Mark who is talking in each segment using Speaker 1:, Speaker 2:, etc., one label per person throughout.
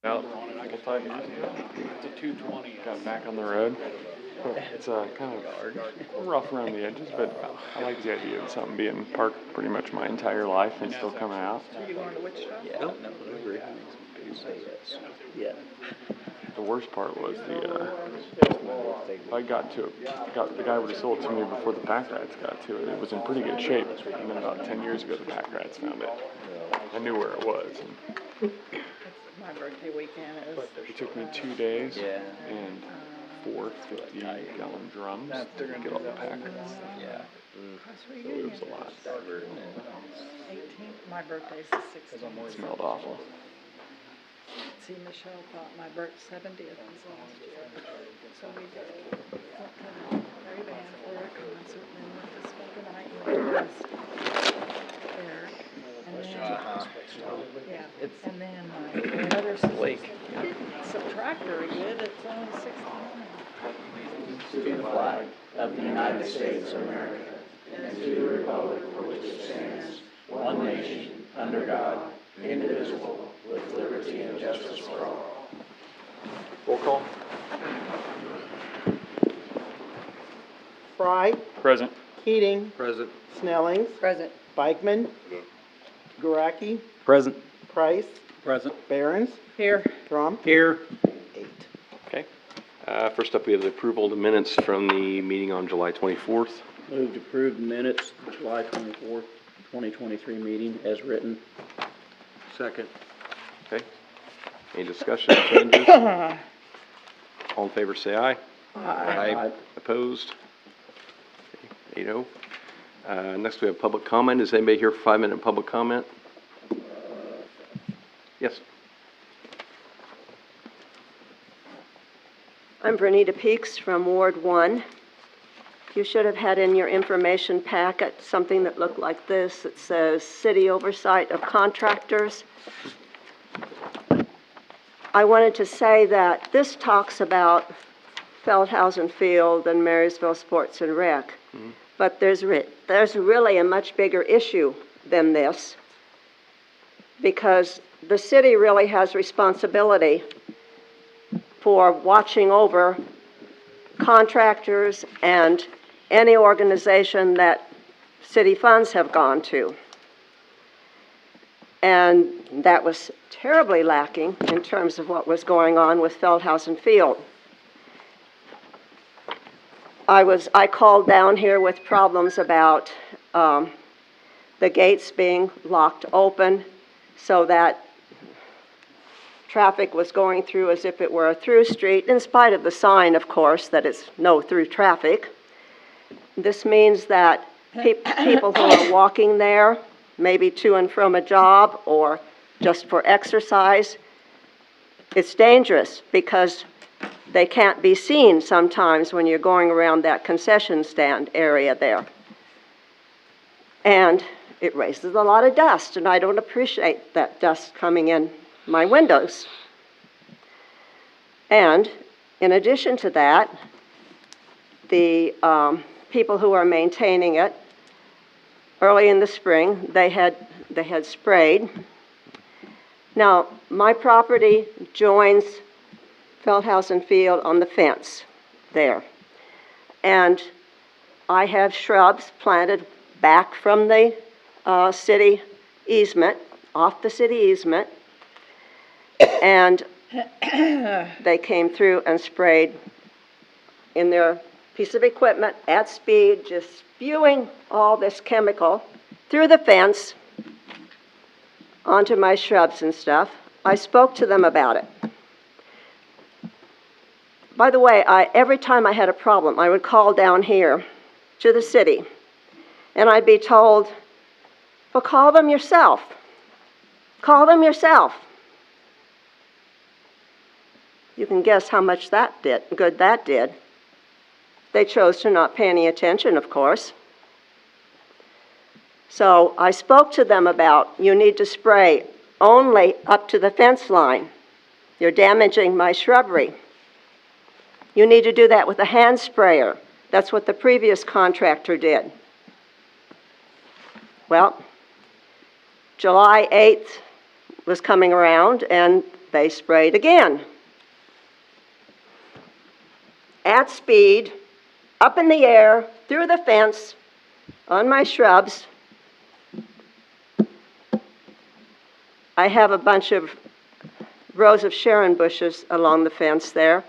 Speaker 1: Out a couple 5 years ago.
Speaker 2: It's a 220.
Speaker 1: Got back on the road. It's kind of rough around the edges, but I like the idea of something being parked pretty much my entire life and still coming out.
Speaker 3: Are you going to Wichita?
Speaker 2: Yeah, no, I agree. Yeah.
Speaker 1: The worst part was I the guy would have sold it to me before the pack rats got to it. It was in pretty good shape, and then about 10 years ago the pack rats found it. I knew where it was. And
Speaker 3: My birthday weekend is.
Speaker 1: it took me 2 days
Speaker 2: Yeah.
Speaker 1: and 4 50-gallon drums to get all the pack rats.
Speaker 2: Yeah.
Speaker 1: So it was a lot.
Speaker 3: 18th. My birthday's the 16th.
Speaker 1: It smelled awful.
Speaker 3: See, Michelle thought my 70th was last year. So we did. Went to Mary Band for a concert and then went to Smoking Night and went to there. And then, yeah. And then my brother's subtract very good. It's only 16.
Speaker 2: To the flag of the United States of America and to the republic for which it stands, one nation, under God, indivisible, with liberty and justice for all.
Speaker 1: Roll call.
Speaker 4: Fry,
Speaker 1: Present.
Speaker 4: Keating,
Speaker 1: Present.
Speaker 4: Snellings,
Speaker 3: Present.
Speaker 4: Bikeman, Gurecki,
Speaker 1: Present.
Speaker 4: Price,
Speaker 1: Present.
Speaker 4: Barons,
Speaker 3: Here.
Speaker 4: Trump,
Speaker 1: Here.
Speaker 4: 8.
Speaker 5: Okay. First up, we have the approval of the minutes from the meeting on July 24th.
Speaker 2: Moved approved minutes, July 24th, 2023 meeting as written.
Speaker 5: Second. Okay. Any discussion, changes? All in favor, say aye. Aye. Opposed? 8-0. Next, we have public comment. Is anybody here for 5-minute public comment? Yes.
Speaker 6: I'm Vernita Peaks from Ward 1. You should have had in your information packet something that looked like this. It says City Oversight of Contractors. I wanted to say that this talks about Feldhausen Field and Marysville Sports and Rec. But there's really a much bigger issue than this, because the city really has responsibility for watching over contractors and any organization that city funds have gone to. And that was terribly lacking in terms of what was going on with Feldhausen Field. I called down here with problems about the gates being locked open so that traffic was going through as if it were a through street, in spite of the sign, of course, that it's no through traffic. This means that people who are walking there, maybe to and from a job or just for exercise, it's dangerous because they can't be seen sometimes when you're going around that concession stand area there. And it raises a lot of dust, and I don't appreciate that dust coming in my windows. And in addition to that, the people who are maintaining it, early in the spring, they had sprayed. Now, my property joins Feldhausen Field on the fence there. And I have shrubs planted back from the city easement, off the city easement. And they came through and sprayed in their piece of equipment at speed, just spewing all this chemical through the fence onto my shrubs and stuff. I spoke to them about it. By the way, every time I had a problem, I would call down here to the city, and I'd be told, well, call them yourself. Call them yourself. You can guess how much good that did. They chose to not pay any attention, of course. So I spoke to them about, you need to spray only up to the fence line. You're damaging my shrubbery. You need to do that with a hand sprayer. That's what the previous contractor did. Well, July 8th, was coming around and they sprayed again. At speed, up in the air, through the fence, on my shrubs. I have a bunch of rows of Sharon bushes along the fence there.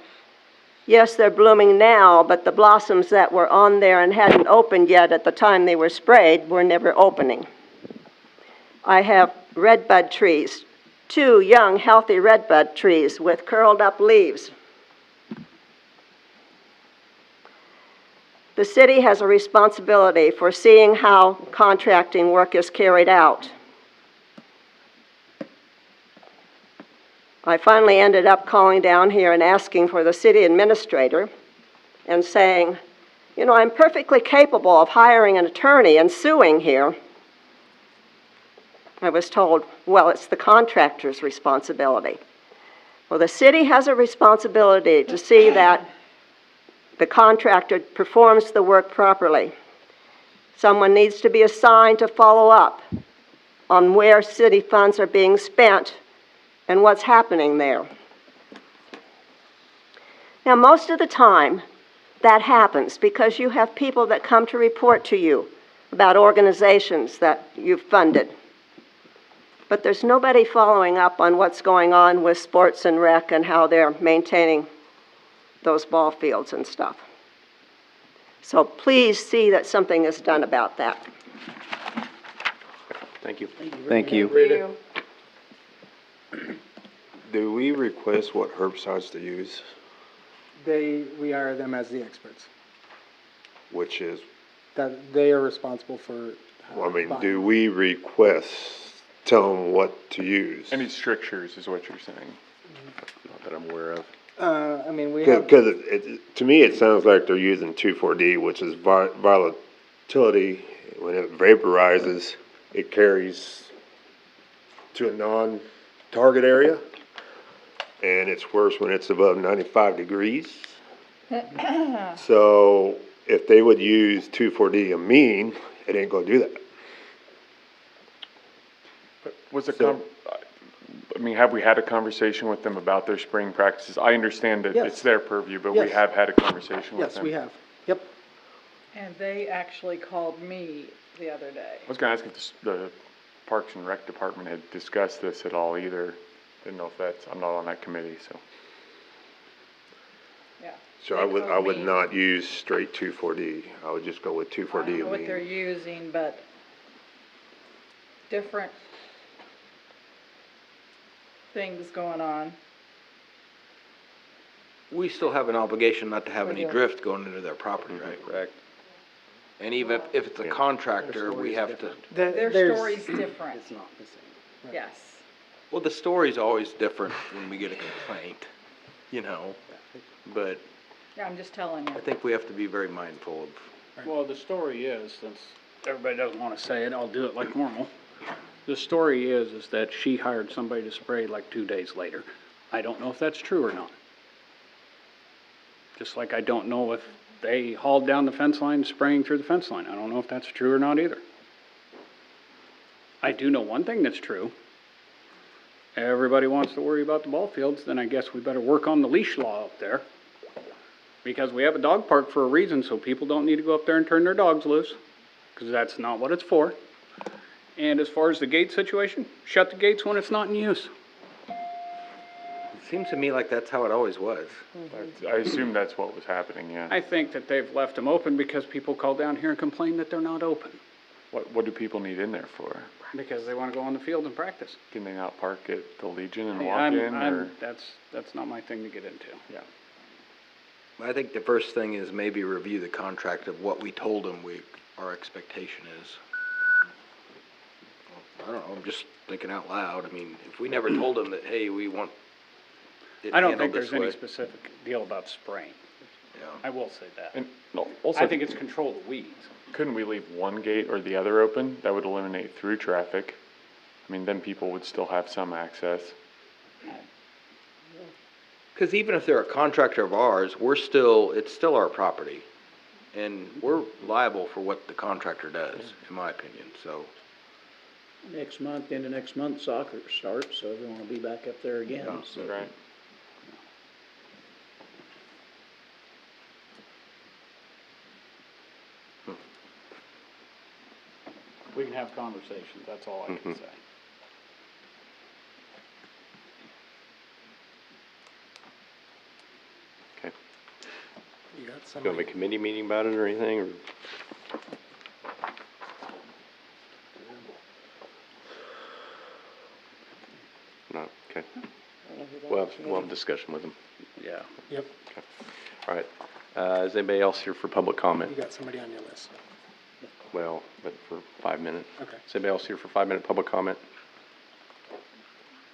Speaker 6: Yes, they're blooming now, but the blossoms that were on there and hadn't opened yet at the time they were sprayed were never opening. I have redbud trees, 2 young, healthy redbud trees with curled up leaves. The city has a responsibility for seeing how contracting work is carried out. I finally ended up calling down here and asking for the city administrator and saying, you know, I'm perfectly capable of hiring an attorney and suing here. I was told, well, it's the contractor's responsibility. Well, the city has a responsibility to see that the contractor performs the work properly. Someone needs to be assigned to follow up on where city funds are being spent and what's happening there. Now, most of the time, that happens because you have people that come to report to you about organizations that you've funded. But there's nobody following up on what's going on with sports and rec and how they're maintaining those ball fields and stuff. So please see that something is done about that.
Speaker 5: Thank you.
Speaker 7: Thank you.
Speaker 8: Do we request what herbicides to use,
Speaker 7: We hire them as the experts.
Speaker 8: which is,
Speaker 7: That they are responsible for.
Speaker 8: I mean,
Speaker 7: buying.
Speaker 8: do we request, tell them what to use?
Speaker 1: Any strictures is what you're saying.
Speaker 5: Not that I'm aware of.
Speaker 7: I mean, we have,
Speaker 8: Because to me, it sounds like they're using 2,4-D, which is volatility. When it vaporizes, it carries to a non-target area. And it's worse when it's above 95 degrees. So if they would use 2,4-D amine, it ain't gonna do that.
Speaker 1: But was it,
Speaker 8: So-
Speaker 1: I mean, have we had a conversation with them about their spraying practices? I understand that
Speaker 7: Yes.
Speaker 1: it's their purview, but we
Speaker 7: Yes.
Speaker 1: have had a conversation with
Speaker 7: yes,
Speaker 1: them.
Speaker 7: we have. Yep.
Speaker 3: And they actually called me the other day.
Speaker 1: I was gonna ask if the Parks and Rec Department had discussed this at all either. Didn't know if that's, I'm not on that committee, so.
Speaker 3: Yeah.
Speaker 8: So
Speaker 3: They
Speaker 8: I
Speaker 3: called
Speaker 8: would
Speaker 3: me.
Speaker 8: not use straight 2,4-D. I would just go with
Speaker 3: I
Speaker 8: 2,4-D
Speaker 3: don't know what they're
Speaker 8: amine.
Speaker 3: using, but different things going on.
Speaker 2: We still have an obligation not to have
Speaker 3: We
Speaker 2: any
Speaker 3: do.
Speaker 2: drift going into their property, right?
Speaker 5: Correct.
Speaker 2: And even if it's a contractor, we have to,
Speaker 3: Their
Speaker 7: There's-
Speaker 3: story's different,
Speaker 7: It's not the same. Right.
Speaker 3: yes.
Speaker 2: well, the story's always different when we get a complaint, you know? But
Speaker 3: Yeah, I'm just telling you.
Speaker 2: I think we have to be very mindful of,
Speaker 9: Well, the story is, since everybody doesn't wanna say it, I'll do it like normal. The story is that she hired somebody to spray like 2 days later. I don't know if that's true or not. Just like I don't know if they hauled down the fence line spraying through the fence line. I don't know if that's true or not either. I do know one thing that's true. Everybody wants to worry about the ball fields, then I guess we better work on the leash law up there. Because we have a dog park for a reason, so people don't need to go up there and turn their dogs loose, because that's not what it's for. And as far as the gate situation, shut the gates when it's not in use.
Speaker 2: it seems to me like that's how it always was.
Speaker 1: I assume that's what was happening, yeah.
Speaker 9: I think that they've left them open because people call down here and complain that they're not open,
Speaker 1: What do people need in there for?
Speaker 9: because they wanna go on the field and practice.
Speaker 1: Can they not park at the Legion and
Speaker 9: Hey,
Speaker 1: walk in, or?
Speaker 9: That's not my thing to get into.
Speaker 1: Yeah.
Speaker 2: I think the first thing is maybe review the contract of what we told them our expectation is. I don't know, I'm just thinking out loud. I mean, if we never told them that, hey, we want it
Speaker 9: I don't
Speaker 2: handled
Speaker 9: think
Speaker 2: this
Speaker 9: there's any
Speaker 2: way.
Speaker 9: specific deal about spraying.
Speaker 2: Yeah.
Speaker 9: I will say that.
Speaker 1: And no, also,
Speaker 9: I think it's control the weeds.
Speaker 1: couldn't we leave one gate or the other open? That would eliminate through traffic. I mean, then people would still have some access.
Speaker 2: Because even if they're a contractor of ours, it's still our property. And we're liable for what the contractor does, in my opinion, so. next month, into next month soccer starts, so everyone will be back up there again, so.
Speaker 1: Right.
Speaker 9: We can have conversations, that's all I can say.
Speaker 5: Okay.
Speaker 7: You got
Speaker 5: Do you have
Speaker 7: somebody,
Speaker 5: a committee meeting about it or anything, or? No, okay. We'll have a discussion with them.
Speaker 9: Yeah.
Speaker 7: yep,
Speaker 5: All right. Is anybody else here for public comment?
Speaker 7: you got somebody on your list.
Speaker 5: Well, but for 5 minutes.
Speaker 7: Okay.
Speaker 5: Is anybody else here for 5-minute public comment?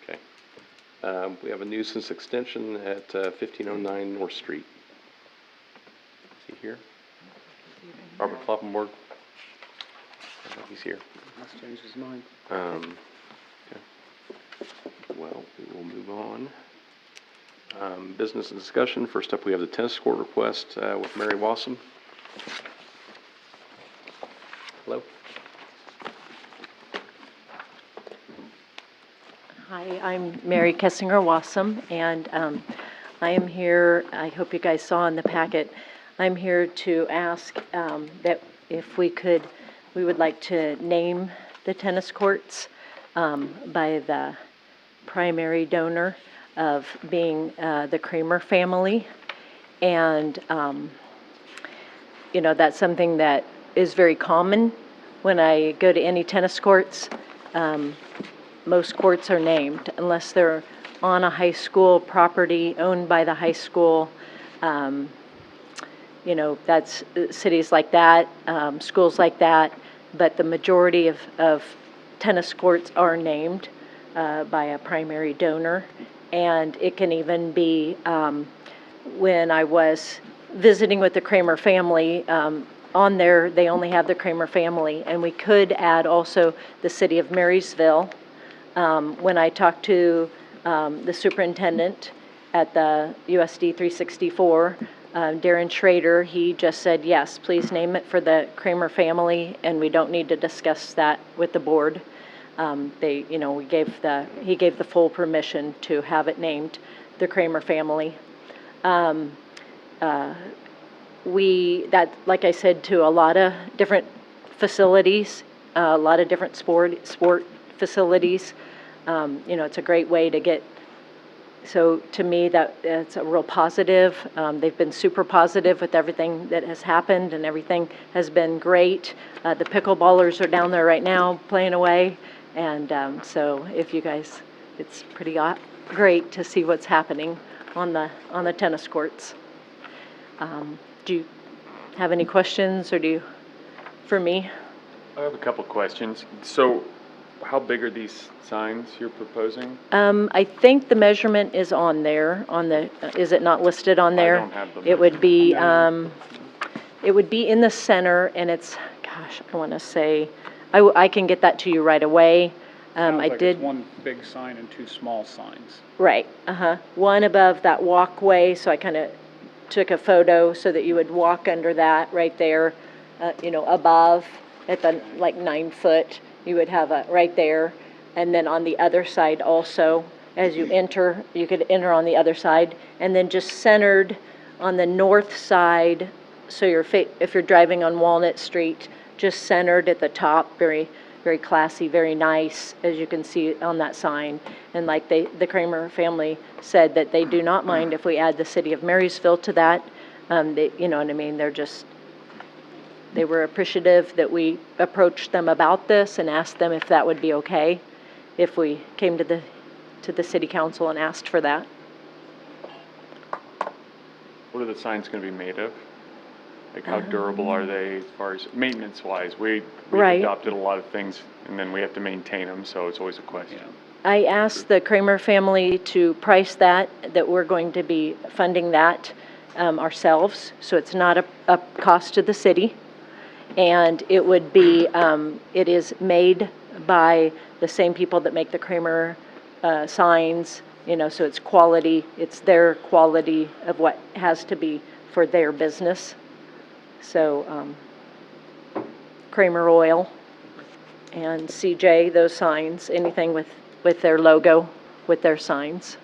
Speaker 5: Okay. We have a nuisance extension at 1509 North Street. Is he here? Robert Kloppenborg? I think he's here.
Speaker 7: Let's change his mind.
Speaker 5: Okay. Well, we will move on. Business and discussion. First up, we have the tennis court request with Mary Wassam. Hello?
Speaker 10: Hi, I'm Mary Kessinger-Wassam, and I am here, I hope you guys saw in the packet, I'm here to ask that if we would like to name the tennis courts by the primary donor of being the Kramer family. And, you know, that's something that is very common when I go to any tennis courts. Most courts are named unless they're on a high school property owned by the high school. You know, that's cities like that, schools like that, but the majority of tennis courts are named by a primary donor. And it can even be, when I was visiting with the Kramer family, on there, they only have the Kramer family, and we could add also the city of Marysville. When I talked to the superintendent at the USD 364, Darren Schrader, he just said, yes, please name it for the Kramer family, and we don't need to discuss that with the board. You know, he gave the full permission to have it named the Kramer family. Like I said, to a lot of different facilities, a lot of different sport facilities. You know, it's a great way to get, so to me, that's a real positive. They've been super positive with everything that has happened, and everything has been great. The pickleballers are down there right now playing away, and so if you guys, it's pretty great to see what's happening on the tennis courts. Do you have any questions, or for me?
Speaker 1: I have a couple questions. So, how big are these signs you're proposing?
Speaker 10: I think the measurement is on there, is it not listed on there?
Speaker 1: I don't have the
Speaker 10: It would be, it would be in the center, and it's, gosh, I want to say, I can get that to you right away.
Speaker 9: Sounds
Speaker 10: I
Speaker 9: like
Speaker 10: did.
Speaker 9: it's one big sign and two small signs.
Speaker 10: Right, one above that walkway, so I kind of took a photo so that you would walk under that right there, you know, above at the, like 9 foot, you would have a, right there. And then on the other side also, as you enter, you could enter on the other side. And then just centered on the north side, so if you're driving on Walnut Street, just centered at the top, very, very classy, very nice, as you can see on that sign. And like the Kramer family said, that they do not mind if we add the city of Marysville to that. You know what I mean? They were appreciative that we approached them about this and asked them if that would be okay, if we came to the city council and asked for that.
Speaker 1: What are the signs going to be made of? Like, how durable are they as far as maintenance-wise? We've
Speaker 10: Right.
Speaker 1: adopted a lot of things, and then we have to maintain them, so it's always a question.
Speaker 10: I asked the Kramer family to price that we're going to be funding that ourselves, so it's not a cost to the city. And it would be, it is made by the same people that make the Kramer signs, you know, so it's quality, it's their quality of what has to be for their business. So, Kramer oil. and CJ, those signs, anything with their logo, with their signs.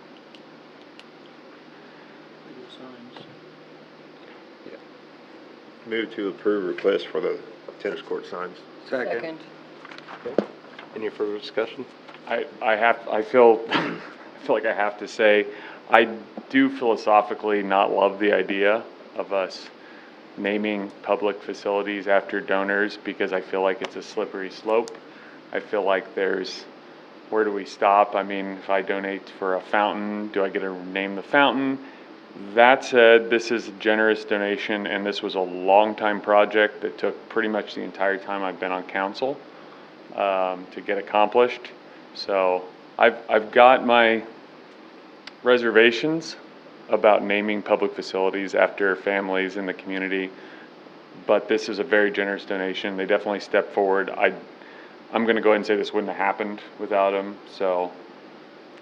Speaker 8: Move to approve request for the tennis court signs.
Speaker 7: Second.
Speaker 5: Any further discussion?
Speaker 1: I feel, I feel like I have to say, I do philosophically not love the idea of us naming public facilities after donors because I feel like it's a slippery slope. I feel like where do we stop? I mean, if I donate for a fountain, do I get to name the fountain? That said, this is a generous donation, and this was a long-time project that took pretty much the entire time I've been on council to get accomplished. So I've got my reservations about naming public facilities after families in the community, but this is a very generous donation. They definitely stepped forward. I'm going to go ahead and say this wouldn't have happened without them. So,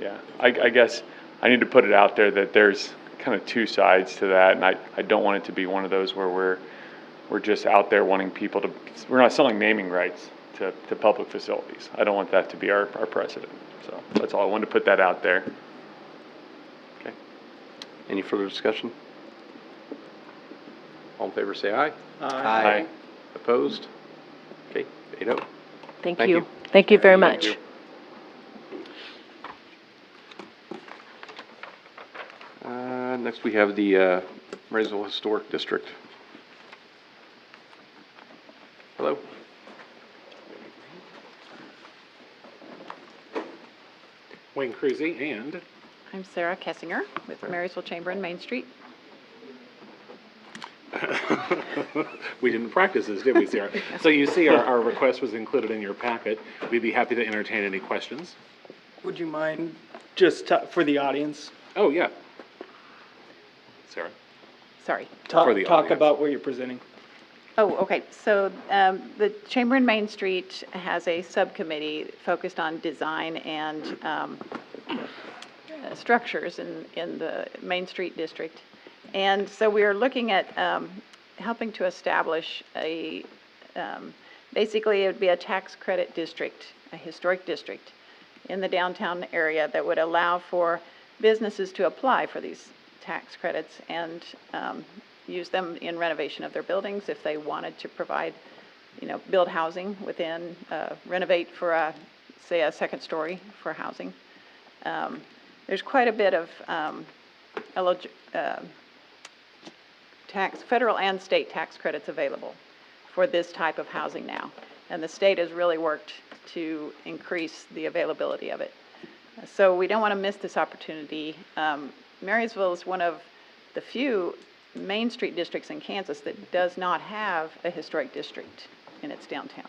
Speaker 1: yeah, I guess I need to put it out there that there's kind of two sides to that, and I don't want it to be one of those where we're just out there wanting people to, we're not selling naming rights to public facilities. I don't want that to be our precedent. So that's all. I wanted to put that out there. Okay.
Speaker 5: Any further discussion? All in favor, say aye.
Speaker 1: Aye.
Speaker 5: Opposed? Okay, 8-0.
Speaker 10: Thank
Speaker 5: Thank
Speaker 10: you.
Speaker 5: you.
Speaker 10: Thank you very
Speaker 1: Thank
Speaker 10: much.
Speaker 1: you.
Speaker 5: Next we have the Marysville Historic District. Hello.
Speaker 11: Wayne Cruzy, and
Speaker 12: I'm Sarah Kessinger with Marysville Chamber and Main Street.
Speaker 11: we didn't practice this, did we, Sarah? So you see our request was included in your packet. We'd be happy to entertain any questions.
Speaker 7: Would you mind just for the audience?
Speaker 11: Oh, yeah. Sarah?
Speaker 12: Sorry.
Speaker 11: For the
Speaker 7: Talk
Speaker 11: audience.
Speaker 7: about what you're presenting.
Speaker 12: Oh, okay. So the Chamber and Main Street has a subcommittee focused on design and structures in the Main Street district. And so we are looking at helping to establish basically it would be a tax credit district, a historic district in the downtown area that would allow for businesses to apply for these tax credits and use them in renovation of their buildings if they wanted to provide, build housing within, renovate for say a second story for housing. There's quite a bit of federal and state tax credits available for this type of housing now. And the state has really worked to increase the availability of it. So we don't want to miss this opportunity. Marysville is one of the few Main Street districts in Kansas that does not have a historic district in its downtown.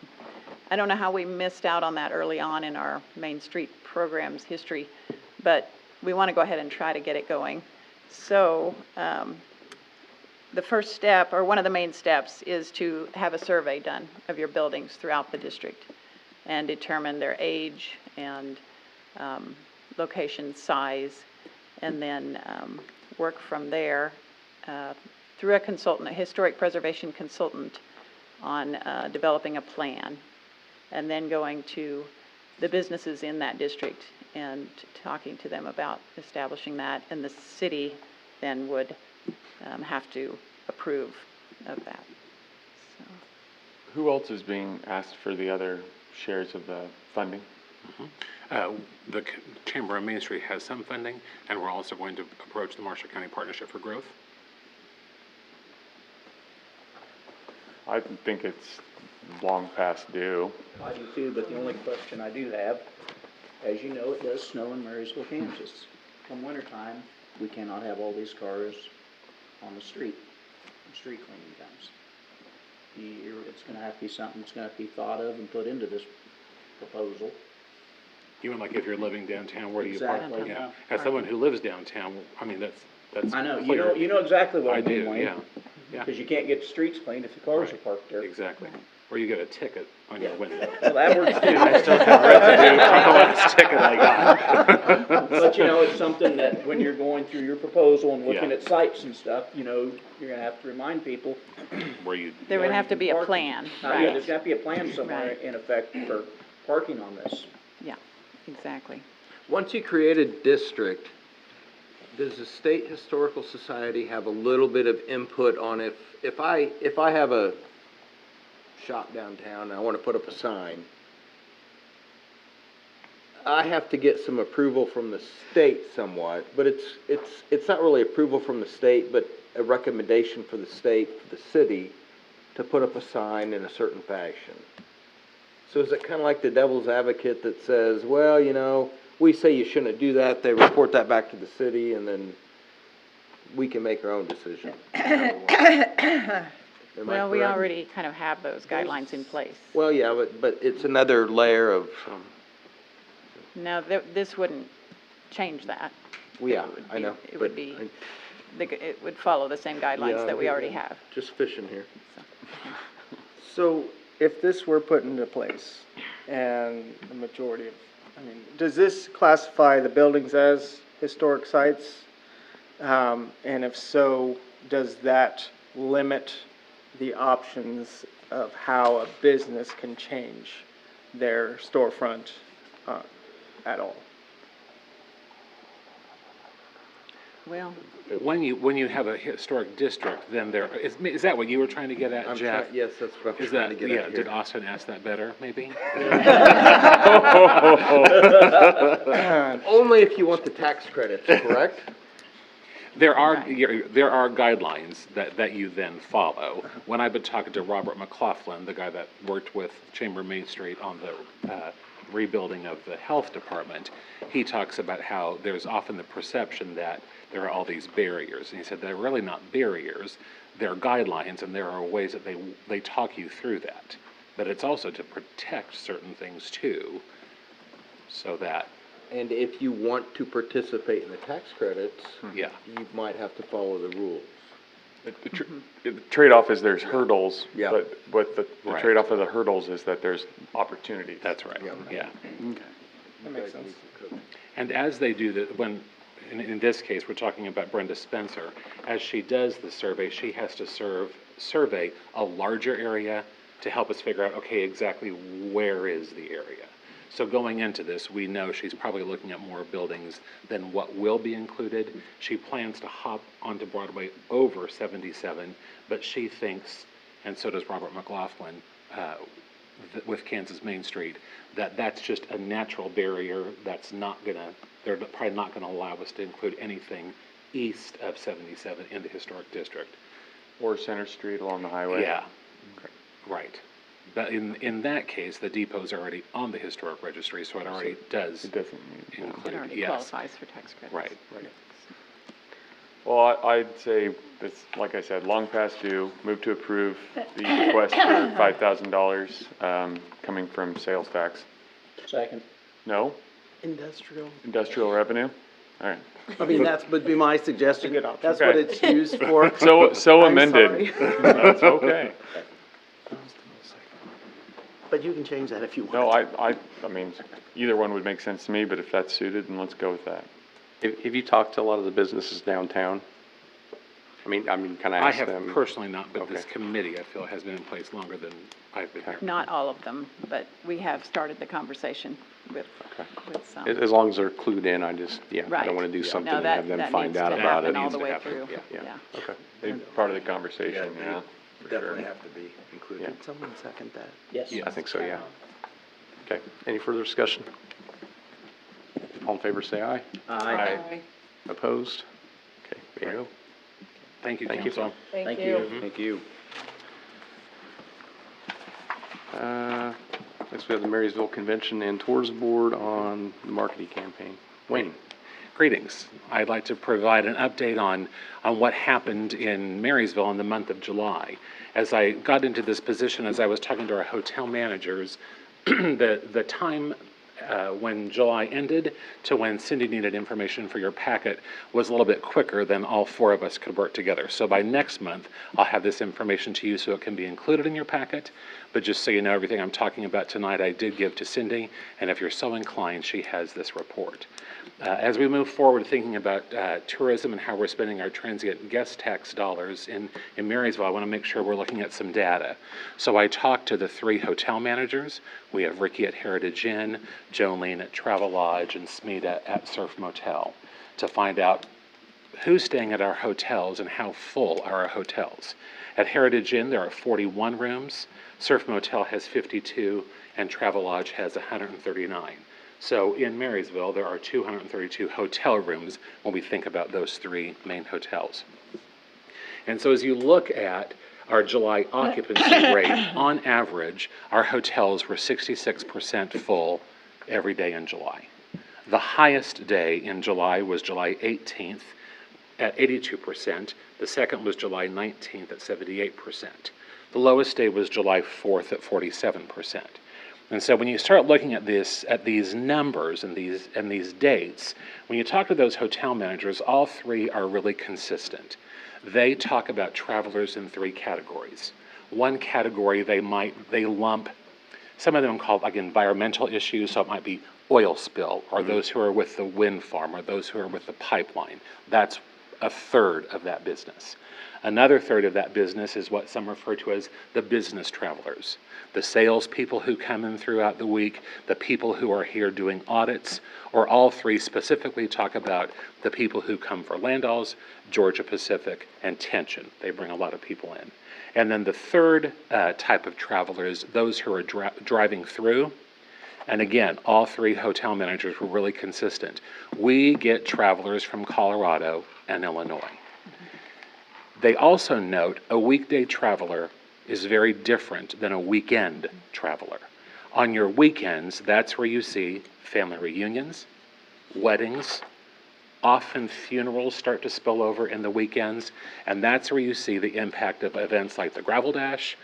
Speaker 12: I don't know how we missed out on that early on in our Main Street program's history, but we want to go ahead and try to get it going. So the first step, or one of the main steps, is to have a survey done of your buildings throughout the district and determine their age and location, size, and then work from there through a consultant, a historic preservation consultant, on developing a plan, and then going to the businesses in that district and talking to them about establishing that, and the city then would have to approve of that. So.
Speaker 1: Who else is being asked for the other shares of the funding?
Speaker 11: The Chamber on Main Street has some funding, and we're also going to approach the Marshall County Partnership for Growth.
Speaker 1: I think it's long past due.
Speaker 2: I do too, but the only question I do have, as you know, it does snow in Marysville, Kansas. Come wintertime, we cannot have all these cars on the street, when street cleaning comes. It's gonna have to be something that's gonna have to be thought of and put into this proposal.
Speaker 11: Even like if you're living downtown, where do you park?
Speaker 2: Exactly.
Speaker 11: Yeah. As someone who lives downtown, I mean, that's
Speaker 2: I know,
Speaker 11: clear.
Speaker 2: you know exactly what
Speaker 11: I
Speaker 2: I mean,
Speaker 11: do,
Speaker 2: Wayne.
Speaker 11: yeah.
Speaker 2: Because you can't get the streets cleaned if the cars are parked there.
Speaker 11: Exactly. Or you get a ticket on your window.
Speaker 2: Well, that works too.
Speaker 11: I still have residue from the last ticket I got.
Speaker 2: But it's something that when you're going through your proposal and looking
Speaker 11: Yeah.
Speaker 2: at sites and stuff, you're gonna have to remind people.
Speaker 11: Where you.
Speaker 12: There would have to be a
Speaker 2: Parking.
Speaker 12: plan,
Speaker 2: Yeah,
Speaker 12: right?
Speaker 2: there's gotta be a plan somewhere
Speaker 12: Right.
Speaker 2: in effect for parking on this.
Speaker 12: Yeah, exactly.
Speaker 13: Once you create a district, does the State Historical Society have a little bit of input on if I have a shop downtown and I want to put up a sign, I have to get some approval from the state somewhat, but it's not really approval from the state, but a recommendation for the state, for the city, to put up a sign in a certain fashion. So is it kind of like the devil's advocate that says, well, you know, we say you shouldn't do that, they report that back to the city, and then we can make our own decision? Am I
Speaker 12: Well, we
Speaker 13: correct?
Speaker 12: already kind of have those guidelines in place.
Speaker 13: Well, yeah, but it's another layer of,
Speaker 12: No, this wouldn't change that.
Speaker 13: well, yeah,
Speaker 12: It would
Speaker 13: I
Speaker 12: be-
Speaker 13: know.
Speaker 12: It would
Speaker 13: but
Speaker 12: be,
Speaker 13: I-
Speaker 12: it would follow the same guidelines
Speaker 13: yeah,
Speaker 12: that we
Speaker 13: I
Speaker 12: already
Speaker 13: think
Speaker 12: have.
Speaker 13: Just fishing here.
Speaker 7: So if this were put into place and the majority of, I mean, does this classify the buildings as historic sites? And if so, does that limit the options of how a business can change their storefront at all?
Speaker 12: Well,
Speaker 11: When you have a historic district, then is that what you were trying to get at, Jeff?
Speaker 13: Yes, that's what I'm
Speaker 11: Is
Speaker 13: trying
Speaker 11: that,
Speaker 13: to get
Speaker 11: yeah,
Speaker 13: at here.
Speaker 11: did Austin ask that better, maybe?
Speaker 13: Only if you want the tax credits, correct?
Speaker 11: There are guidelines that you then follow. When I've been talking to Robert McLaughlin, the guy that worked with Chamber Main Street on the rebuilding of the health department, he talks about how there's often the perception that there are all these barriers. And he said they're really not barriers, they're guidelines, and there are ways that they talk you through that. But it's also to protect certain things too, so that,
Speaker 13: And if you want to participate in the tax credits,
Speaker 11: yeah.
Speaker 13: you might have to follow the rules.
Speaker 1: The trade-off is there's hurdles,
Speaker 13: Yeah.
Speaker 1: but the
Speaker 11: Right.
Speaker 1: trade-off of the hurdles is that there's opportunities.
Speaker 11: That's right, yeah.
Speaker 7: That makes sense.
Speaker 11: And as they do that, in this case, we're talking about Brenda Spencer, as she does the survey, she has to survey a larger area to help us figure out, okay, exactly where is the area. So going into this, we know she's probably looking at more buildings than what will be included. She plans to hop onto Broadway over 77, but she thinks, and so does Robert McLaughlin, with Kansas Main Street, that's just a natural barrier that's they're probably not gonna allow us to include anything east of 77 in the historic district.
Speaker 1: Or Center Street along the highway.
Speaker 11: Yeah, right. But in that case, the depot's already on the historic registry, so it already does
Speaker 1: It doesn't mean,
Speaker 11: include,
Speaker 12: it already
Speaker 11: yes.
Speaker 12: qualifies for tax credits.
Speaker 11: Right.
Speaker 1: Well, I'd say it's, like I said, long past due, move to approve the request for $5,000, coming from sales tax.
Speaker 2: Second.
Speaker 1: No?
Speaker 4: Industrial.
Speaker 1: Industrial revenue? All right.
Speaker 4: I mean, that would be my suggestion.
Speaker 7: Good option.
Speaker 4: That's what
Speaker 1: Okay.
Speaker 4: it's used for.
Speaker 1: So
Speaker 4: I'm
Speaker 1: amended.
Speaker 4: sorry.
Speaker 1: That's okay.
Speaker 4: But you can change that if you want.
Speaker 1: No, I mean, either one would make sense to me, but if that's suited, then let's go with that.
Speaker 5: Have you talked to a lot of the businesses downtown? I mean, kind of
Speaker 11: I
Speaker 5: asked
Speaker 11: have
Speaker 5: them.
Speaker 11: personally not, but this
Speaker 5: Okay.
Speaker 11: committee, I feel, has been in place longer than I've been here.
Speaker 12: Not all of them, but we have started the conversation with some.
Speaker 5: As long as they're clued in, I I
Speaker 12: Right.
Speaker 5: don't want to do
Speaker 12: No,
Speaker 5: something and
Speaker 12: that-
Speaker 5: have them
Speaker 12: that
Speaker 5: find
Speaker 12: needs
Speaker 5: out
Speaker 12: to
Speaker 5: about it.
Speaker 12: happen all the
Speaker 11: Needs to
Speaker 12: way
Speaker 11: happen.
Speaker 12: through,
Speaker 5: Yeah.
Speaker 12: yeah.
Speaker 5: Okay.
Speaker 1: They part of the conversation,
Speaker 13: they
Speaker 1: yeah. for
Speaker 13: Definitely
Speaker 1: sure.
Speaker 13: have to be included.
Speaker 1: Yeah.
Speaker 4: Did someone second that?
Speaker 2: Yes.
Speaker 5: I think so, yeah. Okay, any further discussion? All in favor, say aye.
Speaker 2: Aye.
Speaker 5: Opposed? Okay, there you go.
Speaker 11: Thank you,
Speaker 5: Thank you.
Speaker 11: council.
Speaker 2: Thank you.
Speaker 13: Thank you.
Speaker 5: Next, we have the Marysville Convention and Tours Board on the marketing campaign. Wayne?
Speaker 11: Greetings. I'd like to provide an update on what happened in Marysville in the month of July. As I got into this position, as I was talking to our hotel managers, the time when July ended to when Cindy needed information for your packet was a little bit quicker than all four of us could work together. So by next month, I'll have this information to you so it can be included in your packet. But just so you know, everything I'm talking about tonight, I did give to Cindy, and if you're so inclined, she has this report. As we move forward thinking about tourism and how we're spending our transient guest tax dollars in Marysville, I want to make sure we're looking at some data. So I talked to the 3 hotel managers. We have Ricky at Heritage Inn, Jolene at Travel Lodge, and Smita at Surf Motel to find out who's staying at our hotels and how full are our hotels. At Heritage Inn, there are 41 rooms. Surf Motel has 52, and Travel Lodge has 139. So in Marysville, there are 232 hotel rooms when we think about those 3 main hotels. And so as you look at our July occupancy rate, on average, our hotels were 66% full every day in July. The highest day in July was July 18th at 82%. The second was July 19th at 78%. The lowest day was July 4th at 47%. And so when you start looking at these numbers and these dates, when you talk to those hotel managers, all 3 are really consistent. They talk about travelers in 3 categories. One category they lump, some of them called like environmental issues, so it might be oil spill, or those who are with the wind farm, or those who are with the pipeline. That's a third of that business. Another third of that business is what some refer to as the business travelers. The salespeople who come in throughout the week, the people who are here doing audits, or all 3 specifically talk about the people who come for Landals, Georgia Pacific, and Tension. They bring a lot of people in. And then the third type of travelers, those who are driving through. And again, all 3 hotel managers were really consistent. We get travelers from Colorado and Illinois. They also note a weekday traveler is very different than a weekend traveler. On your weekends, that's where you see family reunions, weddings, often funerals start to spill over in the weekends, and that's where you see the impact of events like the Gravel Dash,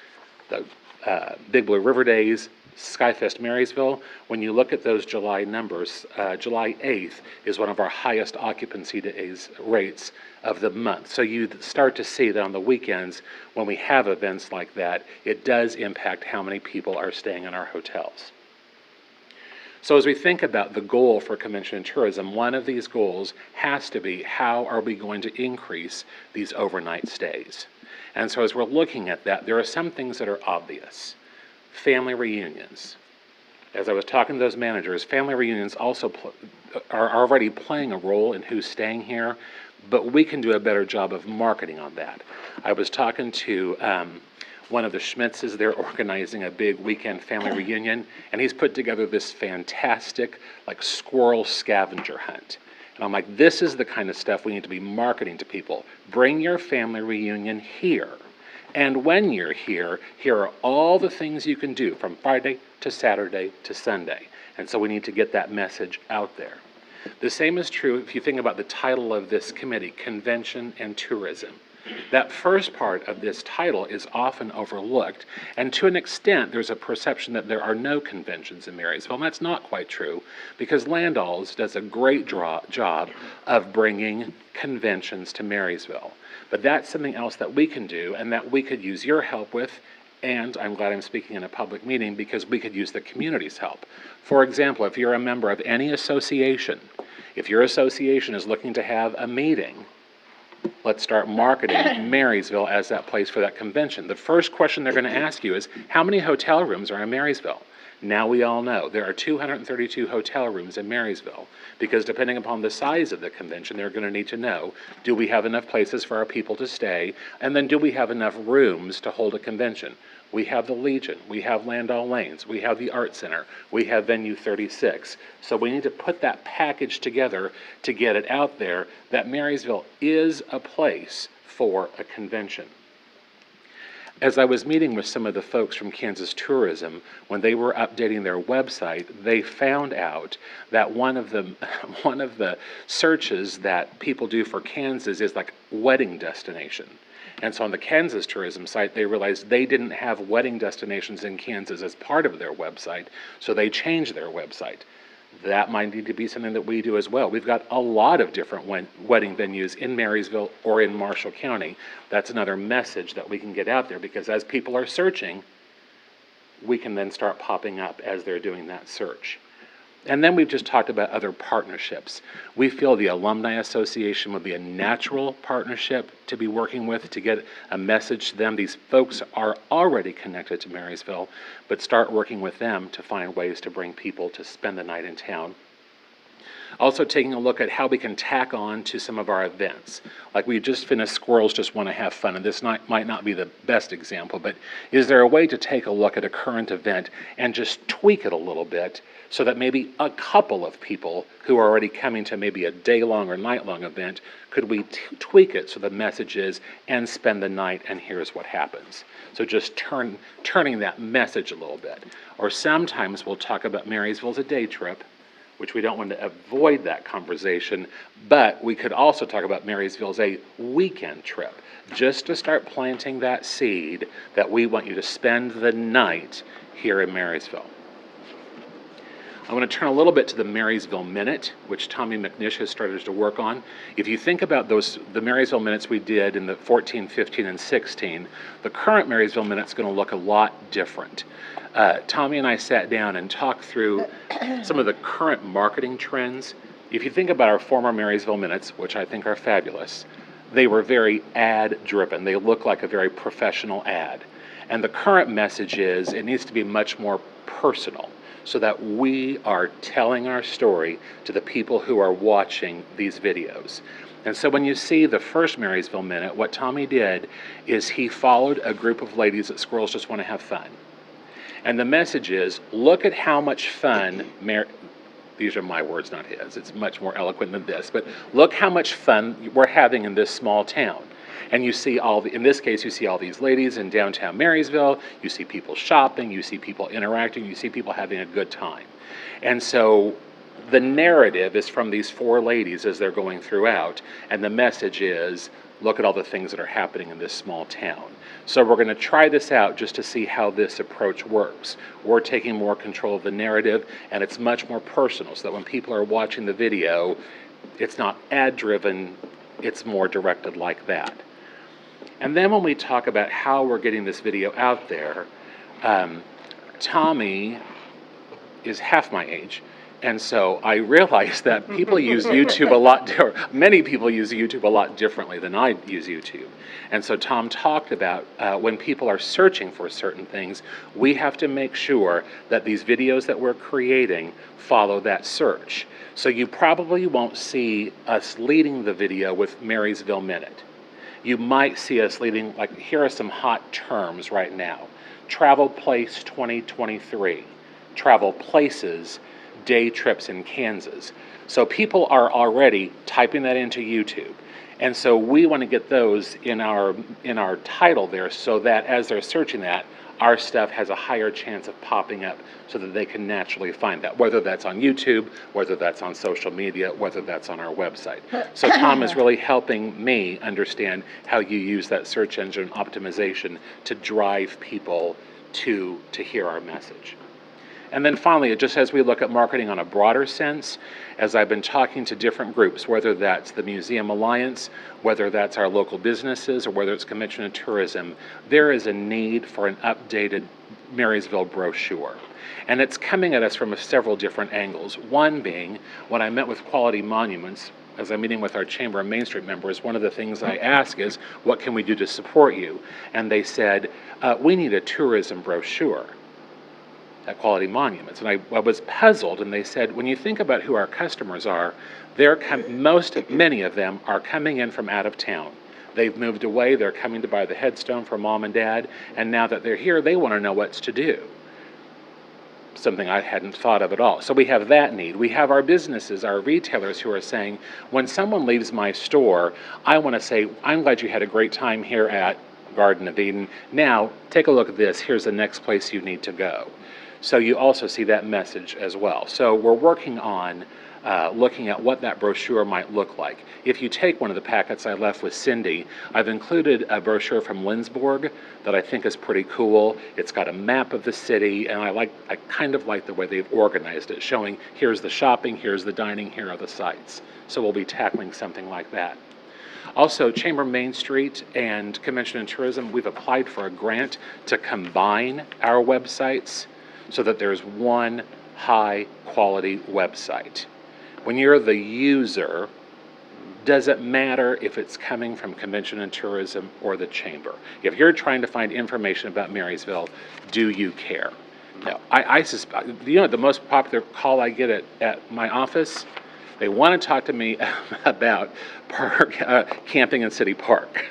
Speaker 11: the Big Blue River Days, Skyfest Marysville. When you look at those July numbers, July 8th is one of our highest occupancy days rates of the month. So you start to see that on the weekends, when we have events like that, it does impact how many people are staying in our hotels. So as we think about the goal for convention and tourism, one of these goals has to be, how are we going to increase these overnight stays? And so as we're looking at that, there are some things that are obvious. Family reunions. As I was talking to those managers, family reunions also are already playing a role in who's staying here, but we can do a better job of marketing on that. I was talking to one of the Schmitzes. They're organizing a big weekend family reunion, and he's put together this fantastic like squirrel scavenger hunt. And I'm like, this is the kind of stuff we need to be marketing to people. Bring your family reunion here. And when you're here, here are all the things you can do from Friday to Saturday to Sunday. And so we need to get that message out there. The same is true if you think about the title of this committee, Convention and Tourism. That first part of this title is often overlooked, and to an extent there's a perception that there are no conventions in Marysville, and that's not quite true, because Landals does a great job of bringing conventions to Marysville. But that's something else that we can do, and that we could use your help with, and I'm glad I'm speaking in a public meeting because we could use the community's help. For example, if you're a member of any association, if your association is looking to have a meeting, let's start marketing Marysville as that place for that convention. The first question they're going to ask you is, how many hotel rooms are in Marysville? Now we all know there are 232 hotel rooms in Marysville, because depending upon the size of the convention, they're going to need to know, do we have enough places for our people to stay? And then do we have enough rooms to hold a convention? We have the Legion, we have Landau Lanes, we have the Art Center, we have Venue 36. So we need to put that package together to get it out there that Marysville is a place for a convention. As I was meeting with some of the folks from Kansas Tourism, when they were updating their website, they found out that one of the searches that people do for Kansas is like wedding destination. And so on the Kansas tourism site, they realized they didn't have wedding destinations in Kansas as part of their website, so they changed their website. That might need to be something that we do as well. We've got a lot of different wedding venues in Marysville or in Marshall County. That's another message that we can get out there, because as people are searching, we can then start popping up as they're doing that search. And then we've just talked about other partnerships. We feel the Alumni Association would be a natural partnership to be working with to get a message to them. These folks are already connected to Marysville, but start working with them to find ways to bring people to spend the night in town. Also taking a look at how we can tack on to some of our events. Like we just finished Squirrels Just Want to Have Fun, and this might not be the best example, but is there a way to take a look at a current event and just tweak it a little bit so that maybe a couple of people who are already coming to maybe a day-long or night-long event, could we tweak it so the message is, and spend the night and here's what happens. So just turning that message a little bit. Or sometimes we'll talk about Marysville as a day trip, which we don't want to avoid that conversation, but we could also talk about Marysville as a weekend trip, just to start planting that seed that we want you to spend the night here in Marysville. I want to turn a little bit to the Marysville Minute, which Tommy McNish has started to work on. If you think about the Marysville Minutes we did in the 14, 15, and 16, the current Marysville Minute's going to look a lot different. Tommy and I sat down and talked through some of the current marketing trends. If you think about our former Marysville Minutes, which I think are fabulous, they were very ad-driven. They look like a very professional ad. And the current message is it needs to be much more personal, so that we are telling our story to the people who are watching these videos. And so when you see the first Marysville Minute, what Tommy did is he followed a group of ladies at Squirrels Just Want to Have Fun. And the message is, look at how much fun, these are my words, not his, it's much more eloquent than this, but look how much fun we're having in this small town. And you see in this case, you see all these ladies in downtown Marysville, you see people shopping, you see people interacting, you see people having a good time. And so the narrative is from these four ladies as they're going throughout, and the message is, look at all the things that are happening in this small town. So we're going to try this out just to see how this approach works. We're taking more control of the narrative, and it's much more personal, so that when people are watching the video, it's not ad-driven, it's more directed like that. And then when we talk about how we're getting this video out there, Tommy is half my age. And so I realized that people use YouTube many people use YouTube a lot differently than I use YouTube. And so Tom talked about when people are searching for certain things, we have to make sure that these videos that we're creating follow that search. So you probably won't see us leading the video with Marysville Minute. You might see us leading, like, here are some hot terms right now. Travel Place 2023. Travel Places, day trips in Kansas. So people are already typing that into YouTube. And so we want to get those in our title there, so that as they're searching that, our stuff has a higher chance of popping up so that they can naturally find that, whether that's on YouTube, whether that's on social media, whether that's on our website. So Tom is really helping me understand how you use that search engine optimization to drive people to hear our message. And then finally, just as we look at marketing on a broader sense, as I've been talking to different groups, whether that's the Museum Alliance, whether that's our local businesses, or whether it's Convention and Tourism, there is a need for an updated Marysville brochure. And it's coming at us from several different angles. One being, when I met with Quality Monuments, as I'm meeting with our Chamber of Main Street members, one of the things I ask is, what can we do to support you? And they said, we need a tourism brochure at Quality Monuments. And I was puzzled, and they said, when you think about who our customers are, many of them are coming in from out of town. They've moved away, they're coming to buy the headstone for mom and dad, and now that they're here, they want to know what's to do. Something I hadn't thought of at all. So we have that need. We have our businesses, our retailers who are saying, when someone leaves my store, I want to say, I'm glad you had a great time here at Garden of Eden. Now, take a look at this. Here's the next place you need to go. So you also see that message as well. So we're working on looking at what that brochure might look like. If you take one of the packets I left with Cindy, I've included a brochure from Lindsborg that I think is pretty cool. It's got a map of the city, and I kind of like the way they've organized it, showing here's the shopping, here's the dining, here are the sites. So we'll be tackling something like that. Also, Chamber Main Street and Convention and Tourism, we've applied for a grant to combine our websites so that there's one high-quality website. When you're the user, does it matter if it's coming from Convention and Tourism or the Chamber? If you're trying to find information about Marysville, do you care? No. I suspect, the most popular call I get at my office, they want to talk to me about camping in City Park.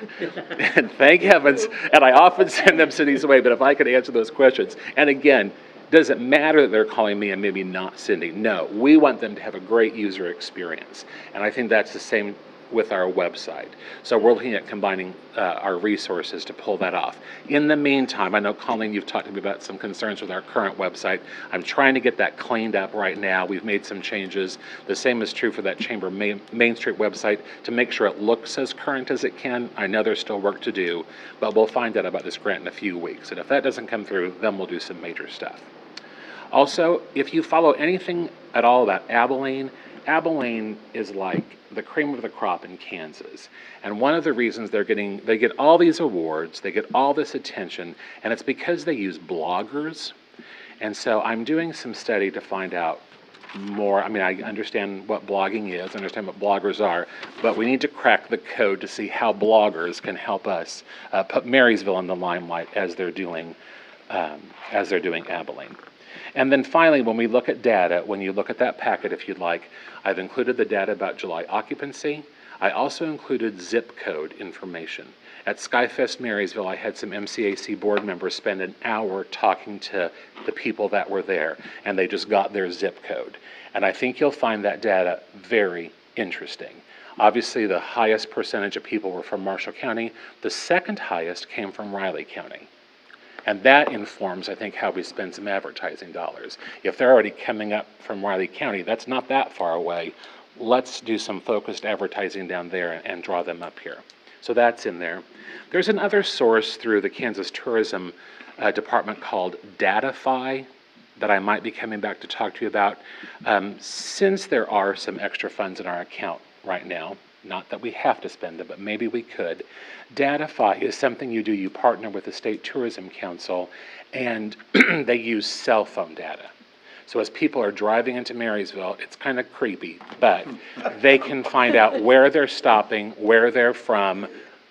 Speaker 11: And thank heavens, and I often send them cities away, but if I could answer those questions. And again, does it matter that they're calling me and maybe not Cindy? No, we want them to have a great user experience. And I think that's the same with our website. So we're looking at combining our resources to pull that off. In the meantime, I know, Colleen, you've talked to me about some concerns with our current website. I'm trying to get that cleaned up right now. We've made some changes. The same is true for that Chamber Main Street website to make sure it looks as current as it can. I know there's still work to do, but we'll find out about this grant in a few weeks. And if that doesn't come through, then we'll do some major stuff. Also, if you follow anything at all about Abilene, Abilene is like the cream of the crop in Kansas. And one of the reasons they get all these awards, they get all this attention, and it's because they use bloggers. And so I'm doing some study to find out more. I mean, I understand what blogging is, I understand what bloggers are, but we need to crack the code to see how bloggers can help us put Marysville in the limelight as they're doing Abilene. And then finally, when we look at data, when you look at that packet, if you'd like, I've included the data about July occupancy. I also included zip code information. At Skyfest Marysville, I had some MCAC board members spend an hour talking to the people that were there, and they just got their zip code. And I think you'll find that data very interesting. Obviously, the highest percentage of people were from Marshall County. The second highest came from Riley County. And that informs, I think, how we spend some advertising dollars. If they're already coming up from Riley County, that's not that far away. Let's do some focused advertising down there and draw them up here. So that's in there. There's another source through the Kansas Tourism Department called Datify that I might be coming back to talk to you about. Since there are some extra funds in our account right now, not that we have to spend them, but maybe we could. Datify is something you do. You partner with the State Tourism Council, and they use cell phone data. So as people are driving into Marysville, it's kind of creepy, but they can find out where they're stopping, where they're from,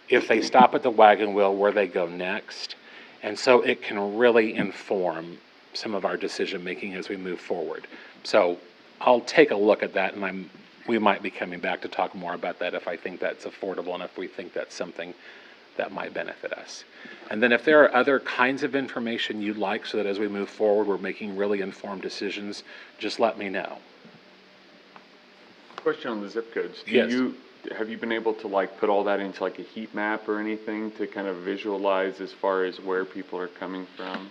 Speaker 11: if they stop at the wagon wheel, where they go next. And so it can really inform some of our decision making as we move forward. So I'll take a look at that, and we might be coming back to talk more about that if I think that's affordable and if we think that's something that might benefit us. And then if there are other kinds of information you'd like so that as we move forward we're making really informed decisions, just let me know.
Speaker 1: Question on the zip codes.
Speaker 11: Yes.
Speaker 1: Have you been able to put all that into a heat map or anything to kind of visualize as far as where people are coming from?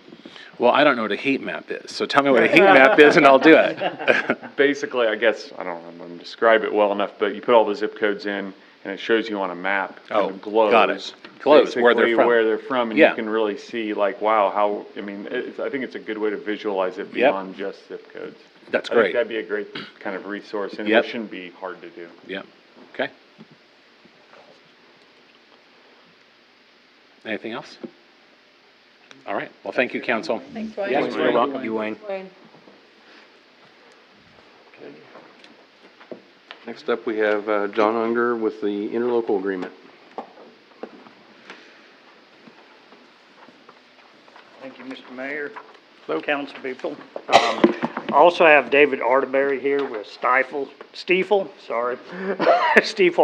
Speaker 11: Well, I don't know what a heat map is, so tell me what a heat map is and I'll do it.
Speaker 1: Basically, I guess, I don't know if I'm going to describe it well enough, but you put all the zip codes in and it shows you on a map, kind of glows.
Speaker 11: Got it. Glows where they're from.
Speaker 1: And you can really see wow, how, I think it's a good way to visualize it beyond just zip codes.
Speaker 11: That's
Speaker 1: I
Speaker 11: great.
Speaker 1: think that'd be a great kind of resource, and it shouldn't be hard to do.
Speaker 11: Yep. Okay. Anything else? All right. Well, thank you, Council.
Speaker 3: Thanks, Wayne.
Speaker 11: Yes, you're welcome.
Speaker 4: You, Wayne.
Speaker 5: Next up, we have John Unger with the interlocal agreement.
Speaker 14: Thank you, Mr. Mayor. Hello, council people. I also have David Arterberry here with Stiefel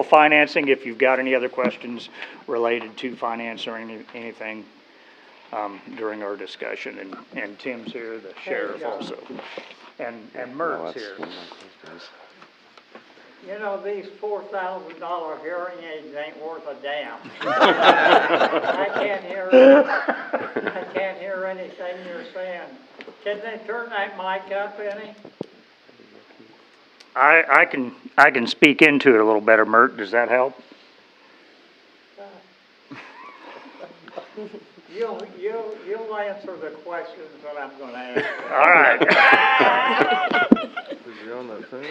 Speaker 14: Financing, if you've got any other questions related to finance or anything during our discussion. And Tim's here, the sheriff also. And Mert's here.
Speaker 15: You know, these $4,000 hearing aids ain't worth a damn. I can't hear anything you're saying. Can they turn that mic up any?
Speaker 14: I can speak into it a little better, Mert. Does that help?
Speaker 15: You'll answer the questions that I'm gonna ask.
Speaker 14: All right.
Speaker 13: Is he on that thing?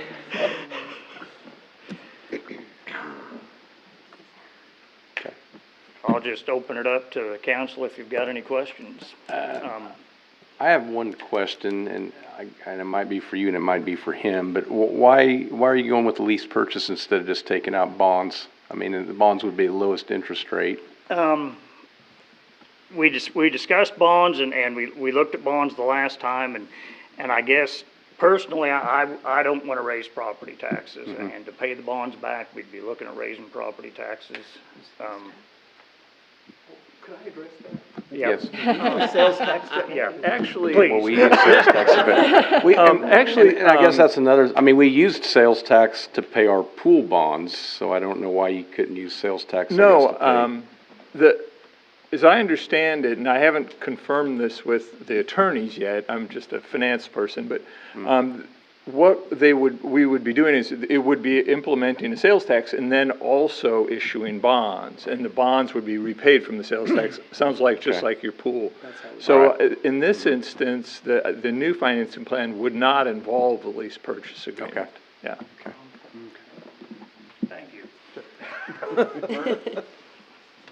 Speaker 14: I'll just open it up to the council if you've got any questions.
Speaker 5: I have one question, and it might be for you and it might be for him, but why are you going with the lease purchase instead of just taking out bonds? I mean, the bonds would be the lowest interest rate.
Speaker 14: We discussed bonds and we looked at bonds the last time and I guess personally, I don't want to raise property taxes. And to pay the bonds back, we'd be looking at raising property taxes.
Speaker 1: Could I address that?
Speaker 14: Yeah.
Speaker 5: Yes.
Speaker 4: Sales tax?
Speaker 14: Yeah.
Speaker 1: Actually,
Speaker 14: Please.
Speaker 5: Well, we use sales tax a bit.
Speaker 1: Actually,
Speaker 5: And I guess that's another, I mean, we used sales tax to pay our pool bonds, so I don't know why you couldn't use sales tax. I guess, to pay.
Speaker 1: As I understand it, and I haven't confirmed this with the attorneys yet, I'm just a finance person, but, what we would be doing is, it would be implementing a sales tax and then also issuing bonds, and the bonds would be repaid from the sales tax. Sounds like, just like your pool. So, in this instance, the new financing plan would not involve the lease purchase agreement.
Speaker 5: Okay.
Speaker 1: Yeah.
Speaker 14: Thank you.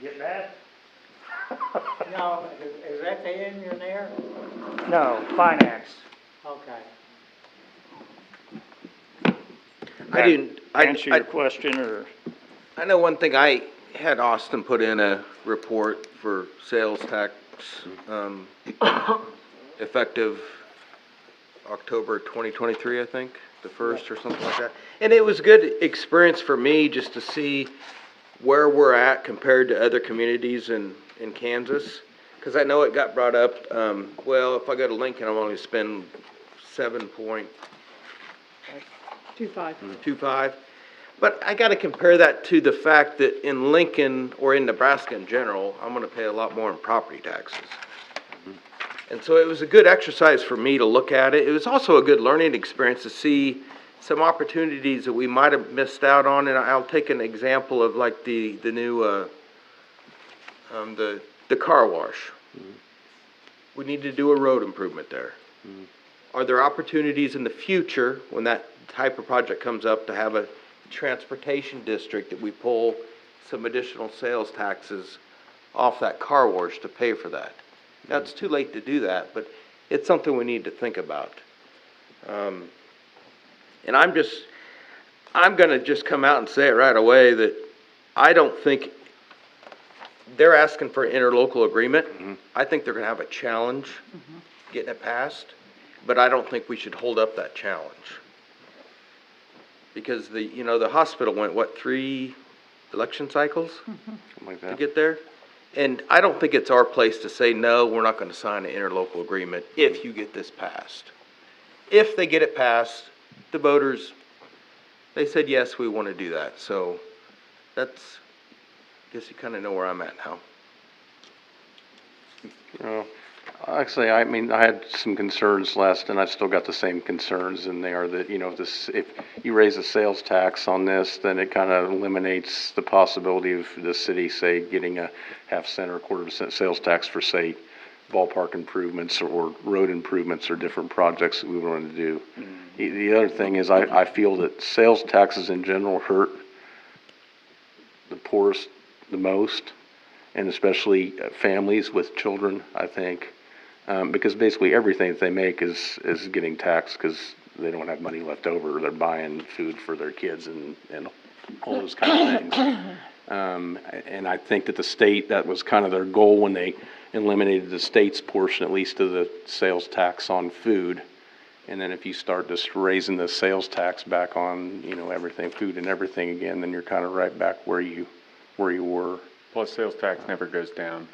Speaker 14: Get that?
Speaker 15: No, is that the engineer?
Speaker 14: No, finance.
Speaker 15: Okay.
Speaker 13: I didn't,
Speaker 14: Answer your question or?
Speaker 13: I know one thing, I had Austin put in a report for sales tax, effective October 2023, I think, the first or something like that. And it was good experience for me just to see where we're at compared to other communities in Kansas. Because I know it got brought up, well, if I go to Lincoln, I'm only spend 7.25. But I gotta compare that to the fact that in Lincoln, or in Nebraska in general, I'm gonna pay a lot more in property taxes. And so it was a good exercise for me to look at it. It was also a good learning experience to see some opportunities that we might have missed out on. And I'll take an example of like the new, the car wash. We need to do a road improvement there. Are there opportunities in the future, when that type of project comes up, to have a transportation district that we pull some additional sales taxes off that car wash to pay for that? Now, it's too late to do that, but it's something we need to think about. And I'm gonna just come out and say it right away that I don't think they're asking for an interlocal agreement. I think they're gonna have a challenge getting it passed, but I don't think we should hold up that challenge. Because the hospital went, 3 election cycles?
Speaker 5: Something like
Speaker 13: To
Speaker 5: that.
Speaker 13: get there? And I don't think it's our place to say, no, we're not gonna sign an interlocal agreement if you get this passed. If they get it passed, the voters, they said, yes, we wanna do that, so that's, I guess you kinda know where I'm at now.
Speaker 5: Actually, I mean, I had some concerns last, and I still got the same concerns, and they are that, if you raise a sales tax on this, then it kind of eliminates the possibility of the city, say, getting a half-cent or a quarter-cent sales tax for, say, ballpark improvements or road improvements or different projects that we want to do. The other thing is, I feel that sales taxes in general hurt the poorest the most, and especially families with children, I think. Because basically everything that they make is getting taxed because they don't have money left over. They're buying food for their kids and all those kind of things. And I think that the state, that was kind of their goal when they eliminated the state's portion, at least of the sales tax on food. And then if you start just raising the sales tax back on, everything, food and everything again, then you're kind of right back where you were.
Speaker 1: Plus, sales tax never goes down.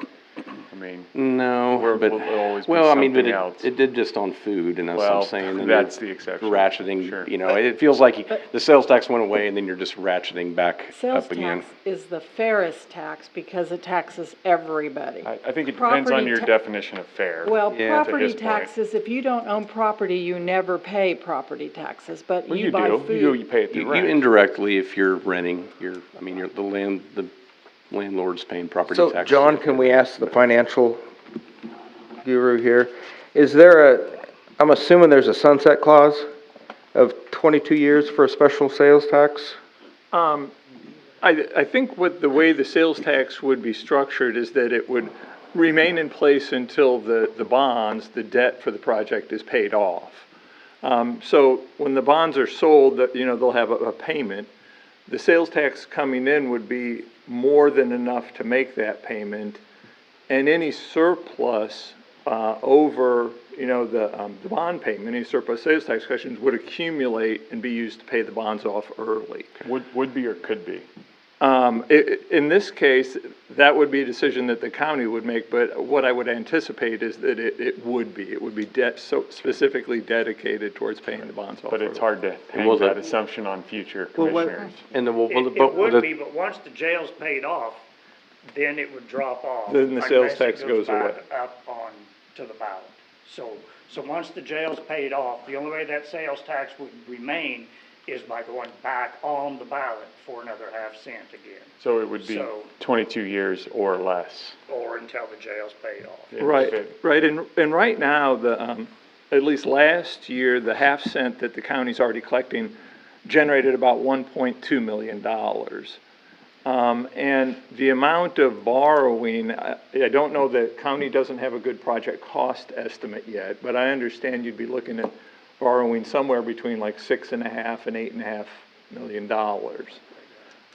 Speaker 1: I mean,
Speaker 5: No,
Speaker 1: we'll
Speaker 5: but,
Speaker 1: always be
Speaker 5: well, I mean, but
Speaker 1: something else.
Speaker 5: it did just on food, and that's what
Speaker 1: Well,
Speaker 5: I'm saying. and
Speaker 1: that's
Speaker 5: you're
Speaker 1: the exception.
Speaker 5: Ratcheting,
Speaker 1: Sure.
Speaker 5: you know, it feels like the sales tax went away, and then you're just ratcheting back
Speaker 3: Sales
Speaker 5: up again.
Speaker 3: tax is the fairest tax because it taxes everybody.
Speaker 1: I think it depends on
Speaker 3: Property
Speaker 1: your
Speaker 3: ta-
Speaker 1: definition of fair.
Speaker 3: Well,
Speaker 5: Yeah.
Speaker 1: To
Speaker 3: property
Speaker 1: his point.
Speaker 3: taxes, if you don't own property, you never pay property taxes, but
Speaker 1: Well,
Speaker 3: you buy
Speaker 1: do.
Speaker 3: food.
Speaker 1: You pay it through
Speaker 5: You
Speaker 1: rent.
Speaker 5: indirectly, if you're renting, the landlord's paying property
Speaker 13: So,
Speaker 5: taxes.
Speaker 13: John, can we ask the financial guru here? Is there I'm assuming there's a sunset clause of 22 years for a special sales tax?
Speaker 7: I think what the way the sales tax would be structured is that it would remain in place until the bonds, the debt for the project is paid off. So when the bonds are sold, they'll have a payment. The sales tax coming in would be more than enough to make that payment, and any surplus over, the bond payment, any surplus sales tax collections would accumulate and be used to pay the bonds off early.
Speaker 1: Would be or could be?
Speaker 7: In this case, that would be a decision that the county would make, but what I would anticipate is that it would be debt, so specifically dedicated towards paying the bonds off.
Speaker 1: But it's hard to hang
Speaker 5: was
Speaker 1: that
Speaker 5: it-
Speaker 1: assumption on future
Speaker 4: Well, what-
Speaker 1: commissioners.
Speaker 5: And the,
Speaker 14: It would be, but once the jail's paid off, then it would drop off.
Speaker 7: Then the sales
Speaker 14: unless it
Speaker 7: tax goes away.
Speaker 14: back up on to the ballot. So once the jail's paid off, the only way that sales tax would remain is by going back on the ballot for another half cent again,
Speaker 1: So it would be
Speaker 14: So-
Speaker 1: 22 years or less.
Speaker 14: or until the jail's paid off.
Speaker 7: Right, and right now, at least last year, the half cent that the county's already collecting generated about $1.2 million. And the amount of borrowing, I don't know, the county doesn't have a good project cost estimate yet, but I understand you'd be looking at borrowing somewhere between like $6.5 and $8.5 million.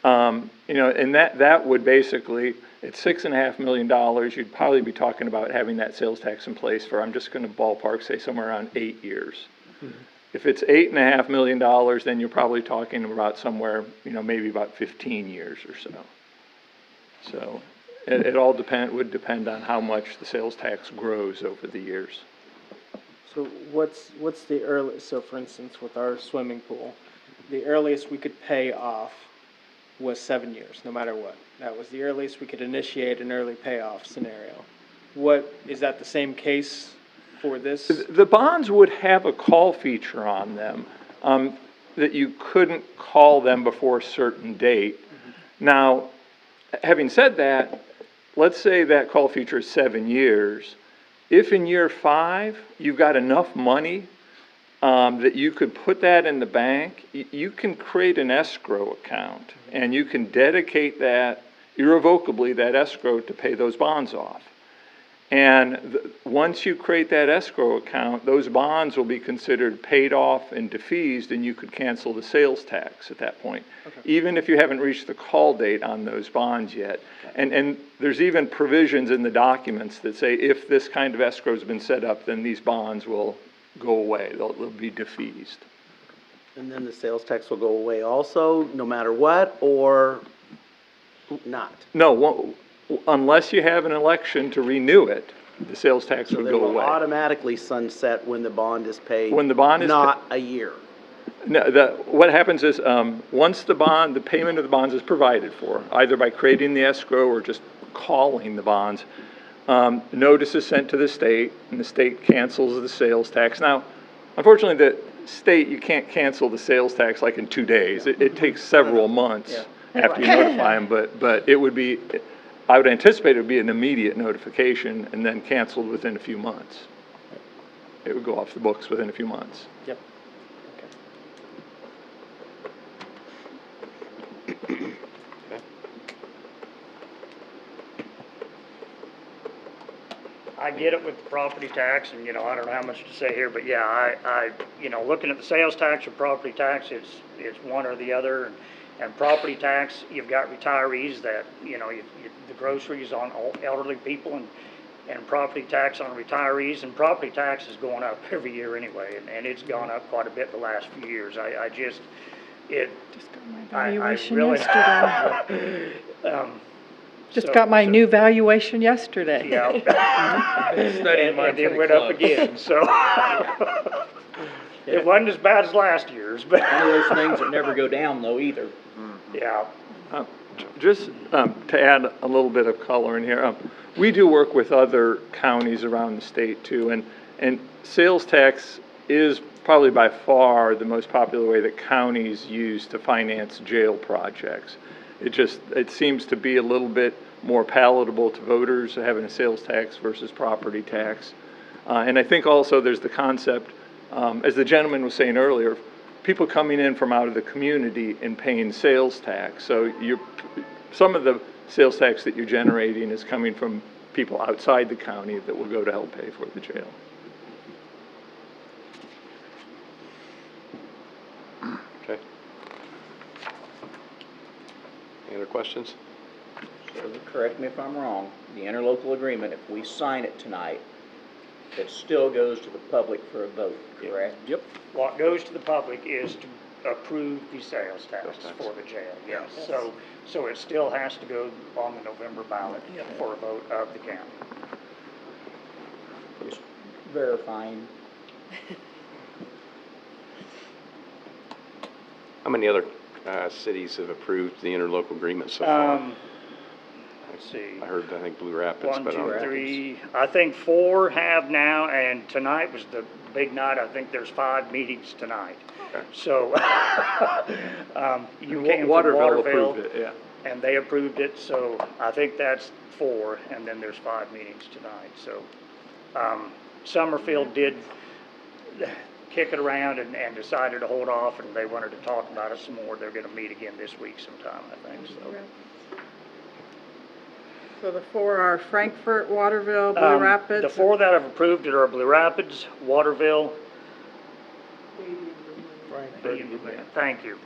Speaker 7: And that would basically, at $6.5 million, you'd probably be talking about having that sales tax in place for, I'm just gonna ballpark, say somewhere around 8 years. If it's $8.5 million, then you're probably talking about somewhere, maybe about 15 years or so. So it all would depend on how much the sales tax grows over the years.
Speaker 2: So what's the earliest, so for instance, with our swimming pool, the earliest we could pay off was 7 years, no matter what. That was the earliest we could initiate an early payoff scenario. Is that the same case for this?
Speaker 7: The bonds would have a call feature on them, that you couldn't call them before a certain date. Now, having said that, let's say that call feature is 7 years. If in year 5, you've got enough money that you could put that in the bank, you can create an escrow account, and you can dedicate that, irrevocably, that escrow to pay those bonds off. And once you create that escrow account, those bonds will be considered paid off and defeased, and you could cancel the sales tax at that point, even if you haven't reached the call date on those bonds yet. And there's even provisions in the documents that say if this kind of escrow has been set up, then these bonds will go away. They'll be defeased.
Speaker 4: And then the sales tax will go away also, no matter what, or not?
Speaker 7: No, unless you have an election to renew it, the sales tax
Speaker 4: So
Speaker 7: would
Speaker 4: they
Speaker 7: go
Speaker 4: will
Speaker 7: away.
Speaker 4: automatically sunset when the bond is paid?
Speaker 7: When the bond is
Speaker 4: not a year?
Speaker 7: No, what happens is, once the payment of the bonds is provided for, either by creating the escrow or just calling the bonds, notice is sent to the state, and the state cancels the sales tax. Now, unfortunately, the state, you can't cancel the sales tax like in 2 days. It takes several months after you notify them, but it would be, I would anticipate it would be an immediate notification and then canceled within a few months. It would go off the books within a few months.
Speaker 2: Yep.
Speaker 14: I get it with the property tax, and, I don't know how much to say here, but yeah, I looking at the sales tax or property tax, it's one or the other. And property tax, you've got retirees that, the groceries on elderly people, and property tax on retirees, and property tax is going up every year anyway, and it's gone up quite a bit the last few years. I
Speaker 3: Just got my valuation
Speaker 14: really,
Speaker 3: yesterday. Just got my new valuation yesterday.
Speaker 14: Yeah.
Speaker 13: Studying mine
Speaker 14: And it
Speaker 13: pretty
Speaker 14: went up
Speaker 13: close.
Speaker 14: again, so. It wasn't as bad as last year's, but.
Speaker 2: One of those things that never go down though either.
Speaker 14: Yeah.
Speaker 1: Just to add a little bit of color in here, we do work with other counties around the state too, and sales tax is probably by far the most popular way that counties use to finance jail projects. It seems to be a little bit more palatable to voters having a sales tax versus property tax. And I think also there's the concept, as the gentleman was saying earlier, people coming in from out of the community and paying sales tax. So some of the sales tax that you're generating is coming from people outside the county that will go to help pay for the jail.
Speaker 5: Okay. Any other questions?
Speaker 2: So correct me if I'm wrong, the interlocal agreement, if we sign it tonight, it still goes to the public for a vote, correct?
Speaker 14: Yep. What goes to the public is to approve the sales tax for the jail, yes. So it still has to go on the November ballot for a vote of the county.
Speaker 2: Just verifying.
Speaker 5: How many other cities have approved the interlocal agreement so far?
Speaker 14: Let's see.
Speaker 5: I think Blue Rapids.
Speaker 14: One,
Speaker 5: but I don't
Speaker 14: two,
Speaker 5: know.
Speaker 14: three, I think 4 have now, and tonight was the big night. I think there's 5 meetings tonight.
Speaker 5: Okay.
Speaker 14: So, you came from
Speaker 1: Waterville
Speaker 14: Waterville,
Speaker 1: approved it, yeah.
Speaker 14: and they approved it, so I think that's 4, and then there's 5 meetings tonight, so. Summerfield did kick it around and decided to hold off, and they wanted to talk about it some more. They're gonna meet again this week sometime, I think, so.
Speaker 3: So the 4 are Frankfurt, Waterville, Blue Rapids.
Speaker 14: The 4 that have approved it are Blue Rapids, Waterville. Thank you.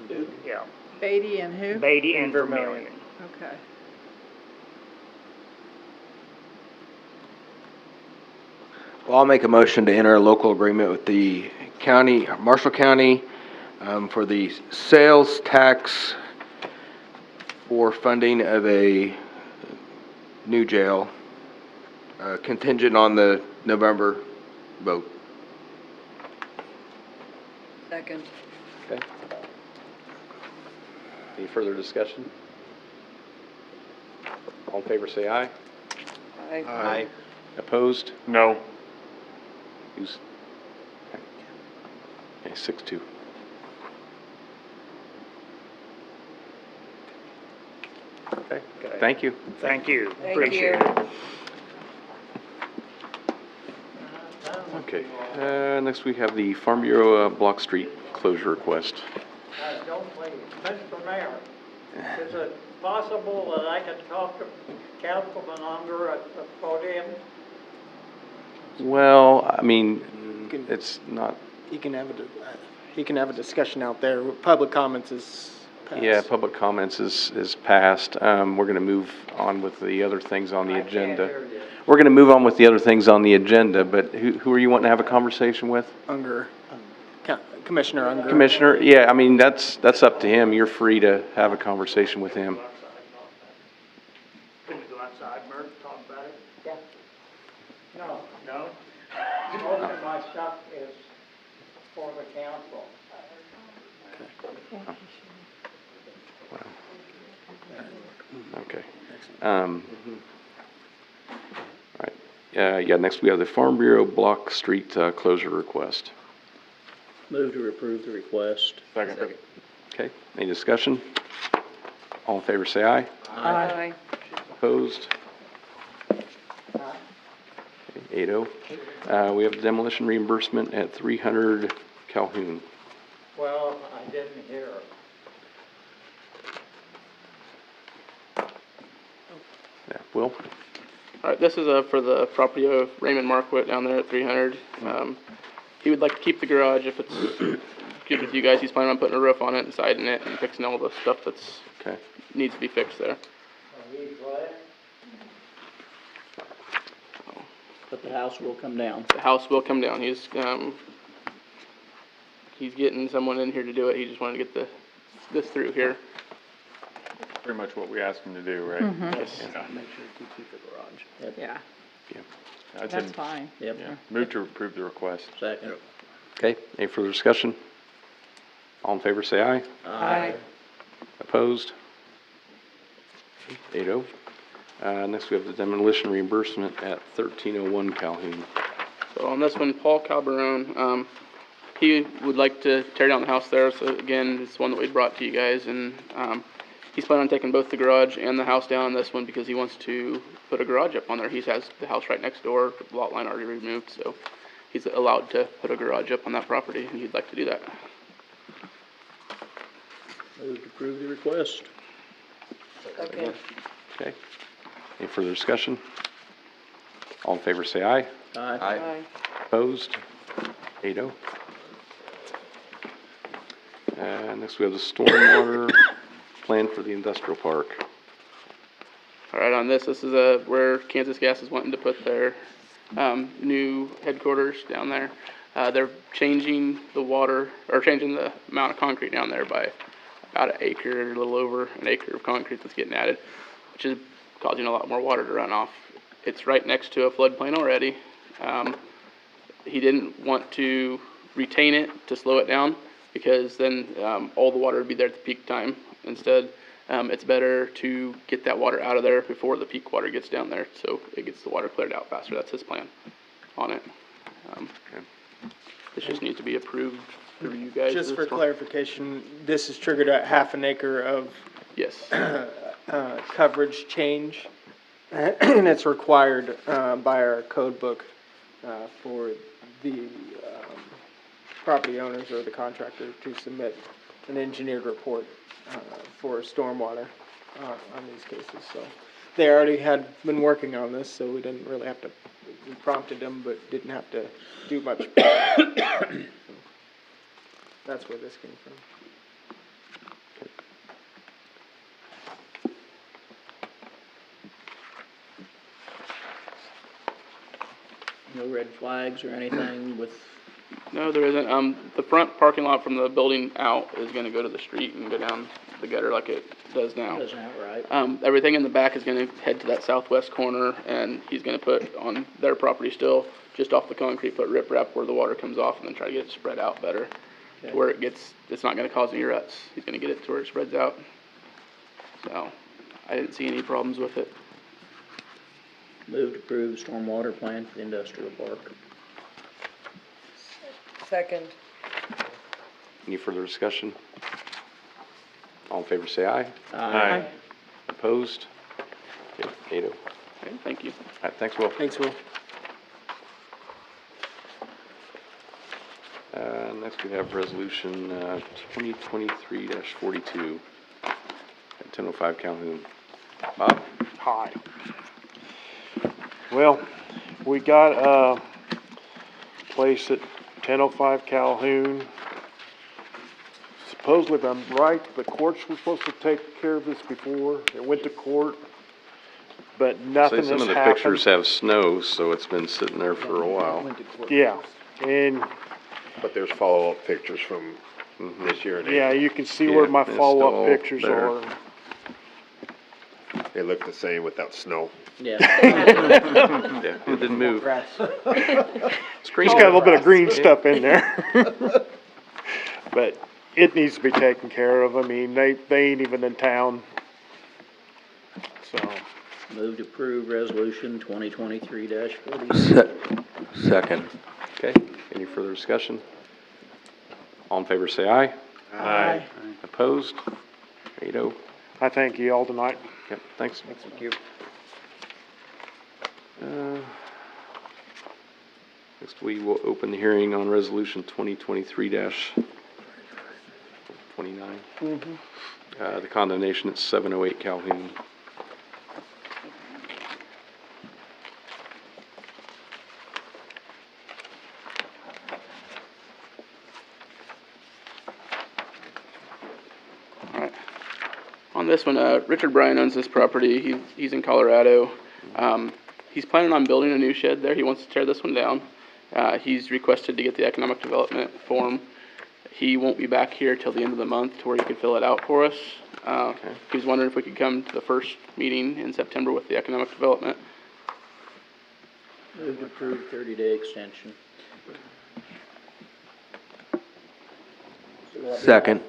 Speaker 14: Yeah.
Speaker 3: Beatty and who?
Speaker 14: Beatty and Vermillion.
Speaker 3: Okay.
Speaker 13: Well, I'll make a motion to enter a local agreement with the county, Marshall County, for the sales tax for funding of a new jail, contingent on the November vote.
Speaker 3: Second.
Speaker 5: Okay. Any further discussion? All in favor, say aye.
Speaker 3: Aye.
Speaker 5: Opposed?
Speaker 1: No.
Speaker 5: Who's? Okay, 6-2. Okay, thank you.
Speaker 14: Thank you.
Speaker 3: Thank
Speaker 14: Appreciate
Speaker 3: you.
Speaker 14: it.
Speaker 5: Okay, next we have the Farm Bureau Block Street closure request.
Speaker 15: Don't please, Mr. Mayor, is it possible that I could talk to Councilman Unger at the podium?
Speaker 5: Well, I mean, it's not,
Speaker 7: He can have a discussion out there. Public comments is passed.
Speaker 5: yeah, public comments is passed. We're gonna move on with the other things on the agenda. We're gonna move on with the other things on the agenda, but who are you wanting to have a conversation with?
Speaker 7: Unger, Commissioner Unger.
Speaker 5: Commissioner, yeah, I mean, that's up to him. You're free to have a conversation with him.
Speaker 14: Can we go outside, Mert, talk about it?
Speaker 15: Yeah. No,
Speaker 14: No?
Speaker 15: most of my stuff is for the council.
Speaker 5: Okay. All right. Yeah, next we have the Farm Bureau Block Street closure request.
Speaker 2: Move to approve the request.
Speaker 1: Second.
Speaker 5: Okay, any discussion? All in favor, say aye.
Speaker 3: Aye.
Speaker 5: Opposed? Okay, 8-0. We have demolition reimbursement at 300 Calhoun.
Speaker 15: Well, I didn't hear it.
Speaker 5: Yeah, Will?
Speaker 16: All right, this is for the property of Raymond Marquette down there at 300. He would like to keep the garage if it's good with you guys. He's planning on putting a roof on it and siding it and fixing all the stuff that's needs to be fixed there.
Speaker 2: But the house will come down.
Speaker 16: The house will come down. He's getting someone in here to do it. He just wanted to get this through here.
Speaker 1: pretty much what we asked him to do, right?
Speaker 2: Yes.
Speaker 1: Yeah.
Speaker 4: Make sure you keep the garage.
Speaker 3: Yeah,
Speaker 1: I'd
Speaker 3: that's
Speaker 1: say-
Speaker 3: fine.
Speaker 2: Yep.
Speaker 1: Yeah, move to approve the request.
Speaker 2: Second.
Speaker 5: Okay, any further discussion? All in favor, say aye.
Speaker 3: Aye.
Speaker 5: Opposed? 8-0. Next we have the demolition reimbursement at 1301 Calhoun.
Speaker 16: So on this one, Paul Calderon, he would like to tear down the house there, so again, it's one that we brought to you guys, and, he's planning on taking both the garage and the house down on this one because he wants to put a garage up on there. He has the house right next door, the lot line already removed, so he's allowed to put a garage up on that property, and he'd like to do that.
Speaker 2: Move to approve the request.
Speaker 3: Okay.
Speaker 5: Okay, any further discussion? All in favor, say aye.
Speaker 3: Aye.
Speaker 5: Opposed? 8-0. Next we have the stormwater plan for the industrial park.
Speaker 16: All right, on this is where Kansas Gas is wanting to put their new headquarters down there. They're changing the water, or changing the amount of concrete down there by about an acre, a little over an acre of concrete that's getting added, which is causing a lot more water to run off. It's right next to a floodplain already. He didn't want to retain it to slow it down because then all the water would be there at the peak time. Instead, it's better to get that water out of there before the peak water gets down there, so it gets the water cleared out faster. That's his plan on it. This just needs to be approved through you guys.
Speaker 7: Just for clarification, this is triggered at half an acre of
Speaker 16: Yes.
Speaker 7: coverage change, and it's required by our code book for the property owners or the contractor to submit an engineered report for stormwater on these cases. So they already had been working on this, so we didn't really have to, we prompted them, but didn't have to do much. So that's where this came from.
Speaker 2: No red flags or anything with,
Speaker 16: No, there isn't. The front parking lot from the building out is gonna go to the street and go down the gutter like it does now.
Speaker 2: doesn't that right?
Speaker 16: Everything in the back is gonna head to that southwest corner, and he's gonna put on their property still, just off the concrete, put riprap where the water comes off, and then try to get it spread out better.
Speaker 2: Okay.
Speaker 16: To where it's not gonna cause any ruts. He's gonna get it to where it spreads out. So, I didn't see any problems with it.
Speaker 2: Move to approve stormwater plan for the industrial park.
Speaker 3: Second.
Speaker 5: Any further discussion? All in favor, say aye.
Speaker 1: Aye.
Speaker 5: Opposed? Okay, 8-0.
Speaker 16: Okay, thank you.
Speaker 5: All right, thanks, Will.
Speaker 7: Thanks, Will.
Speaker 5: Next we have resolution 2023-42 at 1005 Calhoun. Bob?
Speaker 17: Hi. Well, we got a place at 1005 Calhoun. Supposedly, if I'm right, the courts were supposed to take care of this before. It went to court, but nothing
Speaker 5: Say
Speaker 17: has
Speaker 5: some of the
Speaker 17: happened.
Speaker 5: pictures have snow, so it's been sitting there for a while.
Speaker 17: Yeah, and
Speaker 8: But there's follow-up pictures from this year. and
Speaker 17: yeah, you can see where my
Speaker 5: it's
Speaker 17: follow-up
Speaker 5: still
Speaker 17: pictures
Speaker 5: there.
Speaker 17: are.
Speaker 8: They look the same without snow.
Speaker 2: Yeah.
Speaker 5: Yeah, it didn't move.
Speaker 7: Grass.
Speaker 17: Just got a little bit of green stuff in there. But it needs to be taken care of. I mean, they ain't even in town. So,
Speaker 2: Move to approve resolution 2023-40.
Speaker 13: Second.
Speaker 5: Okay, any further discussion? All in favor, say aye.
Speaker 1: Aye.
Speaker 5: Opposed? 8-0.
Speaker 17: I thank you all tonight.
Speaker 5: Yep, thanks.
Speaker 7: Thank you.
Speaker 5: Next, we will open the hearing on resolution 2023-29. The condemnation at 708 Calhoun.
Speaker 16: Alright. On this one, Richard Bryan owns this property. He's in Colorado. He's planning on building a new shed there. He wants to tear this one down. He's requested to get the economic development form. He won't be back here till the end of the month to where he can fill it out for us. He was wondering if we could come to the first meeting in September with the economic development.
Speaker 2: Move to approve 30-day extension.
Speaker 13: Second.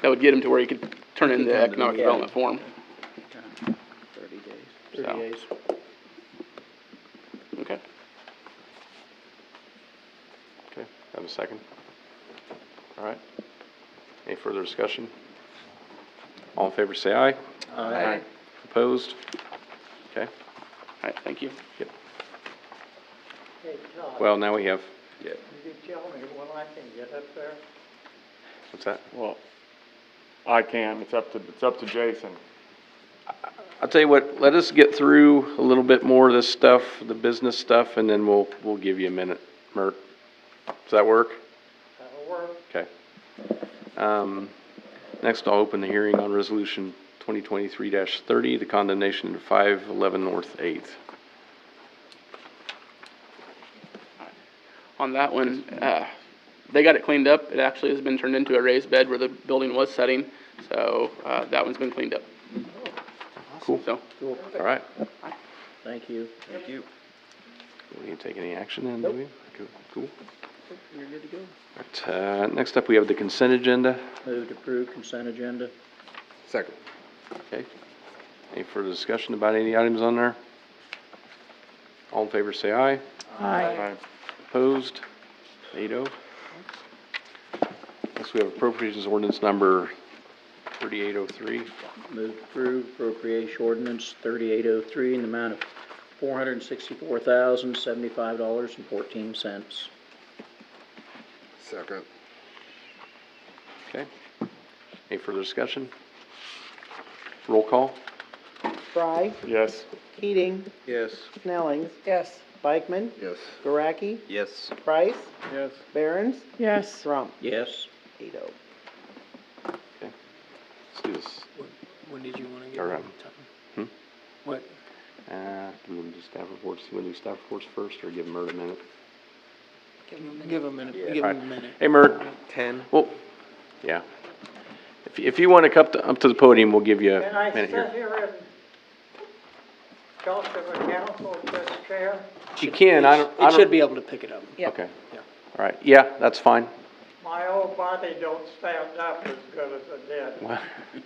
Speaker 16: That would get him to where he could turn in the
Speaker 2: Turn it in,
Speaker 16: economic
Speaker 2: yeah.
Speaker 16: development form.
Speaker 2: 30 days.
Speaker 16: So-
Speaker 2: 30 days.
Speaker 16: Okay.
Speaker 5: Okay, have a second? All right. Any further discussion? All in favor, say aye.
Speaker 2: Aye.
Speaker 5: Opposed? Okay,
Speaker 16: All right, thank you.
Speaker 5: yep.
Speaker 15: Hey, Todd,
Speaker 5: Well, now we have,
Speaker 15: can you tell me when I can get up there?
Speaker 5: what's that?
Speaker 1: Well, I can, it's up to Jason.
Speaker 5: I'll tell you what, let us get through a little bit more of this stuff, the business stuff, and then we'll give you a minute, Mert. Does that work?
Speaker 15: That'll work.
Speaker 5: Okay. Next, I'll open the hearing on Resolution 2023-30, the condemnation of 511 North 8th.
Speaker 16: On that one, they got it cleaned up. It actually has been turned into a raised bed where the building was setting, so that one's been cleaned up.
Speaker 5: Cool.
Speaker 16: So,
Speaker 2: Cool.
Speaker 5: All right.
Speaker 2: Thank you. Thank you.
Speaker 5: We need to take any action then, do we? Cool.
Speaker 2: You're good to go.
Speaker 5: All right, next up, we have the consent agenda.
Speaker 2: Move to approve consent agenda.
Speaker 8: Second.
Speaker 5: Okay. Any further discussion about any items on there? All in favor, say aye.
Speaker 3: Aye.
Speaker 5: Opposed? 8-0. Next, we have appropriations ordinance number 3803.
Speaker 2: Move to approve appropriation ordinance 3803 in the amount of $464,075.14.
Speaker 8: Second.
Speaker 5: Okay. Any further discussion? Roll call?
Speaker 7: Fry,
Speaker 1: Yes.
Speaker 7: Keating,
Speaker 13: Yes.
Speaker 7: Snellings,
Speaker 3: Yes.
Speaker 7: Bikeman,
Speaker 8: Yes.
Speaker 7: Guaraki,
Speaker 13: Yes.
Speaker 7: Price,
Speaker 1: Yes.
Speaker 7: Barons,
Speaker 3: Yes.
Speaker 7: Trump.
Speaker 2: Yes.
Speaker 7: 8-0.
Speaker 5: Okay. Let's do this.
Speaker 4: When did you wanna
Speaker 5: All right.
Speaker 4: What?
Speaker 5: Do we want to do staff reports? You want to do staff reports first or give Mert a minute?
Speaker 4: Give a minute,
Speaker 5: Yeah.
Speaker 4: give
Speaker 5: All
Speaker 4: him a
Speaker 5: right.
Speaker 4: minute.
Speaker 5: Hey, Mert.
Speaker 13: 10.
Speaker 5: Well, yeah. If you want to come up to the podium, we'll give you
Speaker 15: Can
Speaker 5: a
Speaker 15: I
Speaker 5: minute
Speaker 15: sit
Speaker 5: here.
Speaker 15: here and talk to the council at this chair?
Speaker 5: You can, I don't.
Speaker 4: It should be able to pick it up.
Speaker 5: Okay. All right, yeah, that's fine.
Speaker 15: My old body don't stand up as good as it did.
Speaker 5: Well,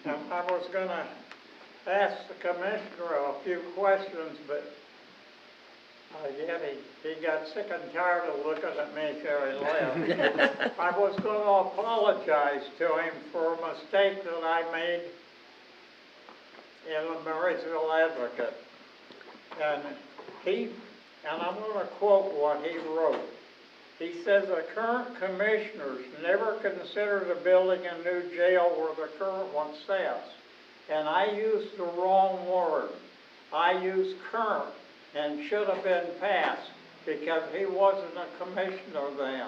Speaker 15: And I was gonna ask the commissioner a few questions, but yet he got sick and tired of looking at me so he left. I was gonna apologize to him for a mistake that I made in the Marysville Advocate. And I'm gonna quote what he wrote. He says, "The current commissioners never considered building a new jail where the current one sits." And I used the wrong word. I used current and should have been past because he wasn't a commissioner then.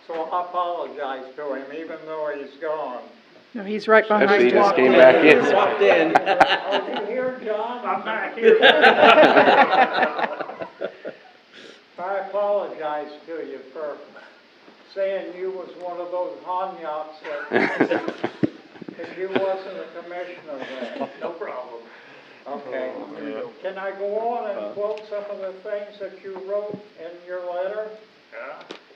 Speaker 15: So I apologize to him even though he's gone.
Speaker 3: No, he's right behind
Speaker 5: Actually, he
Speaker 3: you.
Speaker 5: just came back in.
Speaker 7: Walked in.
Speaker 15: Are you here, John?
Speaker 14: I'm back here.
Speaker 15: I apologize to you for saying you was one of those Hanyaks that you wasn't a commissioner then.
Speaker 14: No problem.
Speaker 15: Okay. Can I go on and quote some of the things that you wrote in your letter?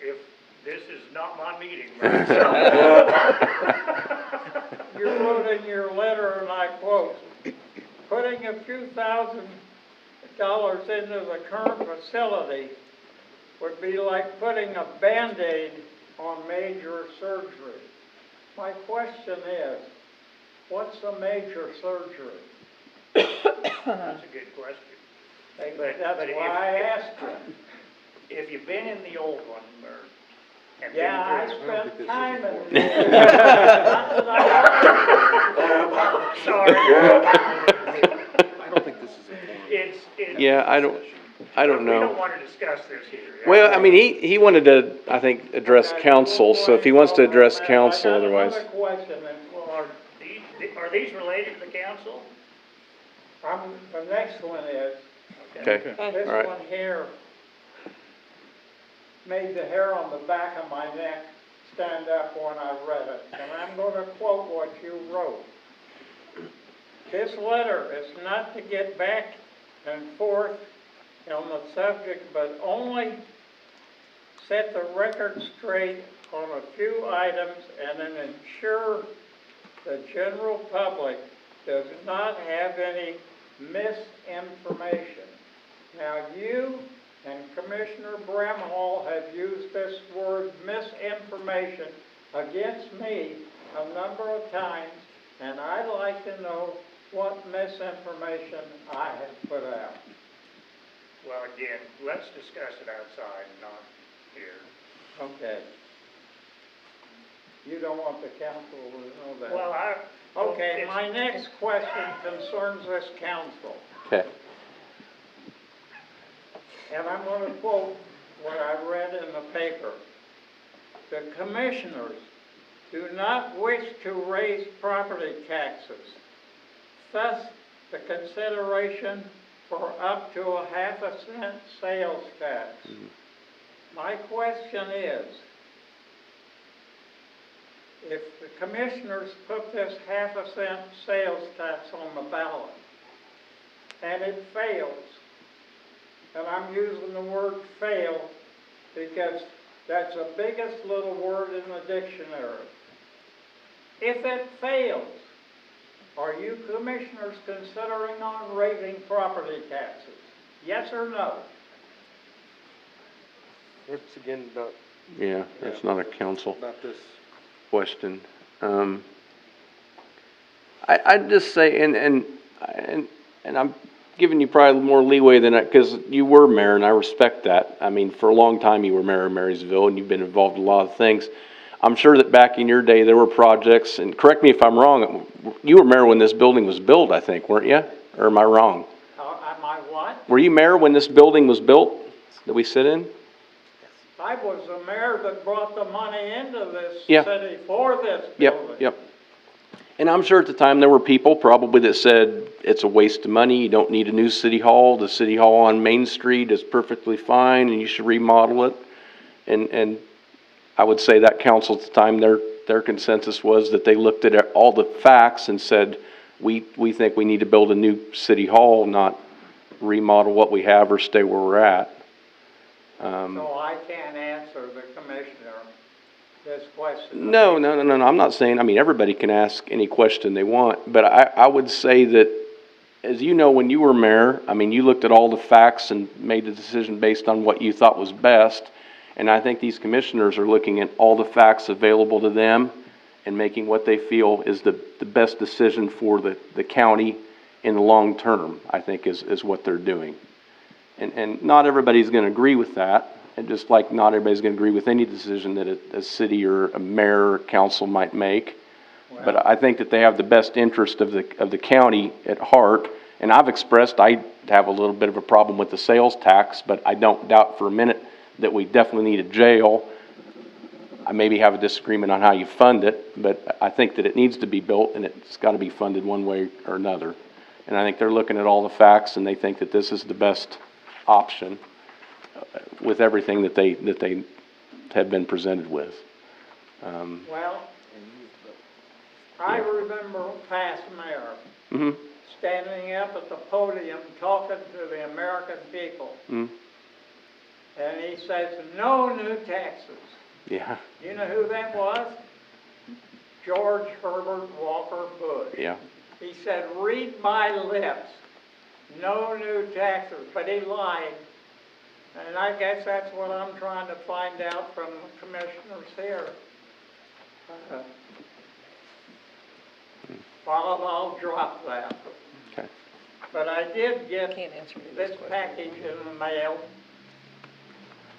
Speaker 14: If this is not my meeting,
Speaker 15: You wrote in your letter, and I quote, "Putting a few $1,000s into the current facility would be like putting a Band-Aid on major surgery." My question is, what's a major surgery?
Speaker 14: that's a good question.
Speaker 15: That's why I asked you.
Speaker 14: If you've been in the old one, or, and
Speaker 15: Yeah, I
Speaker 14: been through,
Speaker 15: spent time in
Speaker 14: sorry.
Speaker 13: I don't think this is a
Speaker 14: It's.
Speaker 5: Yeah, I don't
Speaker 14: We don't
Speaker 5: know.
Speaker 14: want to discuss this here.
Speaker 5: Well, I mean, he wanted to, I think, address council, so if he wants to address council, otherwise.
Speaker 15: I got another question, and
Speaker 14: Are these related to the council?
Speaker 15: the next one is,
Speaker 5: Okay,
Speaker 15: this
Speaker 5: all right.
Speaker 15: one here made the hair on the back of my neck stand up when I read it, and I'm gonna quote what you wrote. This letter is not to get back and forth on the subject, but only set the record straight on a few items and then ensure the general public does not have any misinformation. Now, you and Commissioner Bramhall have used this word misinformation against me a number of times, and I'd like to know what misinformation I have put out.
Speaker 14: Well, again, let's discuss it outside, not here.
Speaker 15: Okay. You don't want the council to know that.
Speaker 14: Well,
Speaker 15: Okay, my next question concerns this council.
Speaker 5: Okay.
Speaker 15: And I'm going to quote what I read in the paper. The commissioners do not wish to raise property taxes. Thus, the consideration for up to a half-a-cent sales tax. My question is, if the commissioners put this half-a-cent sales tax on the ballot, and it fails, and I'm using the word fail because that's the biggest little word in the dictionary. If it fails, are you commissioners considering on raising property taxes? Yes or no?
Speaker 17: It's again about,
Speaker 5: Yeah, that's not a council
Speaker 17: about this.
Speaker 5: question. I'd just say, and I'm giving you probably more leeway than I, because you were mayor, and I respect that. I mean, for a long time you were mayor of Marysville, and you've been involved in a lot of things. I'm sure that back in your day there were projects, and correct me if I'm wrong, you were mayor when this building was built, I think, weren't you? Or am I wrong?
Speaker 15: Am I what?
Speaker 5: Were you mayor when this building was built that we sit in?
Speaker 15: I was the mayor that brought the money into this
Speaker 5: Yeah.
Speaker 15: city for this building.
Speaker 5: Yep. And I'm sure at the time there were people probably that said it's a waste of money, you don't need a new city hall, the city hall on Main Street is perfectly fine and you should remodel it. And I would say that council at the time, their consensus was that they looked at all the facts and said, we think we need to build a new city hall, not remodel what we have or stay where we're at.
Speaker 15: So I can't answer the commissioner this question.
Speaker 5: No, I'm not saying, I mean, everybody can ask any question they want, but I would say that, as you know, when you were mayor, I mean, you looked at all the facts and made the decision based on what you thought was best, and I think these commissioners are looking at all the facts available to them and making what they feel is the best decision for the county in the long term, I think is what they're doing. And not everybody's going to agree with that, and just like not everybody's going to agree with any decision that a city or a mayor or council might make. Well, but I think that they have the best interest of the county at heart. And I've expressed I have a little bit of a problem with the sales tax, but I don't doubt for a minute that we definitely need a jail. I maybe have a disagreement on how you fund it, but I think that it needs to be built and it's got to be funded one way or another. And I think they're looking at all the facts and they think that this is the best option with everything that they have been presented with.
Speaker 15: Well, I remember past mayor standing up at the podium talking to the American people, and he says, no new taxes.
Speaker 5: Yeah.
Speaker 15: You know who that was? George Herbert Walker Bush.
Speaker 5: Yeah.
Speaker 15: He said, read my lips, no new taxes, but he lied. And I guess that's what I'm trying to find out from the commissioners here. Well, I'll drop that.
Speaker 5: Okay.
Speaker 15: But I did get this package in the mail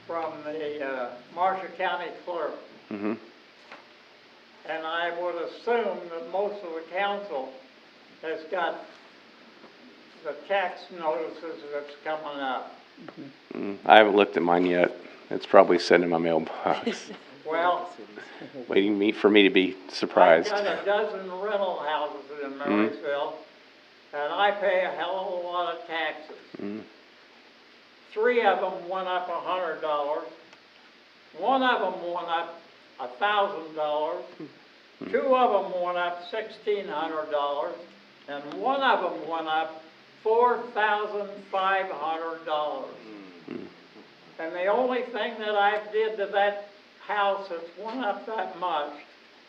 Speaker 15: from the Marshall County clerk. And I would assume that most of the council has got the tax notices that's coming up.
Speaker 5: I haven't looked at mine yet. It's probably sitting in my mailbox.
Speaker 15: Well,
Speaker 5: waiting for me to be surprised.
Speaker 15: I've got a dozen rental houses in Marysville, and I pay a hell of a lot of taxes. 3 of them went up $100. 1 of them went up $1,000. Two of them went up $1,600, and one of them went up $4,500. And the only thing that I did to that house that's went up that much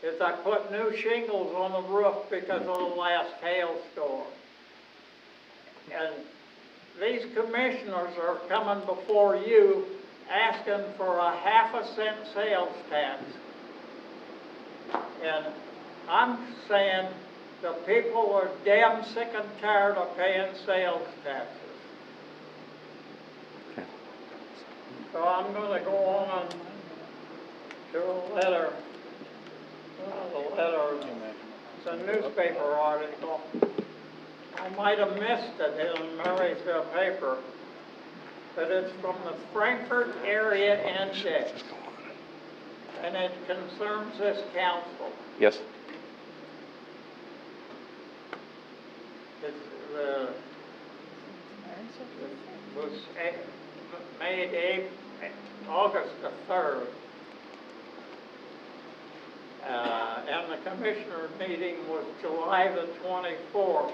Speaker 15: is I put new shingles on the roof because of the last hailstorm. And these commissioners are coming before you asking for a half-a-cent sales tax. And I'm saying the people are damn sick and tired of paying sales taxes. So I'm gonna go on to a letter, it's a newspaper article. I might have missed it in the Marysville paper, but it's from the Frankfurt Area Index, and it concerns this council.
Speaker 5: Yes.
Speaker 15: It was made August the 3rd. And the commissioner meeting was July the 24th.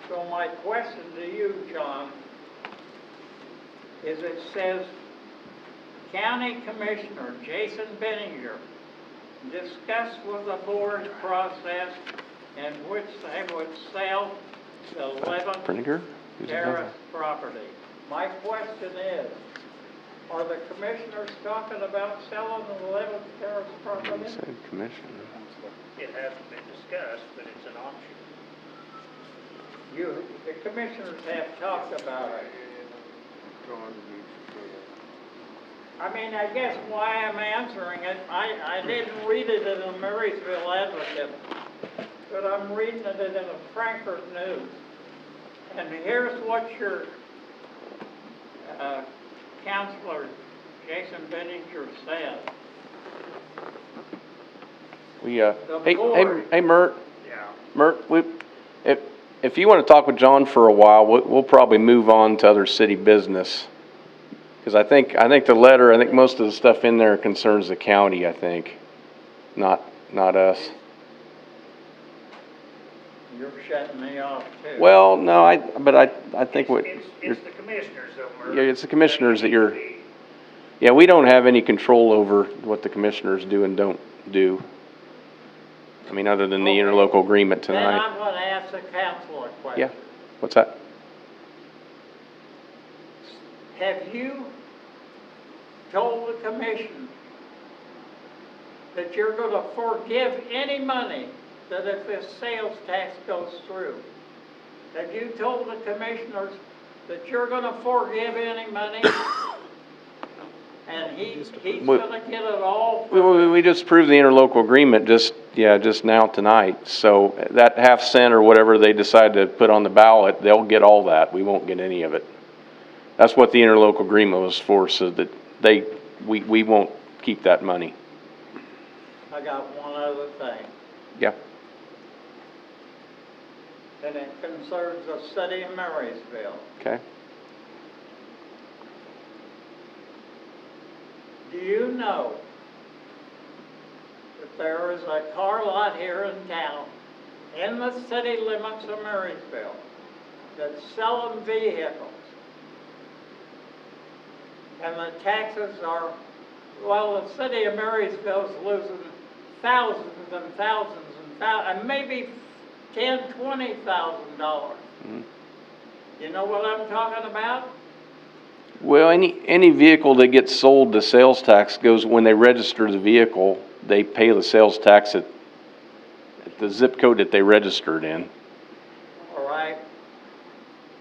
Speaker 15: So my question to you, John, is it says, County Commissioner Jason Benninger discussed with the board process in which they would sell the 11th Terrace property. My question is, are the commissioners talking about selling the 11th Terrace property?
Speaker 5: Commissioner.
Speaker 14: It hasn't been discussed, but it's an option.
Speaker 15: The commissioners have talked about it. I mean, I guess why I'm answering it, I didn't read it in the Marysville Advocate, but I'm reading it in the Frankfurt News. And here's what your Counselor Jason Benninger said.
Speaker 5: Hey, Mert. Yeah. Mert, if you want to talk with John for a while, we'll probably move on to other city business. Because I think the letter, most of the stuff in there concerns the county, not us.
Speaker 15: You're shutting me off too.
Speaker 5: Well, no, I think what...
Speaker 14: It's the commissioners though, Murray.
Speaker 5: Yeah, it's the commissioners that you're... Yeah, we don't have any control over what the commissioners do and don't do. I mean, other than the interlocal agreement tonight.
Speaker 15: Then I'm going to ask the council a question.
Speaker 5: Yeah, what's that?
Speaker 15: Have you told the commission that you're going to forgive any money that if this sales tax goes through? Have you told the commissioners that you're going to forgive any money? And he's going to get it all?
Speaker 5: We just approved the interlocal agreement just now tonight. So that half-cent or whatever they decide to put on the ballot, they'll get all that. We won't get any of it. That's what the interlocal agreement was for, so that we won't keep that money.
Speaker 15: I got one other thing.
Speaker 5: Yeah.
Speaker 15: And it concerns the city of Marysville.
Speaker 5: Okay.
Speaker 15: Do you know that there is a car lot here in town, in the city limits of Marysville, that's selling vehicles? And the taxes are, well, the city of Marysville is losing thousands and thousands and maybe $10,000, $20,000.
Speaker 5: Mm-hmm.
Speaker 15: You know what I'm talking about?
Speaker 5: Well, any vehicle that gets sold, the sales tax goes, when they register the vehicle, they pay the sales tax at the zip code that they registered in.
Speaker 15: All right.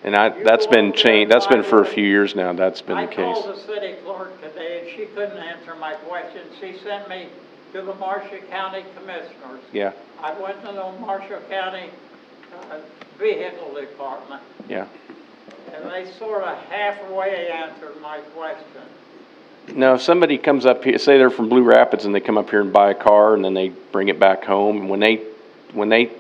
Speaker 5: And that's been changed, that's been for a few years now, that's been the case.
Speaker 15: I called the city clerk today and she couldn't answer my question. She sent me to the Marshall County Commissioners.
Speaker 5: Yeah.
Speaker 15: I went to the Marshall County Vehicle Department.
Speaker 5: Yeah.
Speaker 15: And they sort of halfway answered my question.
Speaker 5: Now, if somebody comes up here, say they're from Blue Rapids and they come up here and buy a car and then they bring it back home, and when they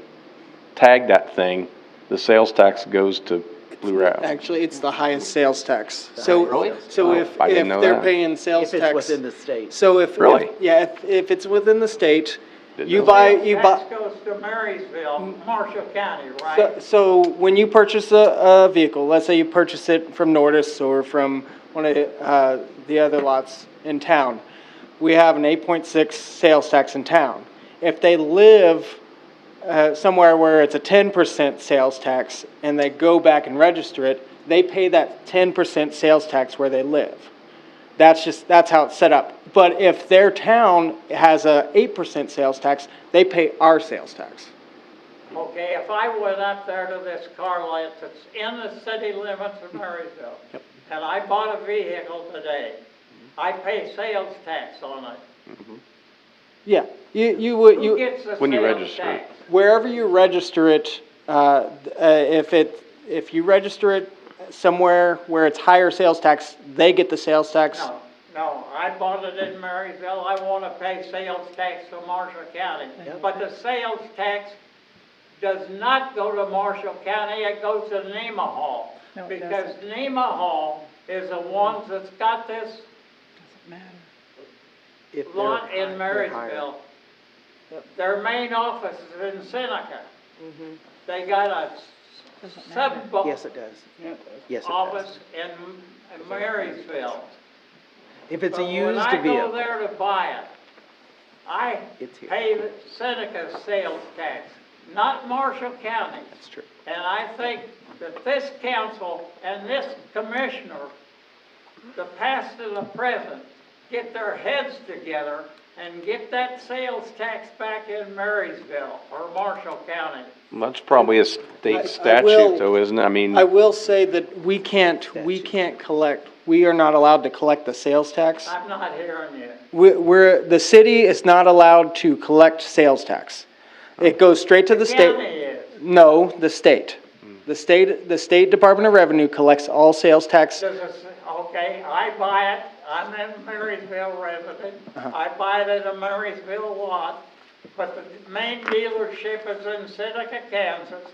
Speaker 5: tag that thing, the sales tax goes to Blue Route?
Speaker 7: Actually, it's the highest sales tax. So,
Speaker 5: Really?
Speaker 7: so
Speaker 5: Oh,
Speaker 7: if
Speaker 5: I didn't know
Speaker 7: they're
Speaker 5: that.
Speaker 7: paying sales
Speaker 4: If
Speaker 7: tax.
Speaker 4: it's within the state.
Speaker 7: So if.
Speaker 5: Really?
Speaker 7: Yeah, if it's within the state,
Speaker 5: Didn't
Speaker 7: you
Speaker 5: know
Speaker 7: buy,
Speaker 15: Sales
Speaker 7: you
Speaker 15: tax
Speaker 7: buy.
Speaker 15: goes to Marysville, Marshall County, right?
Speaker 7: So when you purchase a vehicle, let's say you purchase it from Nordis or from one of the other lots in town, we have an 8.6 sales tax in town. If they live somewhere where it's a 10% sales tax and they go back and register it, they pay that 10% sales tax where they live. That's how it's set up. But if their town has a 8% sales tax, they pay our sales tax.
Speaker 15: Okay, if I went up there to this car lot that's in the city limits of Marysville, and I bought a vehicle today, I pay sales tax on it.
Speaker 7: Yeah, you would,
Speaker 15: Who gets the
Speaker 5: When you
Speaker 15: sales
Speaker 5: register
Speaker 15: tax?
Speaker 5: it.
Speaker 7: wherever you register it, if you register it somewhere where it's higher sales tax, they get the sales tax.
Speaker 15: No, I bought it in Marysville, I want to pay sales tax to Marshall County. But the sales tax does not go to Marshall County, it goes to Nemaha.
Speaker 3: No, it
Speaker 15: Because
Speaker 3: doesn't.
Speaker 15: Nemaha is the ones that's got this
Speaker 3: Doesn't matter.
Speaker 4: If
Speaker 15: lot
Speaker 4: they're
Speaker 15: in
Speaker 4: they're higher.
Speaker 15: Marysville. Their main office is in Seneca. They got a
Speaker 3: Doesn't matter.
Speaker 15: sub
Speaker 4: Yes, it does. Yes, it does.
Speaker 15: office in Marysville.
Speaker 4: If it's a
Speaker 15: But when
Speaker 4: used
Speaker 15: I go
Speaker 4: vehicle,
Speaker 15: there to buy it, I
Speaker 4: it's here.
Speaker 15: pay the Seneca's sales tax, not Marshall County.
Speaker 4: That's true.
Speaker 15: And I think that this council and this commissioner, the past and the present, get their heads together and get that sales tax back in Marysville or Marshall County.
Speaker 5: That's probably a state
Speaker 7: I will-
Speaker 5: statute though, isn't it? I mean,
Speaker 7: I will say that we can't collect, we are not allowed to collect the sales tax.
Speaker 15: I'm not hearing you.
Speaker 7: The city is not allowed to collect sales tax. It goes straight to the state.
Speaker 15: County is.
Speaker 7: No, the state. The state Department of Revenue collects all sales tax.
Speaker 15: Okay, I buy it, I'm a Marysville resident, I buy it at a Marysville lot, but the main dealership is in Seneca, Kansas.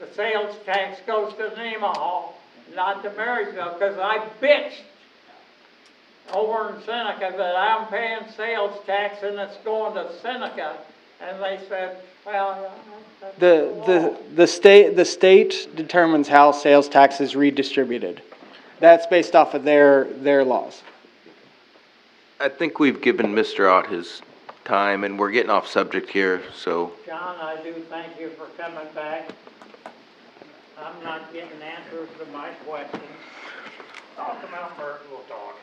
Speaker 15: The sales tax goes to Nemaha, not to Marysville, because I bitched over in Seneca that I'm paying sales tax and it's going to Seneca, and they said, well, that's
Speaker 7: The state determines how sales tax is redistributed. That's based off of their laws.
Speaker 13: I think we've given Mr. Ott his time, and we're getting off subject here, so.
Speaker 15: John, I do thank you for coming back. I'm not getting answers to my questions.
Speaker 14: Talk them out, Bert, we'll talk.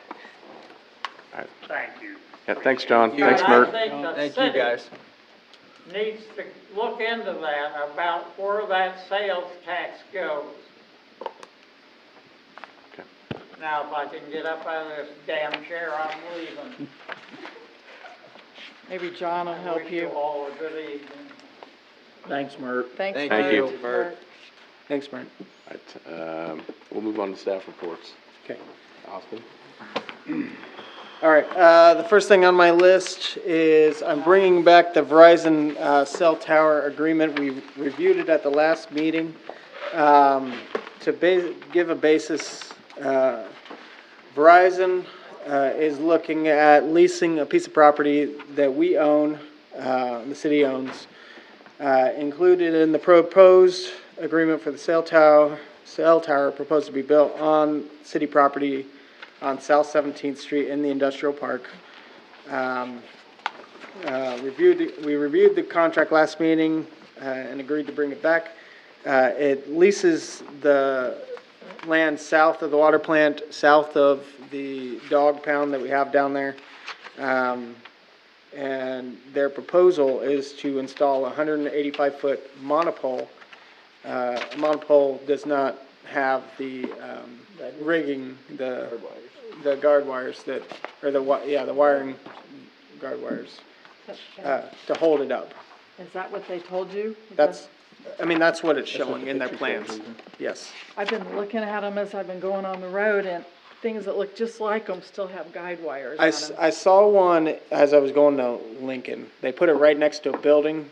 Speaker 5: Alright.
Speaker 14: Thank you.
Speaker 5: yeah, thanks, John.
Speaker 15: But
Speaker 5: Thanks,
Speaker 15: I
Speaker 5: Mert.
Speaker 15: think the
Speaker 4: Thank you,
Speaker 15: city
Speaker 4: guys.
Speaker 15: needs to look into that, about where that sales tax goes.
Speaker 5: Okay.
Speaker 15: Now, if I can get up out of this damn chair, I'm leaving.
Speaker 3: Maybe John will
Speaker 15: I
Speaker 3: help
Speaker 15: wish
Speaker 3: you.
Speaker 15: all a good evening.
Speaker 14: Thanks, Mert.
Speaker 3: Thanks,
Speaker 4: Thank
Speaker 5: Thank
Speaker 3: Bert.
Speaker 5: you.
Speaker 4: Bert.
Speaker 7: Thanks, Brent.
Speaker 5: Alright, we'll move on to staff reports.
Speaker 7: Okay.
Speaker 5: Austin?
Speaker 7: All right, the first thing on my list is I'm bringing back the Verizon cell tower agreement. We reviewed it at the last meeting. To give a basis, Verizon is looking at leasing a piece of property that we own, the city owns. Included in the proposed agreement for the cell tower proposed to be built on city property on South 17th Street in the industrial park. We reviewed the contract last meeting and agreed to bring it back. It leases the land south of the water plant, south of the dog pound that we have down there. And their proposal is to install a 185-foot monopole. A monopole does not have the rigging, the guard wires that, or the wiring guard wires to hold it up.
Speaker 3: Is that what they told you?
Speaker 7: That's what it's showing in their plans. Yes.
Speaker 3: I've been looking at them as I've been going on the road, and things that look just like them still have guide wires on them.
Speaker 7: I saw one as I was going to Lincoln. They put it right next to a building,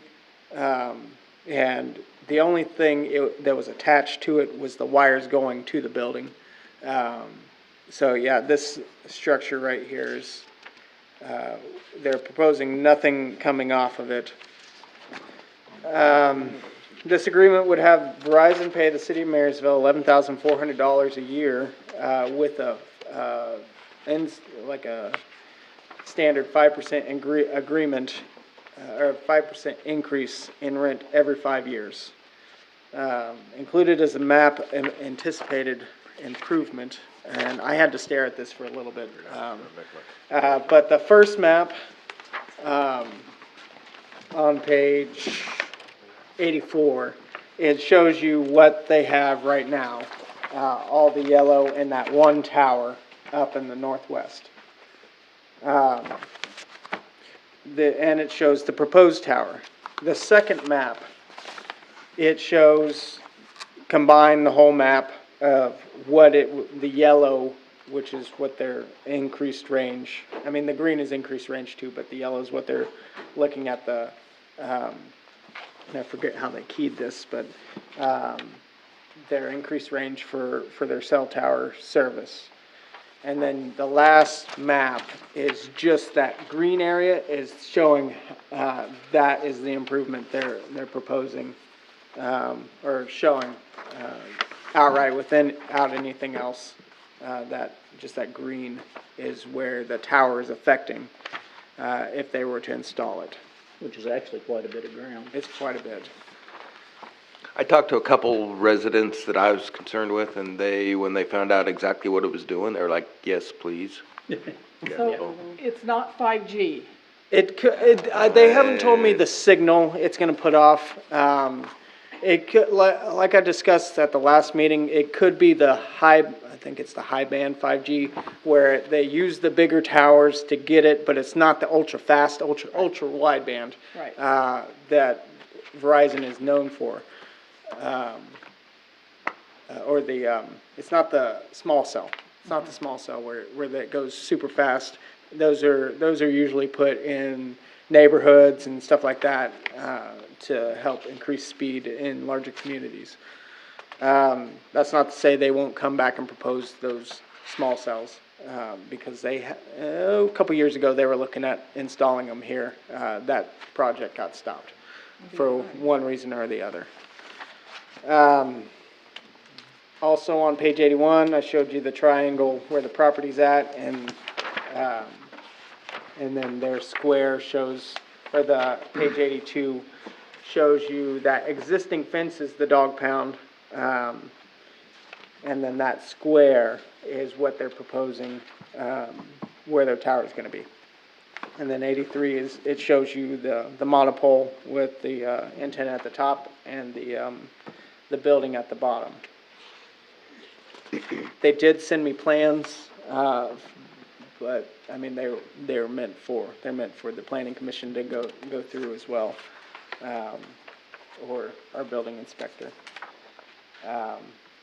Speaker 7: and The only thing that was attached to it was the wires going to the building. So yeah, this structure right here is, they're proposing nothing coming off of it. This agreement would have Verizon pay the city of Marysville $11,400 a year, with a standard 5% agreement, or 5% increase in rent every 5 years. Included is a map of anticipated improvement, and I had to stare at this for a little bit. But the first map, on page 84, it shows you what they have right now. All the yellow in that one tower up in the northwest. And it shows the proposed tower. The second map, it shows, combine the whole map of what the yellow, which is what their increased range, I mean, the green is increased range too, but the yellow is what they're looking at the, I forget how they keyed this, but their increased range for their cell tower service. And then the last map is just that green area is showing that is the improvement they're proposing, or showing outright without anything else. That just that green is where the tower is affecting if they were to install it.
Speaker 4: Which is actually quite a bit of ground.
Speaker 7: It's quite a bit.
Speaker 13: I talked to a couple residents that I was concerned with, and when they found out exactly what it was doing, they were like, yes, please.
Speaker 3: So it's not 5G.
Speaker 7: They haven't told me the signal it's gonna put off. It could, like I discussed at the last meeting, it could be the I think it's the high band 5G, where they use the bigger towers to get it, but it's not the ultra fast, ultra wideband.
Speaker 3: Right.
Speaker 7: That Verizon is known for. It's not the small cell. It's not the small cell where that goes super fast. Those are usually put in neighborhoods and stuff like that, to help increase speed in larger communities. That's not to say they won't come back and propose those small cells, because a couple years ago they were looking at installing them here. That project got stopped for one reason or the other. Also on page 81, I showed you the triangle where the property's at, and then their square shows, or the page 82 shows you that existing fence is the dog pound, and then that square is what they're proposing, where their tower is going to be. And then 83 it shows you the monopole with the antenna at the top and the building at the bottom. They did send me plans, but I mean they're meant for the planning commission to go through as well, or our building inspector.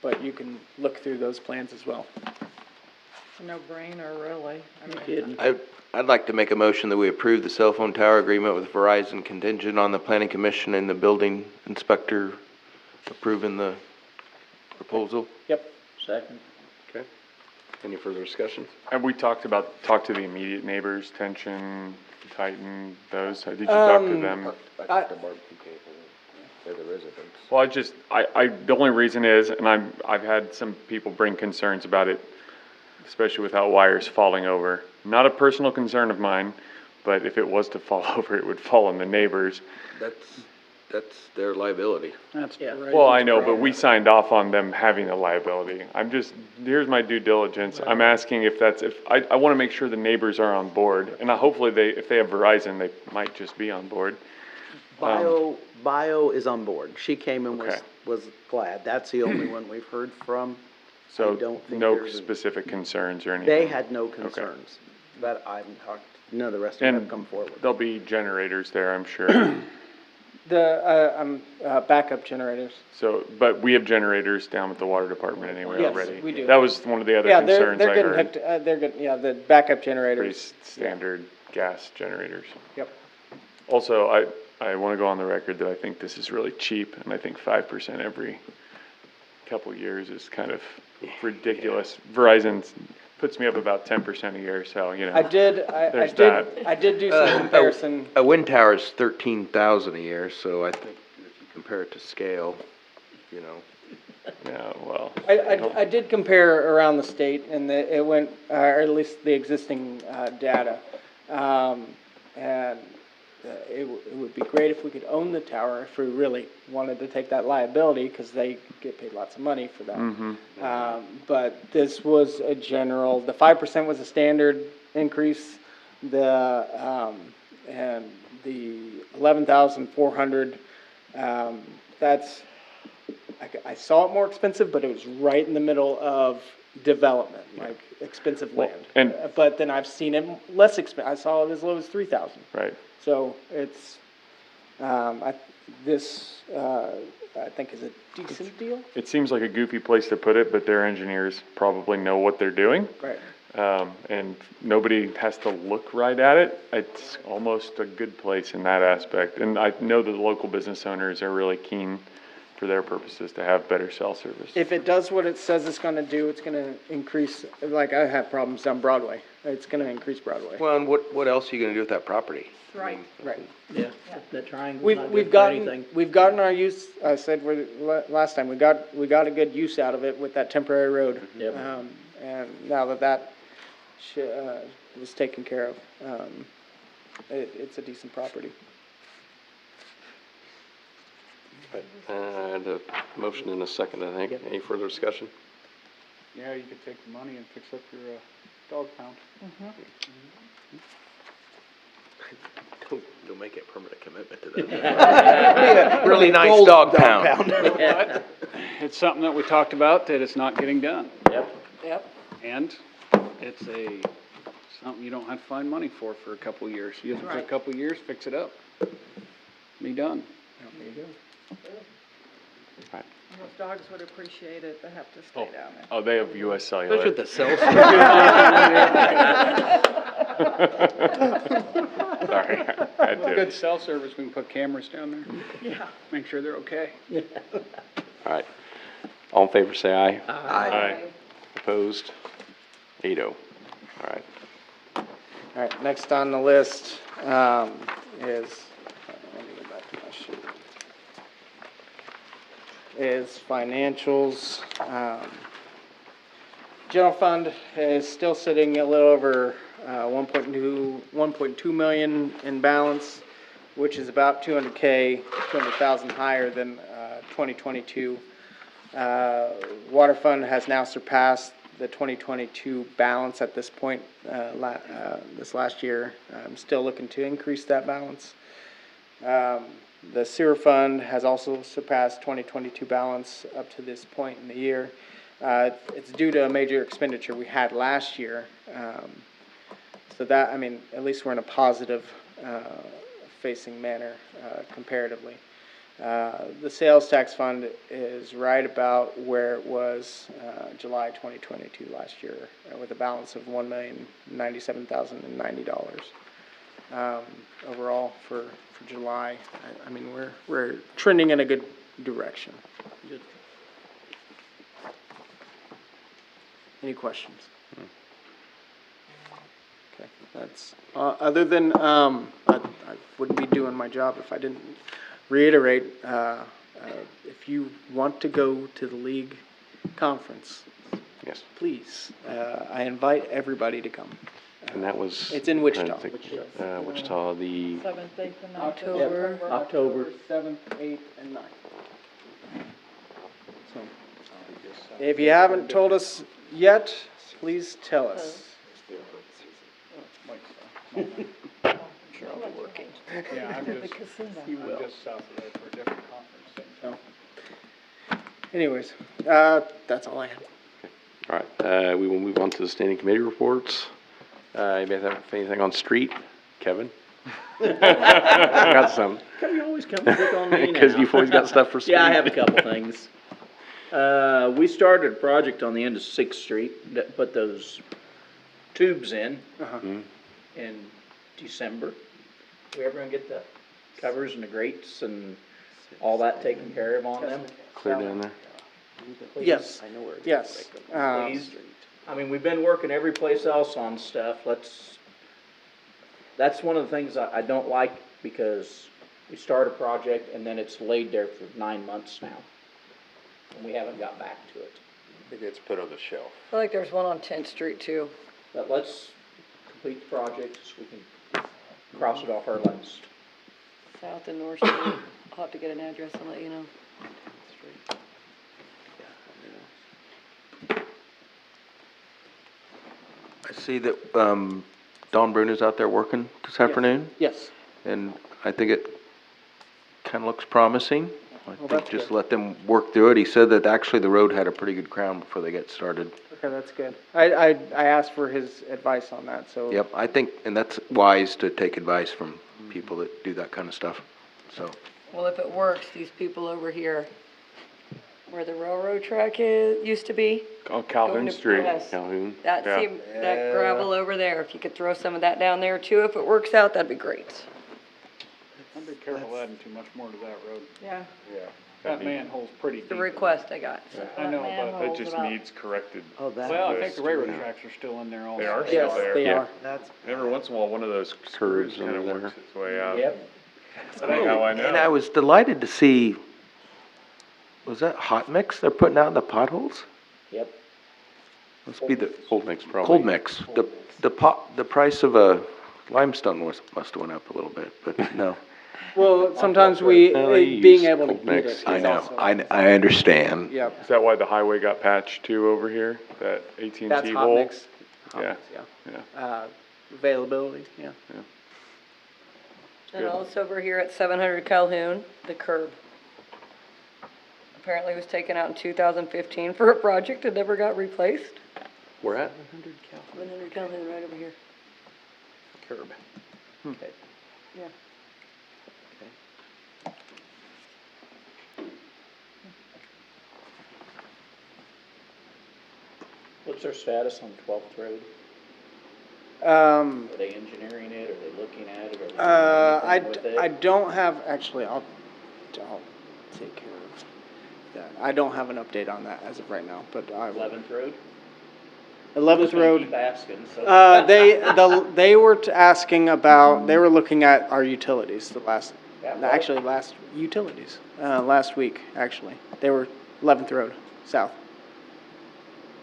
Speaker 7: But you can look through those plans as well.
Speaker 3: No brainer, really. I mean,
Speaker 13: I'd like to make a motion that we approve the cell phone tower agreement with Verizon contingent on the planning commission and the building inspector approving the proposal.
Speaker 7: Yep.
Speaker 4: Second.
Speaker 5: Okay. Any further discussion?
Speaker 1: Have we talked to the immediate neighbors, Tension, Titan, those? Did you talk to them?
Speaker 13: I talked to barbecue people. They're the residents.
Speaker 1: Well, the only reason is, and I've had some people bring concerns about it, especially without wires falling over. Not a personal concern of mine, but if it was to fall over, it would fall on the neighbors.
Speaker 13: That's their liability.
Speaker 9: That's right.
Speaker 1: Well, I know, but we signed off on them having a liability. Here's my due diligence. I'm asking I want to make sure the neighbors are on board, and hopefully if they have Verizon, they might just be on board.
Speaker 4: Bio is on board. She came and was glad. That's the only one we've heard from.
Speaker 1: So
Speaker 4: I don't think
Speaker 1: no
Speaker 4: there's
Speaker 1: specific concerns or anything?
Speaker 4: They had no concerns, but I haven't talked, none of the rest of them have come forward.
Speaker 1: There'll be generators there, I'm sure.
Speaker 7: Backup generators.
Speaker 1: So, but we have generators down at the water department anyway already.
Speaker 7: Yes, we do.
Speaker 1: That was one of the other concerns I heard.
Speaker 7: They're getting, the backup generators.
Speaker 1: Pretty standard gas generators.
Speaker 7: Yep.
Speaker 1: Also, I want to go on the record that I think this is really cheap, and I think 5% every couple years is kind of ridiculous. Verizon puts me up about 10% a year, so, you know.
Speaker 7: I
Speaker 1: there's that.
Speaker 7: did do some comparison.
Speaker 13: A wind tower is 13,000 a year, so I think if you compare it to scale, you know.
Speaker 1: Yeah, well.
Speaker 7: I did compare around the state, and it went, or at least the existing data. And it would be great if we could own the tower if we really wanted to take that liability, because they get paid lots of money for that.
Speaker 1: Mm-hmm.
Speaker 7: But this was a general, the 5% was a standard increase, and the 11,400, that's, I saw it more expensive, but it was right in the middle of development, like expensive land.
Speaker 1: And
Speaker 7: but then I've seen it less expensive. I saw it as low as 3,000.
Speaker 1: Right.
Speaker 7: So it's, I think is a decent deal.
Speaker 1: It seems like a goofy place to put it, but their engineers probably know what they're doing.
Speaker 7: Right.
Speaker 1: And nobody has to look right at it. It's almost a good place in that aspect. And I know that the local business owners are really keen for their purposes to have better cell service.
Speaker 7: If it does what it says it's going to do, it's going to increase, like I have problems down Broadway. It's going to increase Broadway.
Speaker 13: Well, and what else are you gonna do with that property?
Speaker 12: Right.
Speaker 7: Right.
Speaker 4: Yeah, that triangle's not
Speaker 7: We've
Speaker 4: good for anything.
Speaker 7: gotten our use, I said last time, we got a good use out of it with that temporary road.
Speaker 4: Yep.
Speaker 7: And now that was taken care of, it's a decent property.
Speaker 5: And a motion in a second, I think. Any further discussion?
Speaker 9: Yeah, you could take the money and fix up your, dog pound.
Speaker 13: Don't make it a permanent commitment to that. Really nice dog pound.
Speaker 9: It's something that we talked about, that it's not getting done.
Speaker 7: Yep.
Speaker 9: And it's something you don't have to find money for a couple of years. You have for a couple of years, fix it up. Be done.
Speaker 7: There you go.
Speaker 1: Right.
Speaker 3: Those dogs would appreciate it, they have to stay down there.
Speaker 1: Oh, they have US Cellular.
Speaker 4: Especially with the cell
Speaker 1: Sorry. I had to.
Speaker 9: Good cell service, we can put cameras down there.
Speaker 3: Yeah.
Speaker 9: Make sure they're okay.
Speaker 5: All right. All in favor, say aye.
Speaker 1: Aye.
Speaker 5: Opposed? 8-0. All right.
Speaker 7: All right, next on the list is, let me go back to my sheet. Is financials. General fund is still sitting a little over 1.2 million in balance, which is about 200,000 higher than 2022. Water fund has now surpassed the 2022 balance at this point, this last year. I'm still looking to increase that balance. The sewer fund has also surpassed 2022 balance up to this point in the year. It's due to a major expenditure we had last year. So that, I mean, at least we're in a positive facing manner comparatively. The sales tax fund is right about where it was July 2022 last year, with a balance of $1,097,090 overall for July. I mean, we're trending in a good direction.
Speaker 4: Good.
Speaker 7: Any questions? Okay, that's other than I wouldn't be doing my job if I didn't reiterate, if you want to go to the league conference,
Speaker 5: yes,
Speaker 7: please, I invite everybody to come.
Speaker 5: And that was.
Speaker 7: It's in Wichita.
Speaker 5: Wichita, the.
Speaker 3: 7th, 8th, and October.
Speaker 7: October 7th, 8th, and 9th. So, if you haven't told us yet, please tell us.
Speaker 9: Sure, I'll be working. Yeah, I'm just south of there for a different conference.
Speaker 7: So, anyways, that's all I had.
Speaker 5: All right, we will move on to the standing committee reports. Anybody have anything on street? Kevin? Got some.
Speaker 4: You always come pick on me now.
Speaker 5: Because you've always got stuff for street.
Speaker 4: Yeah, I have a couple things. We started a project on the end of 6th Street that put those tubes in December. We ever gonna get the
Speaker 2: covers and the grates and all that taken care of on them?
Speaker 5: Clear down there?
Speaker 2: Please?
Speaker 7: Yes, yes.
Speaker 2: Please? I mean, we've been working every place else on stuff, that's one of the things I don't like, because we start a project and then it's laid there for 9 months now, and we haven't got back to it.
Speaker 8: It gets put on the shelf.
Speaker 6: I feel like there's one on 10th Street too.
Speaker 2: But let's complete the project so we can cross it off our list.
Speaker 6: South and North Street. I'll have to get an address and let you know.
Speaker 13: I see that, Don Bruno's out there working this afternoon,
Speaker 7: Yes.
Speaker 13: and I think it kinda looks promising. I think
Speaker 7: that's
Speaker 13: just
Speaker 7: good.
Speaker 13: let them work through it. He said that actually the road had a pretty good crown before they get started.
Speaker 7: Okay, that's good. I asked for his advice on that, so.
Speaker 13: Yep, I think, and that's wise to take advice from people that do that kind of stuff, so.
Speaker 6: Well, if it works, these people over here, where the railroad track used to be.
Speaker 1: Oh, Calhoun
Speaker 6: Going to-
Speaker 1: Street.
Speaker 6: yes.
Speaker 1: Calhoun.
Speaker 6: That
Speaker 1: Yeah.
Speaker 6: that gravel over there, if you could throw some of that down there too, if it works out, that'd be great.
Speaker 9: I'd be careful adding too much more to that road.
Speaker 6: Yeah.
Speaker 1: Yeah.
Speaker 9: That manhole's pretty
Speaker 6: The
Speaker 9: deep.
Speaker 6: request I got.
Speaker 9: I know, but
Speaker 1: It just needs corrected.
Speaker 4: Oh, that.
Speaker 9: Well, I think the railroad
Speaker 1: Yeah.
Speaker 9: tracks are still in there also.
Speaker 1: They are still
Speaker 7: Yes,
Speaker 1: there.
Speaker 7: they
Speaker 1: Yeah.
Speaker 7: are.
Speaker 4: That's.
Speaker 1: Every once in a while, one of those screws kind of
Speaker 5: under
Speaker 1: works its way out.
Speaker 2: Yep.
Speaker 1: That ain't how I know.
Speaker 13: And I was delighted to see, was that hot mix they're putting out in the potholes?
Speaker 2: Yep.
Speaker 13: Must be the
Speaker 5: Cold mix probably.
Speaker 13: cold mix. The price of a limestone must have went up a little bit, but no.
Speaker 7: Well, sometimes
Speaker 5: Well, they
Speaker 7: being
Speaker 5: use
Speaker 7: able to
Speaker 5: cold
Speaker 7: get it
Speaker 5: mix.
Speaker 7: is
Speaker 13: I know,
Speaker 7: also.
Speaker 13: I understand.
Speaker 7: Yep.
Speaker 1: Is that why the highway got patched too over here? That AT&T
Speaker 7: That's hot
Speaker 1: hole?
Speaker 7: mix. Hot
Speaker 1: Yeah.
Speaker 7: mix,
Speaker 1: Yeah.
Speaker 7: Availability, yeah.
Speaker 6: And also over here at 700 Calhoun, the curb. Apparently was taken out in 2015 for a project that never got replaced.
Speaker 5: Where at?
Speaker 6: 700 Calhoun, right over here.
Speaker 5: Curb.
Speaker 2: Okay.
Speaker 6: Yeah.
Speaker 2: What's their status on 12th Road? Are they engineering it? Are they looking at it? Are they doing anything with it?
Speaker 7: I don't have, actually, I'll take care of that. I don't have an update on that as of right now, but I will.
Speaker 2: 11th Road?
Speaker 7: 11th
Speaker 2: Just gonna
Speaker 7: Road.
Speaker 2: keep asking, so.
Speaker 7: They were asking about, they were looking at our utilities last week, actually. They were 11th Road, south.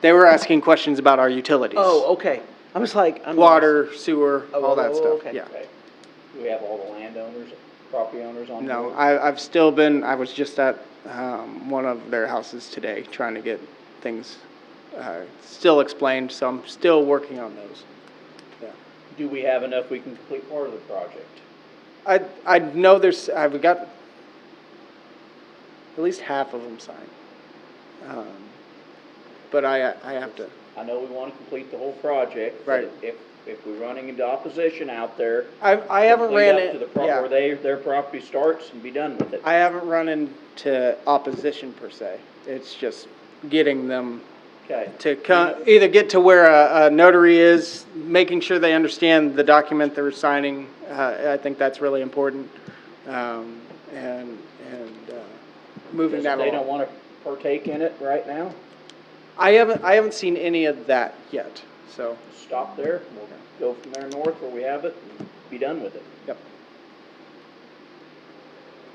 Speaker 7: They were asking questions about our utilities.
Speaker 4: Oh, okay. I was like, I'm.
Speaker 7: Water, sewer, all that
Speaker 4: Oh,
Speaker 7: stuff,
Speaker 4: okay.
Speaker 7: yeah.
Speaker 2: Okay. Do we have all the landowners, property owners on
Speaker 7: No,
Speaker 2: board?
Speaker 7: I've still been, I was just at, one of their houses today, trying to get things, still explained, so I'm still working on those. Yeah.
Speaker 2: Do we have enough we can complete part of the project?
Speaker 7: I know I've got at least half of them signed. But I have to,
Speaker 2: I know we want to complete the whole project. but
Speaker 7: Right.
Speaker 2: If we're running into opposition out there.
Speaker 7: I haven't
Speaker 2: complete
Speaker 7: ran
Speaker 2: up
Speaker 7: it,
Speaker 2: to the
Speaker 7: yeah.
Speaker 2: where their property starts and be done with it.
Speaker 7: I haven't run into opposition per se. It's just getting them
Speaker 2: Okay.
Speaker 7: to either get to where a notary is, making sure they understand the document they're signing. I think that's really important. And moving
Speaker 2: Because
Speaker 7: that
Speaker 2: if they don't
Speaker 7: along.
Speaker 2: want to partake in it right now,
Speaker 7: I haven't seen any of that yet, so.
Speaker 2: stop there. We'll go from there north where we have it and be done with it.
Speaker 7: Yep.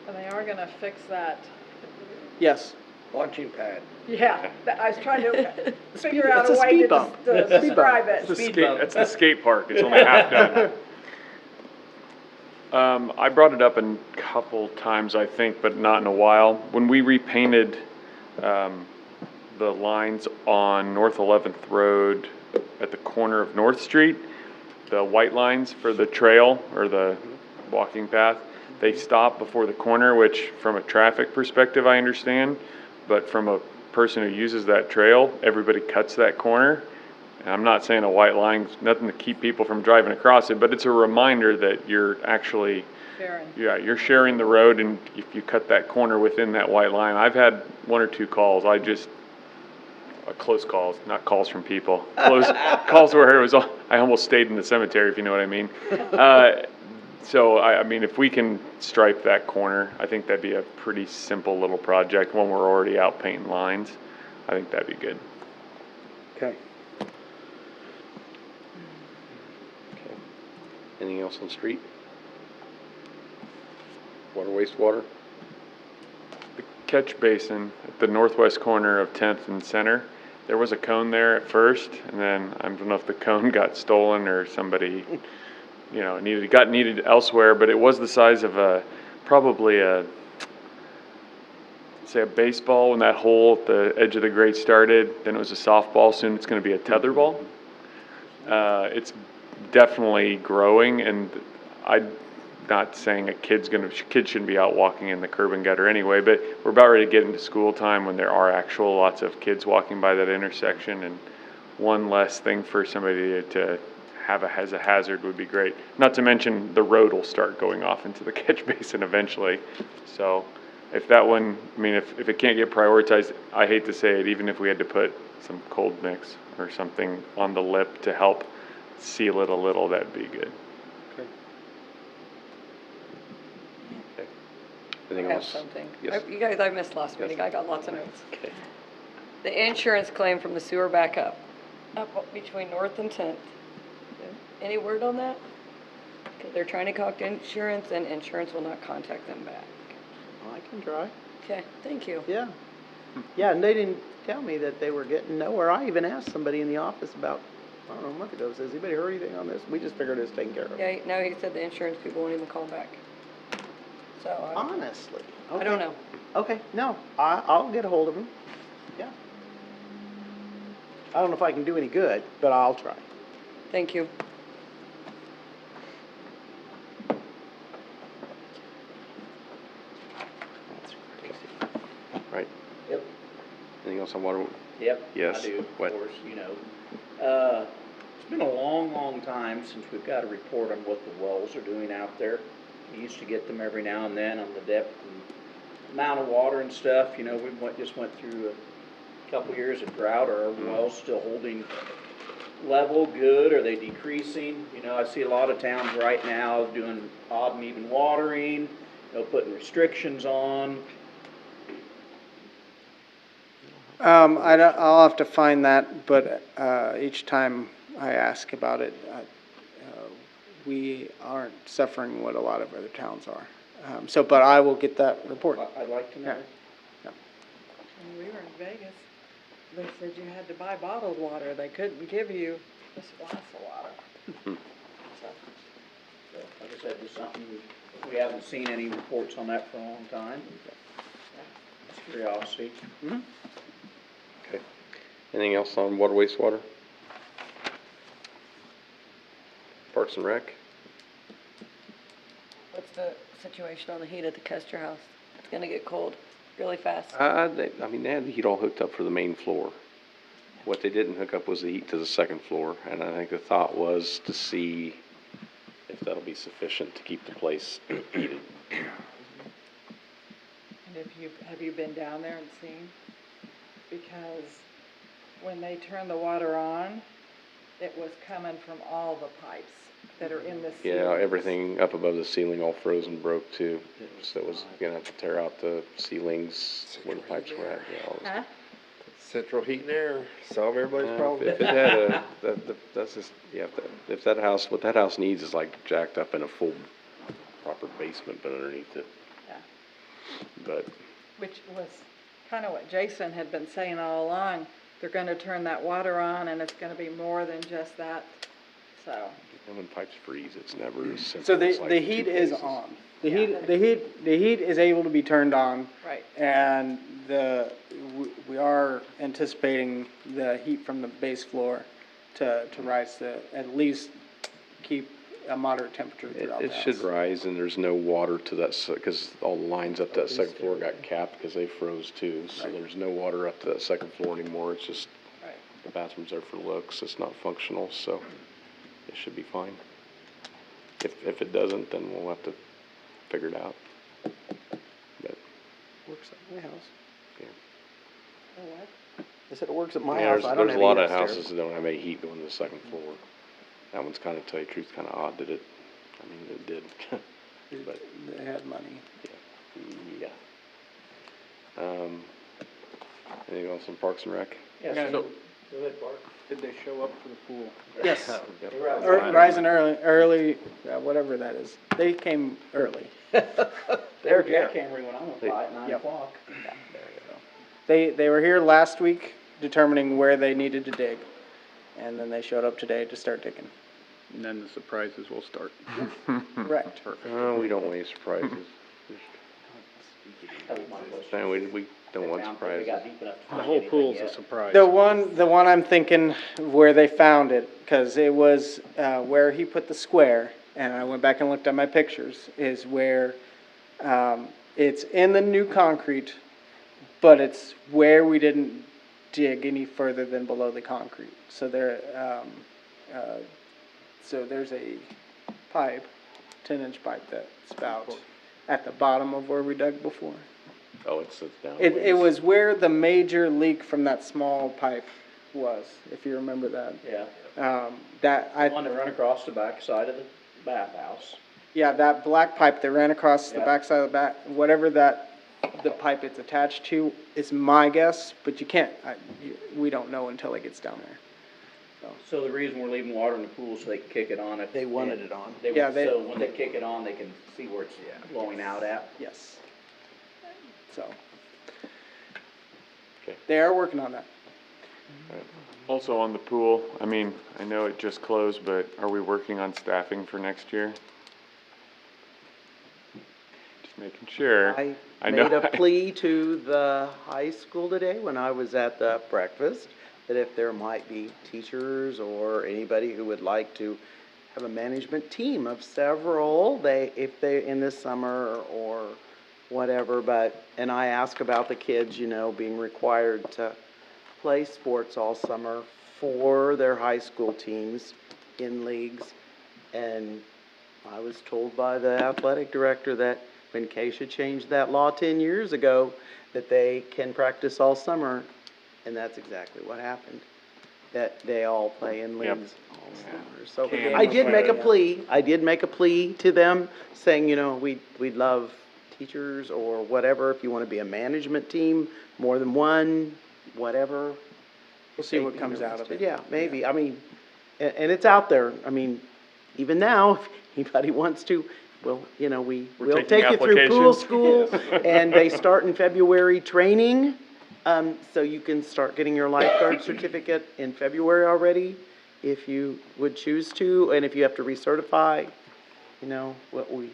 Speaker 3: And they are gonna fix that.
Speaker 7: Yes.
Speaker 4: Launching pad.
Speaker 3: Yeah, I was trying to figure out
Speaker 7: it's
Speaker 3: a
Speaker 7: a
Speaker 3: way
Speaker 7: speed
Speaker 3: to
Speaker 7: bump.
Speaker 3: describe
Speaker 1: It's the
Speaker 3: it.
Speaker 1: skate, it's the skate park. It's only half done. I brought it up a couple times, I think, but not in a while. When we repainted, the lines on North 11th Road at the corner of North Street, the white lines for the trail or the walking path, they stop before the corner, which from a traffic perspective, I understand. But from a person who uses that trail, everybody cuts that corner. And I'm not saying a white line's nothing to keep people from driving across it, but it's a reminder that you're actually,
Speaker 3: Sharon.
Speaker 1: yeah, you're sharing the road, and if you cut that corner within that white line, I've had one or two calls. Close calls, not calls from people. Close calls where it was, I almost stayed in the cemetery, if you know what I mean. So I mean, if we can stripe that corner, I think that'd be a pretty simple little project when we're already out painting lines. I think that'd be good.
Speaker 7: Okay.
Speaker 5: Anything else on street? Water, wastewater?
Speaker 1: Catch basin at the northwest corner of 10th and Center. There was a cone there at first, and then I don't know if the cone got stolen or somebody, you know, got needed elsewhere, but it was the size of probably say a baseball when that hole at the edge of the grate started. Then it was a softball. Soon it's going to be a tetherball. It's definitely growing, and I'm not saying kids shouldn't be out walking in the curb and gutter anyway, but we're about ready to get into school time when there are lots of kids walking by that intersection, and one less thing for somebody to have as a hazard would be great. Not to mention the road will start going off into the catch basin eventually. So if that one, I mean, if it can't get prioritized, I hate to say it, even if we had to put some cold mix or something on the lip to help seal it a little, that'd be good.
Speaker 5: Anything
Speaker 18: I have
Speaker 5: else?
Speaker 18: something.
Speaker 5: Yes.
Speaker 18: You guys, I missed last meeting.
Speaker 5: Yes.
Speaker 18: I got lots of notes.
Speaker 5: Okay.
Speaker 18: The insurance claim from the sewer backup, up between North and 10th. Any word on that? 'Cause they're trying to contact insurance and insurance will not contact them back.
Speaker 4: I can try.
Speaker 18: Okay, thank you.
Speaker 4: Yeah. Yeah, and they didn't tell me that they were getting nowhere. I even asked somebody in the office about, I don't know, a month ago, says, anybody heard anything on this? We just figured it was taken care of.
Speaker 18: Yeah, no, he said the insurance people won't even call back. So,
Speaker 4: Honestly?
Speaker 18: I don't know.
Speaker 4: Okay, no, I'll get a hold of them. Yeah. I don't know if I can do any good, but I'll try.
Speaker 18: Thank you.
Speaker 5: Right.
Speaker 13: Yep.
Speaker 5: Anything else on water?
Speaker 2: Yep.
Speaker 5: Yes.
Speaker 2: I do,
Speaker 5: What?
Speaker 2: of course, you know. It's been a long, long time since we've got a report on what the wells are doing out there. We used to get them every now and then on the depth and amount of water and stuff. You know, just went through a couple years of drought. Are our wells still holding level good? Are they decreasing? You know, I see a lot of towns right now doing odd and even watering, you know, putting restrictions on.
Speaker 7: I'll have to find that, but, each time I ask about it, we aren't suffering what a lot of other towns are. But I will get that report.
Speaker 2: I'd like to know.
Speaker 7: Yeah.
Speaker 3: When we were in Vegas, they said you had to buy bottled water. They couldn't give you just a glass of water.
Speaker 2: So, like I said, just something, we haven't seen any reports on that for a long time. Just curiosity.
Speaker 7: Mm-hmm.
Speaker 5: Okay. Anything else on water, wastewater? Parks and Rec?
Speaker 18: What's the situation on the heat at the Custer house? It's gonna get cold really fast.
Speaker 5: I mean, they had the heat all hooked up for the main floor. What they didn't hook up was the heat to the second floor, and I think the thought was to see if that'll be sufficient to keep the place heated.
Speaker 3: And have you been down there and seen? Because when they turned the water on, it was coming from all the pipes that are in the ceiling.
Speaker 5: Yeah, everything up above the ceiling all froze and broke too, so it was gonna have to tear out the ceilings where the pipes were at, yeah, all this.
Speaker 18: Huh?
Speaker 8: Central heat and air, solve everybody's problem.
Speaker 5: If it had that's just, yeah, if that house, what that house needs is like jacked up in a full proper basement, but underneath it.
Speaker 3: Yeah.
Speaker 5: But,
Speaker 3: Which was kind of what Jason had been saying all along. They're gonna turn that water on and it's gonna be more than just that, so.
Speaker 5: and when pipes freeze, it's never as simple.
Speaker 7: So
Speaker 5: as like
Speaker 7: the
Speaker 5: two
Speaker 7: heat is
Speaker 5: places.
Speaker 7: on. The heat is able to be turned on.
Speaker 3: Right.
Speaker 7: And we are anticipating the heat from the base floor to rise to at least keep a moderate temperature throughout the
Speaker 5: It
Speaker 7: house.
Speaker 5: should rise, and there's no water to that, because all the lines up to that second floor got capped because they froze too. So there's no water up to that second floor anymore. It's just, the bathroom's there for looks. It's not functional, so it should be fine. If it doesn't, then we'll have to figure it out. But,
Speaker 4: Works at my house.
Speaker 5: yeah.
Speaker 3: Oh, what?
Speaker 4: I said it works at my
Speaker 5: Yeah,
Speaker 4: house. I don't
Speaker 5: there's
Speaker 4: have
Speaker 5: a lot
Speaker 4: heat
Speaker 5: of
Speaker 4: upstairs.
Speaker 5: houses that don't have any heat going to the second floor. That one's kind of, to tell you the truth, kind of odd that it, I I mean, it did. But,
Speaker 7: They had money.
Speaker 5: yeah. Anything else on Parks and Rec?
Speaker 16: Yes,
Speaker 9: Yeah,
Speaker 16: so,
Speaker 9: so-
Speaker 16: go ahead, Bart.
Speaker 9: Did they show up for the pool?
Speaker 7: Yes.
Speaker 5: Yep.
Speaker 7: Rising early, whatever that is. They came early.
Speaker 2: They were jackhammering when I went by at 9
Speaker 7: Yep.
Speaker 2: o'clock.
Speaker 7: They were here last week determining where they needed to dig. And then they showed up today to start digging.
Speaker 9: And then the surprises will start.
Speaker 7: Correct.
Speaker 5: We don't want any surprises.
Speaker 2: That was my question.
Speaker 5: No, we don't want
Speaker 2: They
Speaker 5: surprises.
Speaker 2: got deep enough to
Speaker 9: The
Speaker 2: find
Speaker 9: whole
Speaker 2: anything
Speaker 9: pool's a
Speaker 2: yet.
Speaker 9: surprise.
Speaker 7: The one I'm thinking where they found it, because it was where he put the square, and I went back and looked at my pictures, is where it's in the new concrete, but it's where we didn't dig any further than below the concrete. So there's a pipe, 10-inch pipe that spouts at the bottom of where we dug before.
Speaker 5: Oh, it sits down.
Speaker 7: It was where the major leak from that small pipe was, if you remember that.
Speaker 2: Yeah.
Speaker 7: The
Speaker 2: One that run across the back side of the bathhouse.
Speaker 7: yeah, that black pipe that ran across the
Speaker 2: Yeah.
Speaker 7: backside of the back, whatever the pipe it's attached to is my guess, but you can't, we don't know until it gets down there.
Speaker 2: So the reason we're leaving water in the pool so they can kick it on if.
Speaker 4: They wanted it on.
Speaker 7: Yeah,
Speaker 2: So when they kick it on, they can see where it's blowing out at.
Speaker 7: Yes. So.
Speaker 5: Okay.
Speaker 7: They are working on that.
Speaker 1: Also on the pool, I mean, I know it just closed, but are we working on staffing for next year? Just making sure.
Speaker 4: I
Speaker 1: know
Speaker 4: made a plea to the high school today when I was at the breakfast, that if there might be teachers or anybody who would like to have a management team of several, if they, in this summer or whatever, and I ask about the kids, being required to play sports all summer for their high school teams in leagues. And I was told by the athletic director that when Keisha changed that law 10 years ago, that they can practice all summer, and that's exactly what happened. That they all play in
Speaker 1: Yep.
Speaker 4: leagues all summer. So
Speaker 1: Can
Speaker 4: I did make a
Speaker 7: play,
Speaker 4: plea. I did make a plea to them, saying, we'd love teachers or whatever, if you want to be a management team, more than one, whatever.
Speaker 7: We'll see what comes out of it.
Speaker 4: Yeah, maybe. I mean, and it's out there. I mean, even now, if anybody wants to, we'll
Speaker 1: We're
Speaker 4: take
Speaker 1: taking
Speaker 4: you through pool
Speaker 1: applications.
Speaker 4: school, and they start in February training. So you can start getting your lifeguard certificate in February already, if you would choose to, and if you have to recertify, what we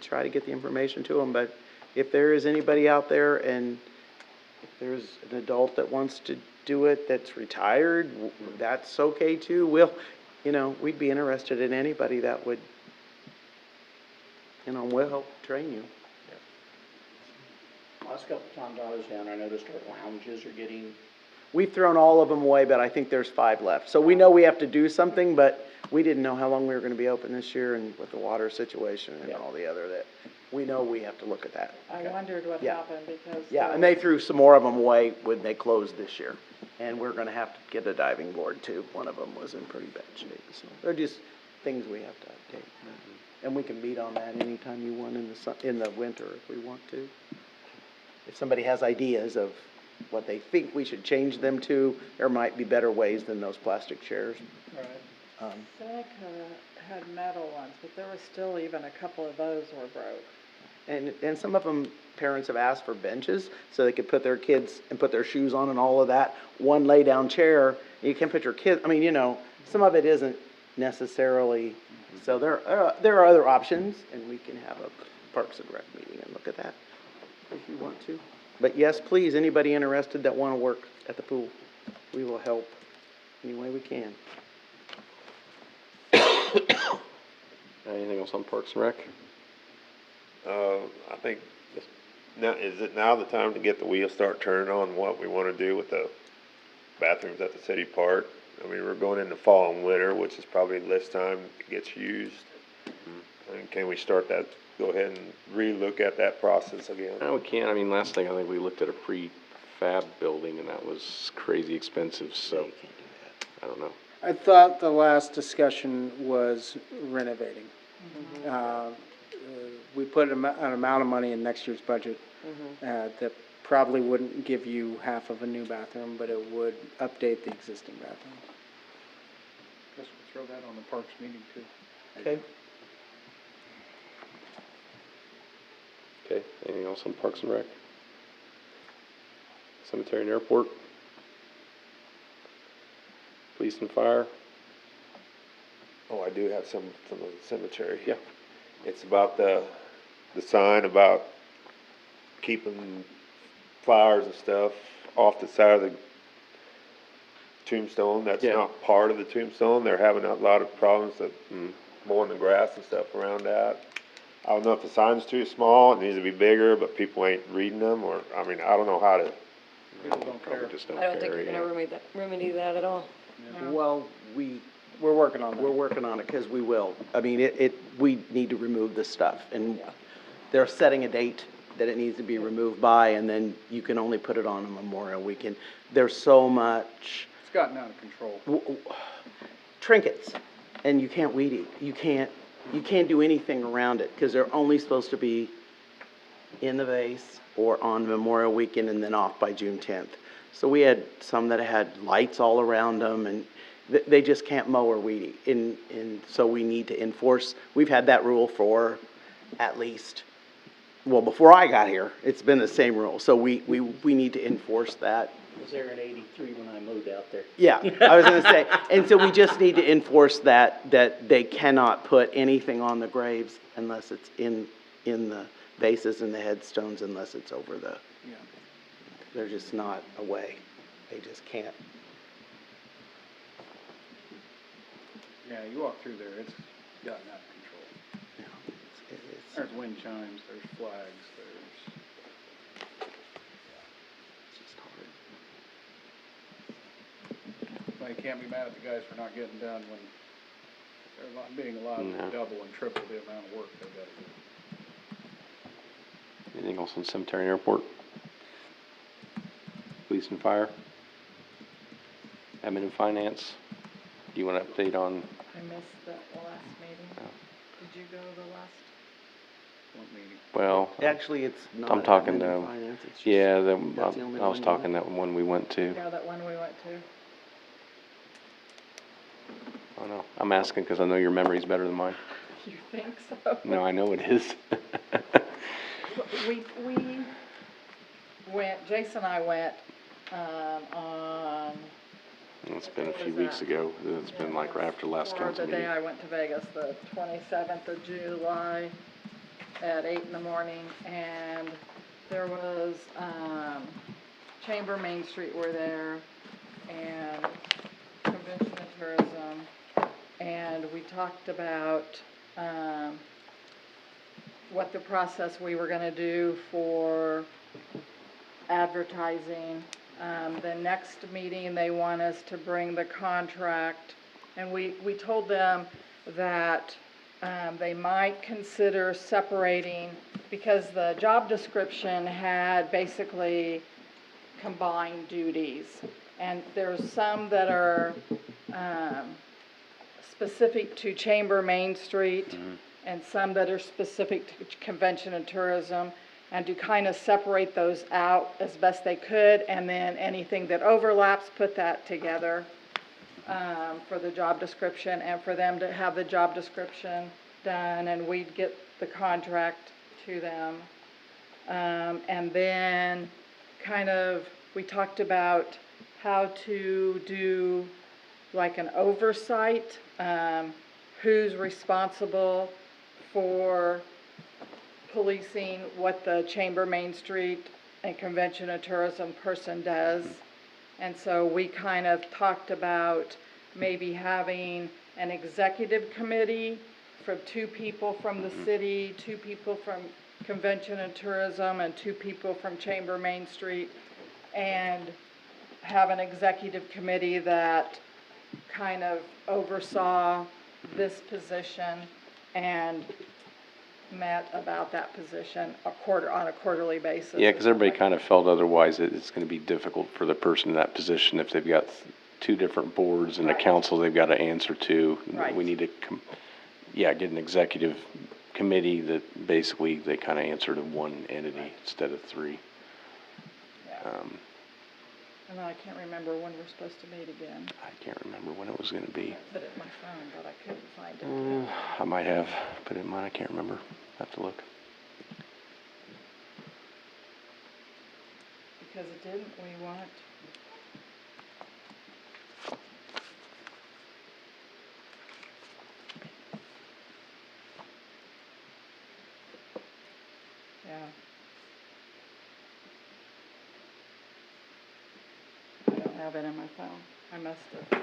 Speaker 4: try to get the information to them. But if there is anybody out there, and if there's an adult that wants to do it that's retired, that's okay too. We'd be interested in anybody that would, we'll help train you.
Speaker 2: Last couple times I was down, I noticed our lounges are getting,
Speaker 4: We've thrown all of them away, but I think there's 5 left. So we know we have to do something, but we didn't know how long we were gonna be open this year, and with the water situation and all the other, that we know we have to look at that.
Speaker 3: I wondered what
Speaker 4: Yeah.
Speaker 3: happened because.
Speaker 4: Yeah, and they threw some more of them away when they closed this year. And we're gonna have to get a diving board too. One of them was in pretty bad shape, so they're just things we have to update. And we can meet on that anytime you want in the winter if we want to. If somebody has ideas of what they think we should change them to, there might be better ways than those plastic chairs.
Speaker 3: Right. Seneca had metal ones, but there was still even a couple of those were broke.
Speaker 4: And some of them, parents have asked for benches, so they could put their kids and put their shoes on and all of that. One lay-down chair, you can put your kids, some of it isn't necessarily, so there are other options, and we can have a Parks and Rec meeting and look at that if you want to. But yes, please, anybody interested that want to work at the pool, we will help any way we can.
Speaker 5: Anything else on Parks and Rec?
Speaker 8: I think, is it now the time to get the wheels start turning on what we want to do with the bathrooms at the city park? I mean, we're going into fall and winter, which is probably less time it gets used. And can we start that, go ahead and re-look at that process again?
Speaker 5: No, we can't. I mean, last thing, I think we looked at a prefab building, and that was crazy expensive, so, I don't know.
Speaker 7: I thought the last discussion was renovating. We put an amount of money in next year's budget, that probably wouldn't give you half of a new bathroom, but it would update the existing bathroom.
Speaker 9: Guess we'll throw that on the Parks meeting too.
Speaker 4: Okay.
Speaker 5: Okay, anything else on Parks and Rec? Cemetery and Airport? Police and Fire?
Speaker 8: Oh, I do have some from the cemetery.
Speaker 5: Yeah.
Speaker 8: It's about the sign about keeping flowers and stuff off the side of the tombstone. That's
Speaker 5: Yeah.
Speaker 8: not part of the tombstone. They're having a lot of problems with mowing the grass and stuff around that. I don't know if the sign's too small, it needs to be bigger, but people ain't reading them, or, I mean, I don't know how to.
Speaker 9: People don't care.
Speaker 5: Probably just don't
Speaker 18: I don't think
Speaker 5: care,
Speaker 18: you're
Speaker 5: yeah.
Speaker 18: gonna remedy that at all.
Speaker 4: Well,
Speaker 7: We're working on that.
Speaker 4: we're working on it, cause we will. I mean, we need to remove this stuff, and they're setting a date that it needs to be removed by, and then you can only put it on a Memorial Weekend. There's so much
Speaker 9: It's gotten out of control.
Speaker 4: trinkets, and you can't weed eat. You can't do anything around it, because they're only supposed to be in the vase or on Memorial Weekend and then off by June 10th. So we had some that had lights all around them, and they just can't mow or weed eat. And so we need to enforce, we've had that rule for at least, well, before I got here, it's been the same rule. So we need to enforce that.
Speaker 2: Was there in '83 when I moved out there?
Speaker 4: Yeah, I was gonna say, and so we just need to enforce that they cannot put anything on the graves unless it's in the vases and the headstones, unless it's over the, they're just not a way. They just can't.
Speaker 9: Yeah, you walk through there, it's gotten out of control. There's wind chimes, there's flags, there's.
Speaker 4: It's just hard.
Speaker 9: Well, you can't be mad at the guys for not getting done when they're being allowed
Speaker 5: No.
Speaker 9: to double and triple the amount of work they've got to do.
Speaker 5: Anything else on Cemetery and Airport? Police and Fire? Admin and Finance? Do you want an update on?
Speaker 3: I missed the last meeting.
Speaker 5: Oh.
Speaker 3: Did you go to the last?
Speaker 9: What meeting?
Speaker 5: Well,
Speaker 4: Actually, it's not.
Speaker 5: I'm talking
Speaker 4: admin
Speaker 5: to,
Speaker 4: and finance, it's just-
Speaker 5: yeah,
Speaker 4: that's the only
Speaker 5: I was
Speaker 4: one you
Speaker 5: talking that one we went to.
Speaker 3: Yeah, that one we went to.
Speaker 5: I don't know, I'm asking because I know your memory's better than mine.
Speaker 3: You think so?
Speaker 5: No, I know it is.
Speaker 3: We went, Jason and I went, on.
Speaker 5: It's been a
Speaker 3: What
Speaker 5: few
Speaker 3: was
Speaker 5: weeks
Speaker 3: that?
Speaker 5: ago. It's been like right after last
Speaker 3: Or
Speaker 5: council
Speaker 3: the day
Speaker 5: meeting.
Speaker 3: I went to Vegas, the 27th of July at 8 in the morning, and there was, Chamber Main Street were there, and Convention and Tourism, and we talked about, what the process we were gonna do for advertising. The next meeting, they want us to bring the contract, and we told them that, they might consider separating, because the job description had basically combined duties. And there's some that are, specific to Chamber Main Street, and some that are specific to Convention and Tourism, and to kind of separate those out as best they could, and then anything that overlaps, put that together for the job description, and for them to have the job description done, and we'd get the contract to them. And then kind of, we talked about how to do like an oversight, who's responsible for policing what the Chamber Main Street and Convention and Tourism person does. And so we kind of talked about maybe having an executive committee from 2 people from the city, 2 people from Convention and Tourism, and 2 people from Chamber Main Street, and have an executive committee that kind of oversaw this position and met about that position on a quarterly basis.
Speaker 5: Yeah, because everybody kind of felt otherwise it's going to be difficult for the person in that position if they've got 2 different boards and a
Speaker 3: Right.
Speaker 5: council they've got to answer to.
Speaker 3: Right.
Speaker 5: We need to yeah, get an executive committee that basically they kind of answer to one entity instead of three.
Speaker 3: And I can't remember when we're supposed to meet again.
Speaker 5: I can't remember when it was gonna be.
Speaker 3: Put it in my phone, but I couldn't find it.
Speaker 5: I might have put it in mine, I can't remember. I have to look.
Speaker 3: Because didn't we want, yeah. I don't have it in my phone. I must have.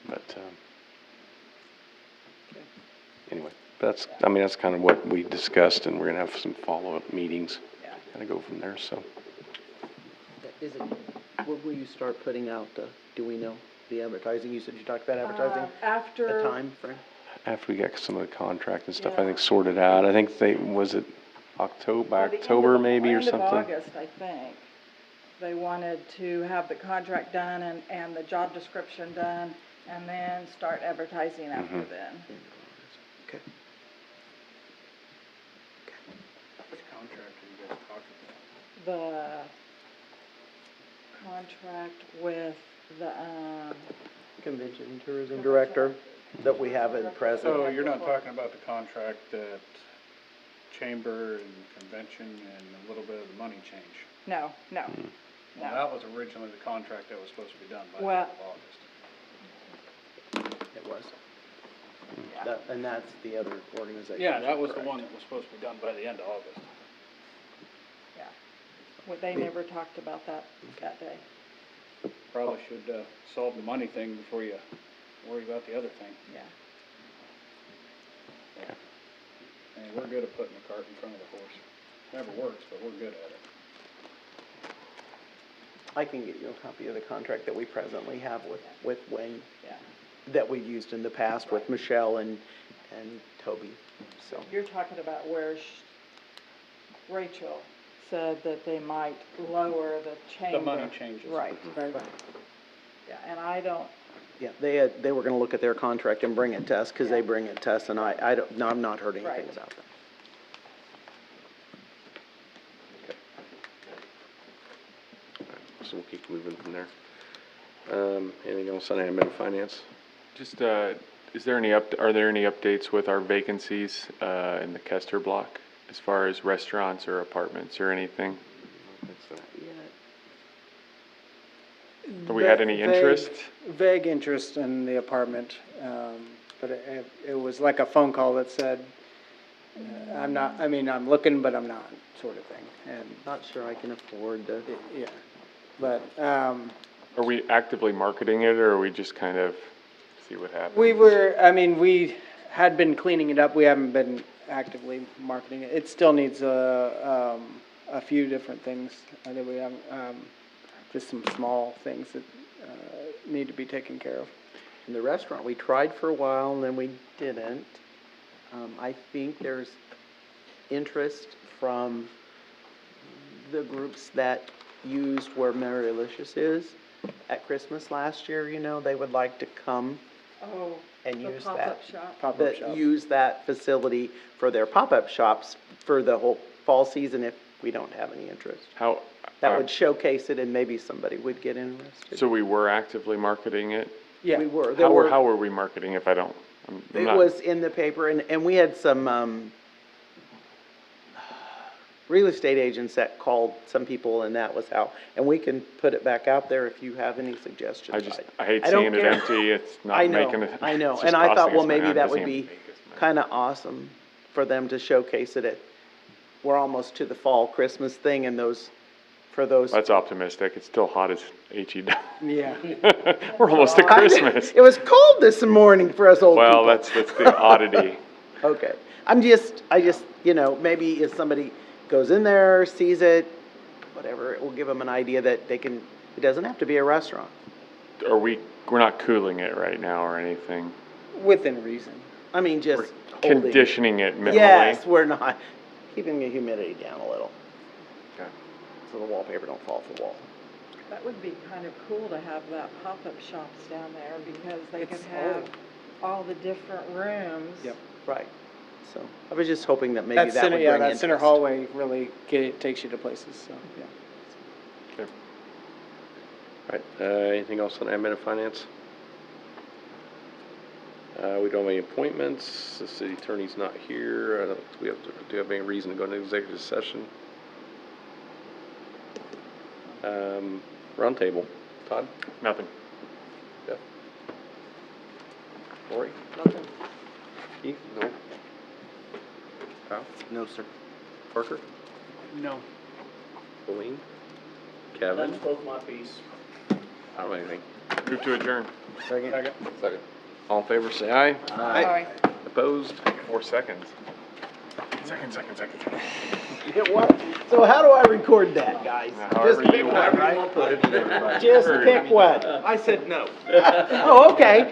Speaker 5: But, anyway, that's, I mean, that's kind of what we discussed, and we're gonna have some follow-up meetings.
Speaker 3: Yeah.
Speaker 5: Kind of go from there, so.
Speaker 4: Is it, when will you start putting out the, do we know, the advertising? You said you talked about advertising?
Speaker 3: After.
Speaker 4: A time frame?
Speaker 5: After we got some of the contract and stuff, I think, sorted out, I think was it October maybe or something?
Speaker 3: End of August, I think. They wanted to have the contract done and the job description done, and then start advertising after then.
Speaker 4: Okay.
Speaker 9: Which contract are you guys talking
Speaker 3: The contract with the,
Speaker 4: Convention and Tourism Director that we have in present.
Speaker 9: So you're not talking about the contract that Chamber and Convention and a little bit of the money change?
Speaker 3: no.
Speaker 9: Well, that was originally the contract that was supposed to be done by the
Speaker 3: Well-
Speaker 9: end of August.
Speaker 4: It was. And that's the other organization.
Speaker 9: Yeah, that was the
Speaker 4: correct.
Speaker 9: one that was supposed to be done by the end of August.
Speaker 3: Yeah. Well, they never talked about that day.
Speaker 9: Probably should, solve the money thing before you worry about the other thing.
Speaker 3: Yeah.
Speaker 9: I mean, we're good at putting the cart in front of the horse. Never works, but we're good at it.
Speaker 4: I can get you a copy of the contract that we presently have with Wayne.
Speaker 3: Yeah.
Speaker 4: That we've used in the past with Michelle and Toby, so.
Speaker 3: You're talking about where Rachel said that they might lower the chamber.
Speaker 9: The money changes.
Speaker 3: Right. Yeah, and I don't,
Speaker 4: Yeah, they were gonna look at their contract and bring it to us, cause they bring it to us, and I don't, no, I've not heard anything
Speaker 3: Right.
Speaker 4: about that.
Speaker 5: So we'll keep moving from there. Anything else on admin and finance?
Speaker 1: Just, is there any are there any updates with our vacancies, in the Kester block as far as restaurants or apartments or anything? Have we had any interest?
Speaker 7: Vague interest in the apartment, but it was like a phone call that said, I'm looking, but I'm not, sort of thing, and,
Speaker 4: Not sure I can afford to.
Speaker 7: yeah. But,
Speaker 1: Are we actively marketing it, or are we just kind of see what happens?
Speaker 7: we had been cleaning it up, we haven't been actively marketing it. It still needs a few different things that we have, just some small things that, need to be taken care of.
Speaker 4: In the restaurant, we tried for a while and then we didn't. I think there's interest from the groups that used where Marylicious is at Christmas last year, they would like to come and
Speaker 3: the
Speaker 4: use
Speaker 3: pop-up
Speaker 4: that.
Speaker 3: shop.
Speaker 7: Pop-up shop.
Speaker 4: Use that facility for their pop-up shops for the whole fall season if we don't have any interest.
Speaker 1: How?
Speaker 4: That would showcase it and maybe somebody would get interested.
Speaker 1: So we were actively marketing it?
Speaker 7: Yeah.
Speaker 4: We were.
Speaker 1: How were we marketing if I don't? I'm
Speaker 4: It
Speaker 1: not-
Speaker 4: was in the paper, and we had some, real estate agents that called some people, and that was how, and we can put it back out there if you have any suggestions.
Speaker 1: I hate
Speaker 4: I don't
Speaker 1: seeing it
Speaker 4: care.
Speaker 1: empty, it's not
Speaker 4: I know,
Speaker 1: making it.
Speaker 4: I know,
Speaker 1: it's
Speaker 4: and
Speaker 1: just
Speaker 4: I thought,
Speaker 1: costing
Speaker 4: well,
Speaker 1: us
Speaker 4: maybe
Speaker 1: money.
Speaker 4: that
Speaker 1: Doesn't
Speaker 4: would
Speaker 1: even
Speaker 4: be
Speaker 1: make us money.
Speaker 4: kinda awesome for them to showcase it we're almost to the fall Christmas thing, and for those.
Speaker 1: That's optimistic, it's still hot as HE.
Speaker 7: Yeah.
Speaker 1: We're almost to Christmas.
Speaker 4: It was cold this morning for us old people.
Speaker 1: Well, that's the oddity.
Speaker 4: Okay, I just, maybe if somebody goes in there, sees it, whatever, it will give them an idea that they can, it doesn't have to be a restaurant.
Speaker 1: We're not cooling it right now or anything.
Speaker 7: Within reason.
Speaker 4: I mean, just
Speaker 1: We're
Speaker 4: holding.
Speaker 1: conditioning it minimally.
Speaker 4: Yes, we're not, keeping the humidity down a little.
Speaker 1: Okay.
Speaker 4: So the wallpaper don't fall off the wall.
Speaker 3: That would be kind of cool to have that pop-up shops down there because they could
Speaker 7: It's
Speaker 3: have all the different rooms.
Speaker 7: Yep.
Speaker 4: Right. So I was just hoping that maybe
Speaker 7: That
Speaker 4: that
Speaker 7: center,
Speaker 4: would
Speaker 7: yeah,
Speaker 4: bring
Speaker 7: that center
Speaker 4: interest.
Speaker 7: hallway really takes you to places, so, yeah.
Speaker 5: All right, anything else on admin and finance? We don't have any appointments, the city attorney's not here, do we have any reason to go into executive session? Roundtable, Todd?
Speaker 1: Nothing.
Speaker 5: Jeff? Lori?
Speaker 4: Nothing.
Speaker 5: Keith? No. Kyle?
Speaker 4: No, sir.
Speaker 5: Parker?
Speaker 9: No.
Speaker 5: Colleen? Kevin?
Speaker 14: both my piece.
Speaker 5: I don't have anything.
Speaker 1: Move to adjourn.
Speaker 7: Second.
Speaker 5: Second. All in favor, say aye.
Speaker 18: Aye.
Speaker 5: Opposed?
Speaker 1: 4 seconds. Second.
Speaker 4: Yeah, what? So how do I record that, guys?
Speaker 1: However
Speaker 4: Just
Speaker 1: you
Speaker 4: pick
Speaker 1: want.
Speaker 4: one, right? Just pick one.
Speaker 13: I said no.
Speaker 4: Oh, okay.